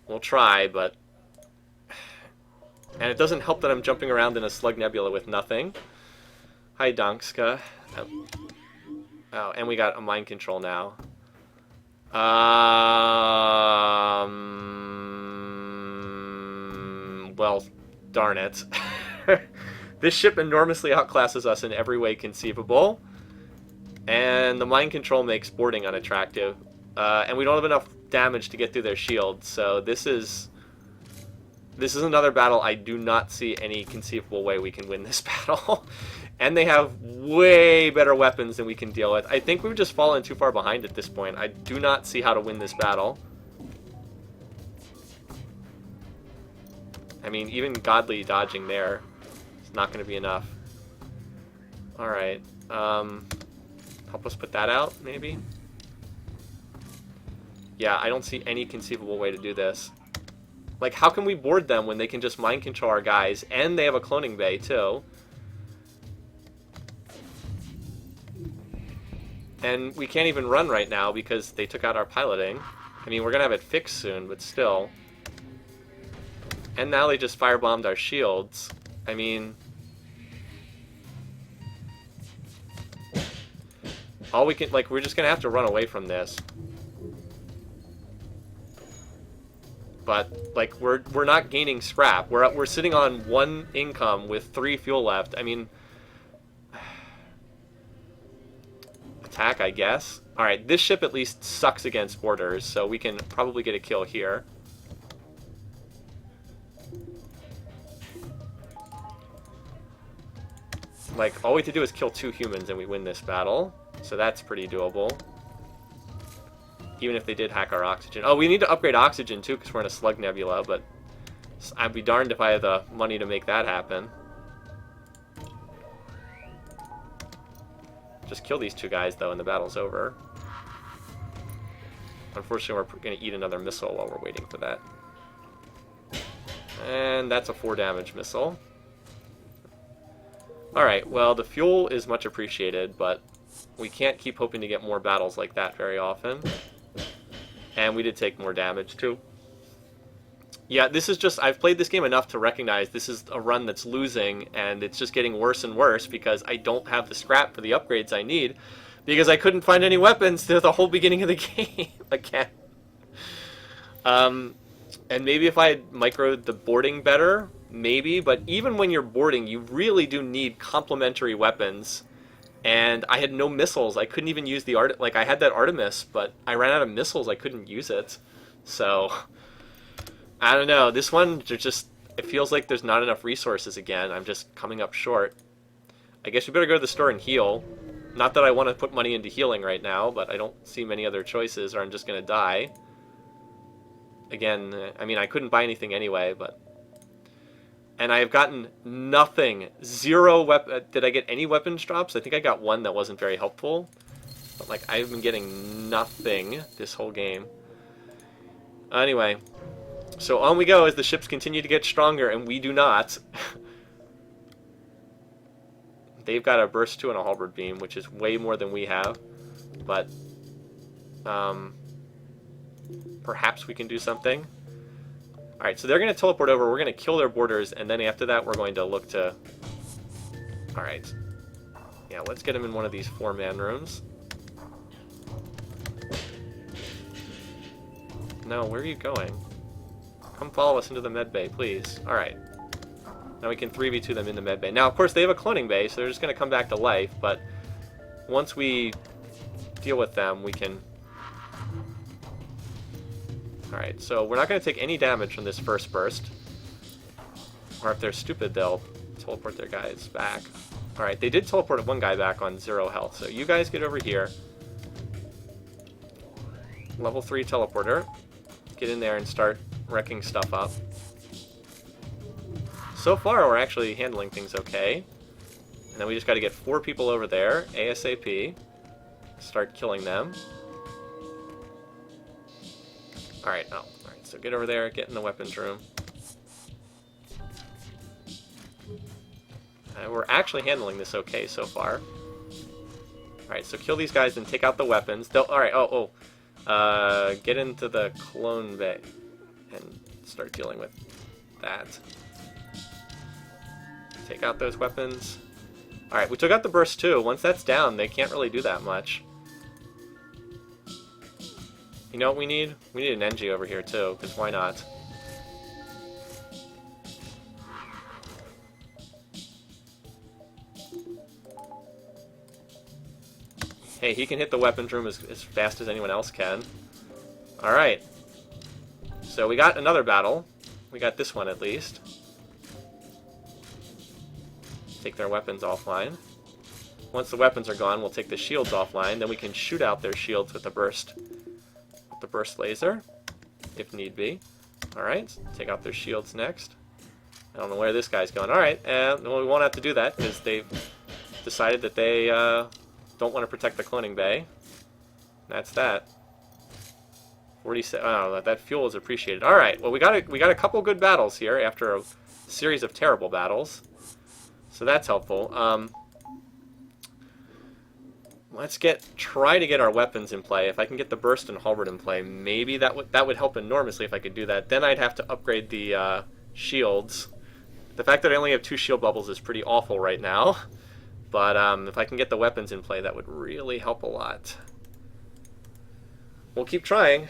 We'll try, but... And it doesn't help that I'm jumping around in a slug nebula with nothing. Hi, Donska. Oh, and we got a mind control now. Well, darn it. This ship enormously outclasses us in every way conceivable. And the mind control makes boarding unattractive. And we don't have enough damage to get through their shields, so this is another battle I do not see any conceivable way we can win this battle. And they have way better weapons than we can deal with. I think we've just fallen too far behind at this point. I do not see how to win this battle. I mean, even godly dodging there is not going to be enough. Alright. Help us put that out, maybe? Yeah, I don't see any conceivable way to do this. Like, how can we board them when they can just mind control our guys, and they have a cloning bay, too? And we can't even run right now because they took out our piloting. I mean, we're going to have it fixed soon, but still. And now they just firebombed our shields. I mean... all we can... like, we're just going to have to run away from this. But, like, we're not gaining scrap. We're sitting on 1 income with 3 fuel left. I mean... attack, I guess. Alright, this ship at least sucks against boarders, so we can probably get a kill here. Like, all we have to do is kill 2 humans and we win this battle. So that's pretty doable. Even if they did hack our oxygen. Oh, we need to upgrade oxygen too because we're in a slug nebula, but I'd be darned if I had the money to make that happen. Just kill these 2 guys, though, and the battle's over. Unfortunately, we're going to eat another missile while we're waiting for that. And that's a 4 damage missile. Alright, well, the fuel is much appreciated, but we can't keep hoping to get more battles like that very often. And we did take more damage, too. Yeah, this is just... I've played this game enough to recognize this is a run that's losing, and it's just getting worse and worse because I don't have the scrap for the upgrades I need because I couldn't find any weapons through the whole beginning of the game again. And maybe if I had microed the boarding better, maybe, but even when you're boarding, you really do need complementary weapons. And I had no missiles. I couldn't even use the like, I had that Artemis, but I ran out of missiles. I couldn't use it. So... I don't know. This one, just it feels like there's not enough resources again. I'm just coming up short. I guess we better go to the store and heal. Not that I want to put money into healing right now, but I don't see many other choices or I'm just going to die. Again, I mean, I couldn't buy anything anyway, but... And I have gotten nothing. 0 weapon... Did I get any weapons drops? I think I got 1 that wasn't very helpful. But, like, I've been getting nothing this whole game. Anyway... So on we go as the ships continue to get stronger, and we do not. They've got a burst 2 and a halberd beam, which is way more than we have. But perhaps we can do something. Alright, so they're going to teleport over. We're going to kill their boarders, and then after that we're going to look to... Alright. Yeah, let's get them in one of these 4-man rooms. No, where are you going? Come follow us into the medbay, please. Alright. Now we can 3v2 them in the medbay. Now, of course, they have a cloning bay, so they're just going to come back to life, but once we deal with them, we can... Alright, so we're not going to take any damage from this first burst. Or if they're stupid, they'll teleport their guys back. Alright, they did teleport 1 guy back on 0 health, so you guys get over here. Level 3 teleporter. Get in there and start wrecking stuff up. so far we're actually handling things okay. And then we just got to get 4 people over there, ASAP. Start killing them. Alright, oh. Alright, so get over there, get in the weapons room. We're actually handling this okay so far. Alright, so kill these guys and take out the weapons. Alright, get into the clone bay and start dealing with that. Take out those weapons. Alright, we took out the burst too. Once that's down, they can't really do that much. You know what we need? We need an NG over here too, because why not? Hey, he can hit the weapons room as fast as anyone else can. Alright. So we got another battle. We got this one at least. Take their weapons offline. Once the weapons are gone, we'll take the shields offline. Then we can shoot out their shields with the burst laser, if need be. Alright, take out their shields next. I don't know where this guy's going. Alright, well, we won't have to do that because they've decided that they don't want to protect the cloning bay. That's that. 47. Oh, that fuel is appreciated. All right. Well, we got a couple good battles here after a series of terrible battles, so that's helpful. Let's try to get our weapons in play. If I can get the burst and halberd in play, maybe that would help enormously if I could do that. Then I'd have to upgrade the shields. The fact that I only have 2 shield bubbles is pretty awful right now. But if I can get the weapons in play, that would really help a lot. We'll keep trying.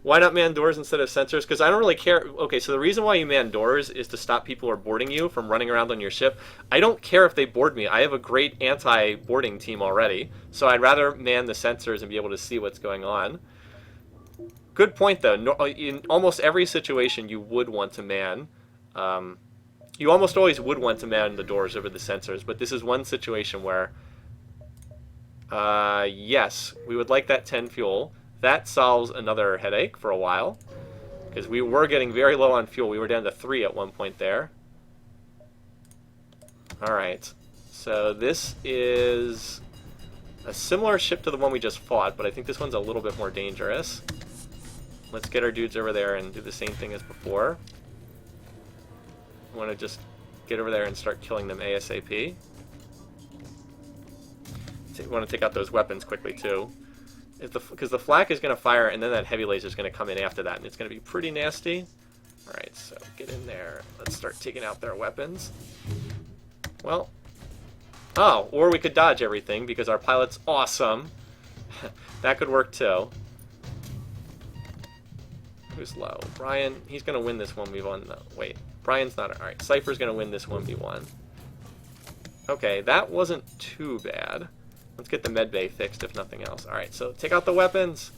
Why not man doors instead of sensors? Because I don't really care. Okay, so the reason why you man doors is to stop people who are boarding you from running around on your ship. I don't care if they board me. I have a great anti-boarding team already. So I'd rather man the sensors and be able to see what's going on. Good point, though. In almost every situation, you would want to man. You almost always would want to man the doors over the sensors, but this is one situation where, yes, we would like that 10 fuel. That solves another headache for a while, because we were getting very low on fuel. We were down to 3 at one point there. Alright, so this is a similar ship to the one we just fought, but I think this one's a little bit more dangerous. Let's get our dudes over there and do the same thing as before. I want to just get over there and start killing them ASAP. I want to take out those weapons quickly too, because the flak is going to fire and then that heavy laser is going to come in after that, and it's going to be pretty nasty. Alright, so get in there. Let's start taking out their weapons. Well, oh, or we could dodge everything because our pilot's awesome. That could work too. Who's low? Brian, he's going to win this 1v1. No, wait. Brian's not... Alright, Cypher's going to win this 1v1. Okay, that wasn't too bad. Let's get the medbay fixed, if nothing else. Alright, so take out the weapons.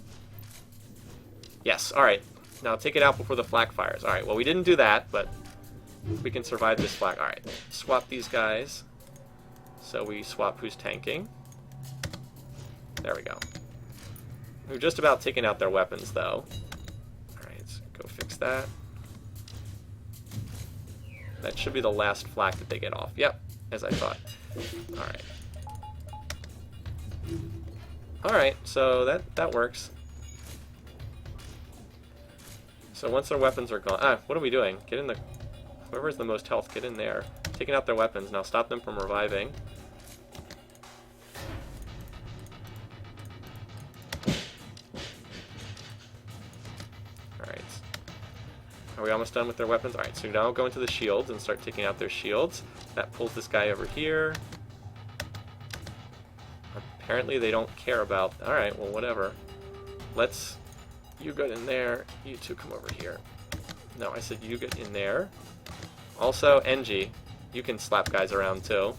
Yes, alright. Now take it out before the flak fires. Alright, well, we didn't do that, but we can survive this flak. Alright, swap these guys. So we swap who's tanking. There we go. We've just about taken out their weapons, though. Alright, so go fix that. That should be the last flak that they get off. Yep, as I thought. Alright. Alright, so that works. So once their weapons are gone... what are we doing? Get in the... Whoever has the most health, get in there. Taking out their weapons. Now stop them from reviving. Alright. Are we almost done with their weapons? Alright, so now go into the shields and start taking out their shields. That pulls this guy over here. Apparently they don't care about... Alright, well, whatever. Let's... You get in there. You two come over here. No, I said you get in there. Also, NG, you can slap guys around too.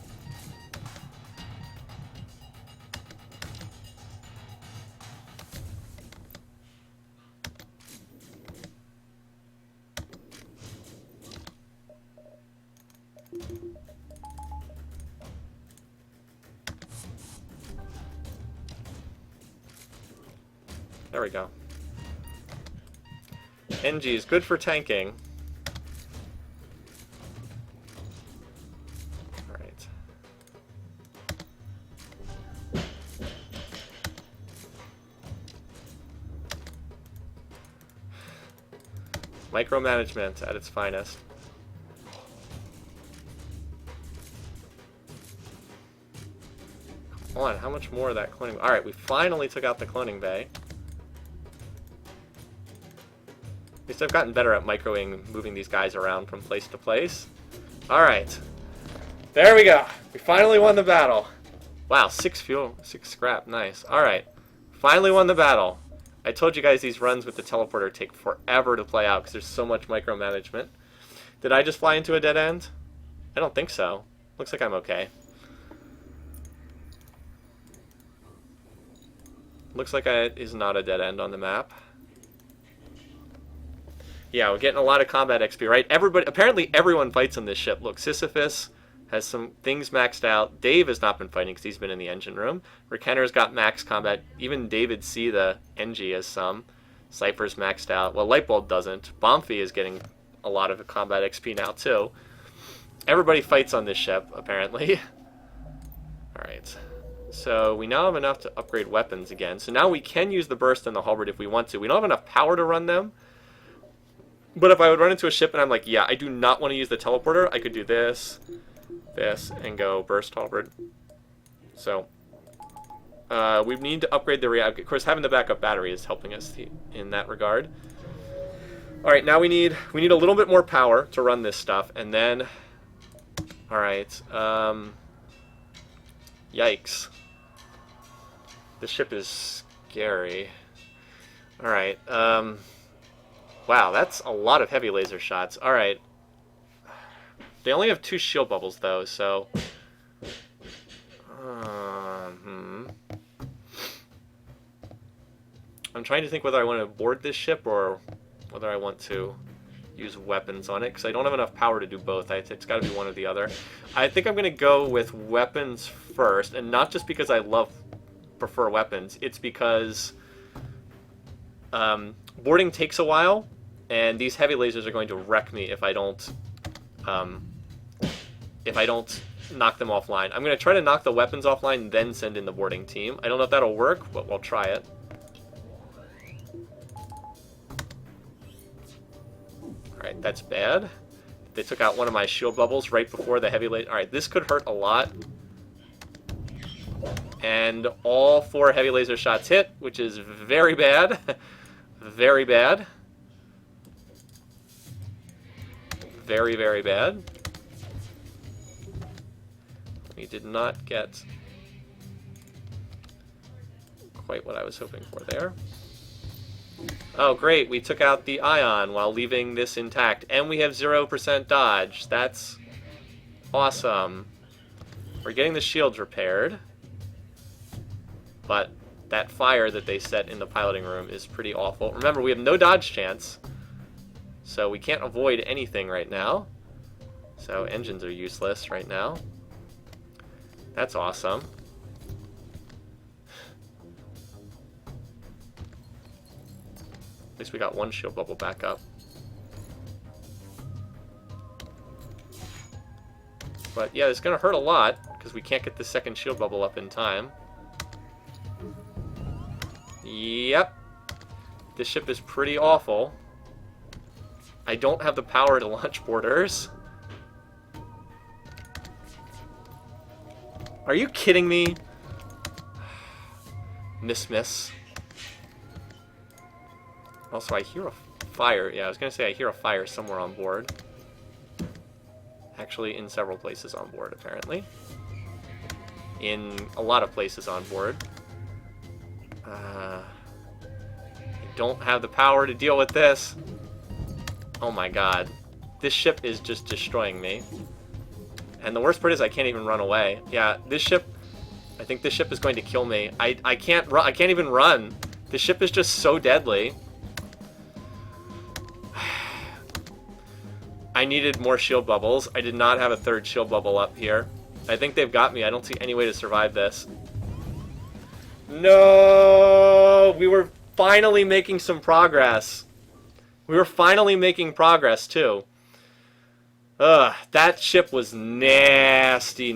There we go. NG is good for tanking. Micromanagement at its finest. Come on, how much more of that cloning? Alright, we finally took out the cloning bay. At least I've gotten better at microing, moving these guys around from place to place. Alright. There we go. We finally won the battle. Wow, 6 fuel, 6 scrap. Nice. Alright. Finally won the battle. I told you guys these runs with the teleporter take forever to play out because there's so much micromanagement. Did I just fly into a dead end? I don't think so. Looks like I'm okay. Looks like it is not a dead end on the map. Yeah, we're getting a lot of combat XP, right? Apparently everyone fights on this ship. Look, Sisyphus has some things maxed out. Dave has not been fighting because he's been in the engine room. Rekenner's got max combat. Even David C, the NG, has some. Cypher's maxed out. Well, Lightbulb doesn't. Bomphy is getting a lot of combat XP now, too. Everybody fights on this ship, apparently. Alright. So we now have enough to upgrade weapons again. So now we can use the burst and the halberd if we want to. We don't have enough power to run them. But if I would run into a ship and I'm like, yeah, I do not want to use the teleporter, I could do this, this, and go burst halberd. So we need to upgrade the reactor. Of course, having the backup battery is helping us in that regard. All right, now we need a little bit more power to run this stuff, and then, all right, yikes. This ship is scary. All right, wow, that's a lot of heavy laser shots. All right. They only have 2 shield bubbles, though, so... I'm trying to think whether I want to board this ship or whether I want to use weapons on it, because I don't have enough power to do both. It's got to be one or the other. I think I'm going to go with weapons first, and not just because I prefer weapons. It's because boarding takes a while, and these heavy lasers are going to wreck me if I don't knock them offline. I'm going to try to knock the weapons offline and then send in the boarding team. I don't know if that'll work, but we'll try it. Alright, that's bad. They took out one of my shield bubbles right before the heavy laser. Alright, this could hurt a lot. And all 4 heavy laser shots hit, which is very bad. Very bad. Very, very bad. We did not get quite what I was hoping for there. Oh, great. We took out the ion while leaving this intact. And we have 0% dodge. That's awesome. We're getting the shields repaired. But that fire that they set in the piloting room is pretty awful. Remember, we have no dodge chance. So we can't avoid anything right now. So engines are useless right now. That's awesome. At least we got 1 shield bubble back up. But yeah, it's going to hurt a lot because we can't get the second shield bubble up in time. Yep. This ship is pretty awful. I don't have the power to launch boarders. Are you kidding me? Miss. Also, I hear a fire. Yeah, I was going to say I hear a fire somewhere on board. Actually, in several places on board, apparently. In a lot of places on board. I don't have the power to deal with this. Oh my god. This ship is just destroying me. And the worst part is I can't even run away. Yeah, this ship... I think this ship is going to kill me. I can't run. I can't even run. This ship is just so deadly. I needed more shield bubbles. I did not have a 3rd shield bubble up here. I think they've got me. I don't see any way to survive this. No! We were finally making some progress. We were finally making progress, too. Ugh, that ship was nasty.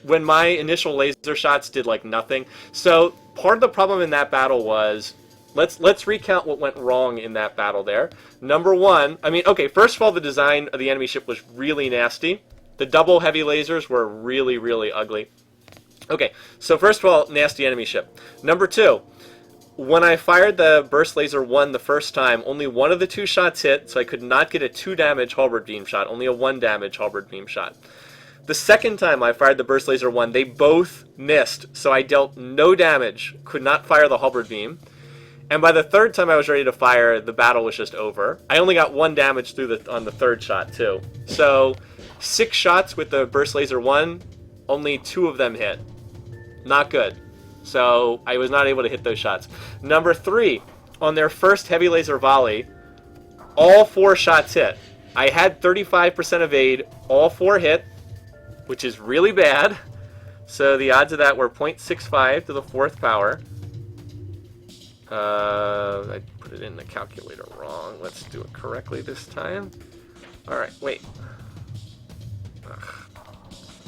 When my initial laser shots did, like, nothing. So, part of the problem in that battle was let's recount what went wrong in that battle there. Number one, I mean, okay, first of all, the design of the enemy ship was really nasty. The double heavy lasers were really, really ugly. Okay, so first of all, nasty enemy ship. Number two, when I fired the burst laser 1 the first time, only one of the 2 shots hit, so I could not get a 2 damage halberd beam shot, only a 1 damage halberd beam shot. The second time I fired the burst laser 1, they both missed, so I dealt no damage, could not fire the halberd beam. And by the third time I was ready to fire, the battle was just over. I only got 1 damage on the third shot too. So 6 shots with the burst laser 1, only 2 of them hit. Not good. So I was not able to hit those shots. Number 3, on their first heavy laser volley, all 4 shots hit. I had 35% evade, all 4 hit, which is really bad. So the odds of that were 0.65 to the 4th power. I put it in the calculator wrong. Let's do it correctly this time. Alright, wait.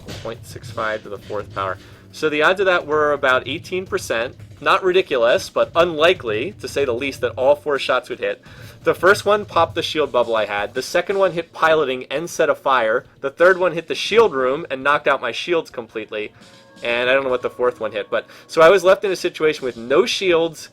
0.65 to the 4th power. So the odds of that were about 18%. Not ridiculous, but unlikely, to say the least, that all 4 shots would hit. The first one popped the shield bubble I had. The second one hit piloting and set a fire. The third one hit the shield room and knocked out my shields completely. And I don't know what the 4th one hit. But so I was left in a situation with no shields,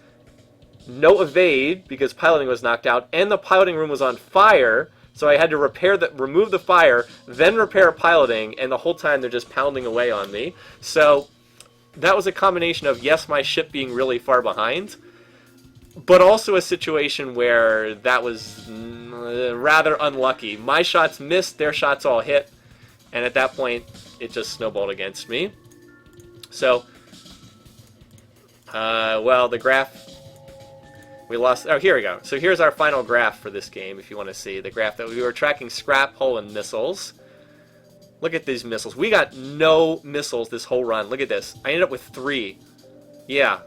no evade, because piloting was knocked out, and the piloting room was on fire. So I had to remove the fire, then repair piloting, and the whole time they're just pounding away on me. So that was a combination of, yes, my ship being really far behind, but also a situation where that was rather unlucky. My shots missed, their shots all hit, and at that point, it just snowballed against me. So, well, the graph... We lost... Oh, here we go. So here's our final graph for this game, if you want to see. The graph that we were tracking scrap, hull, and missiles. Look at these missiles. We got no missiles this whole run. Look at this. I ended up with 3. Yeah.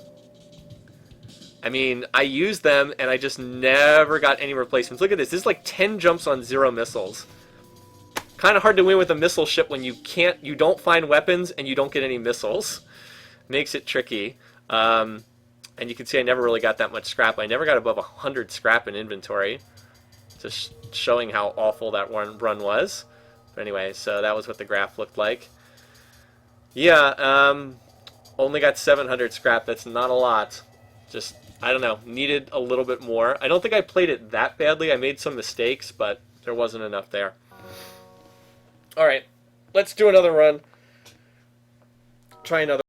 I mean, I used them, and I just never got any replacements. Look at this. This is like 10 jumps on 0 missiles. Kind of hard to win with a missile ship when you don't find weapons, and you don't get any missiles. Makes it tricky. And you can see I never really got that much scrap. I never got above 100 scrap in inventory. Just showing how awful that run was. But anyway, so that was what the graph looked like. Yeah, only got 700 scrap. That's not a lot. Just, I don't know, needed a little bit more. I don't think I played it that badly. I made some mistakes, but there wasn't enough there. Alright, let's do another run. Try another.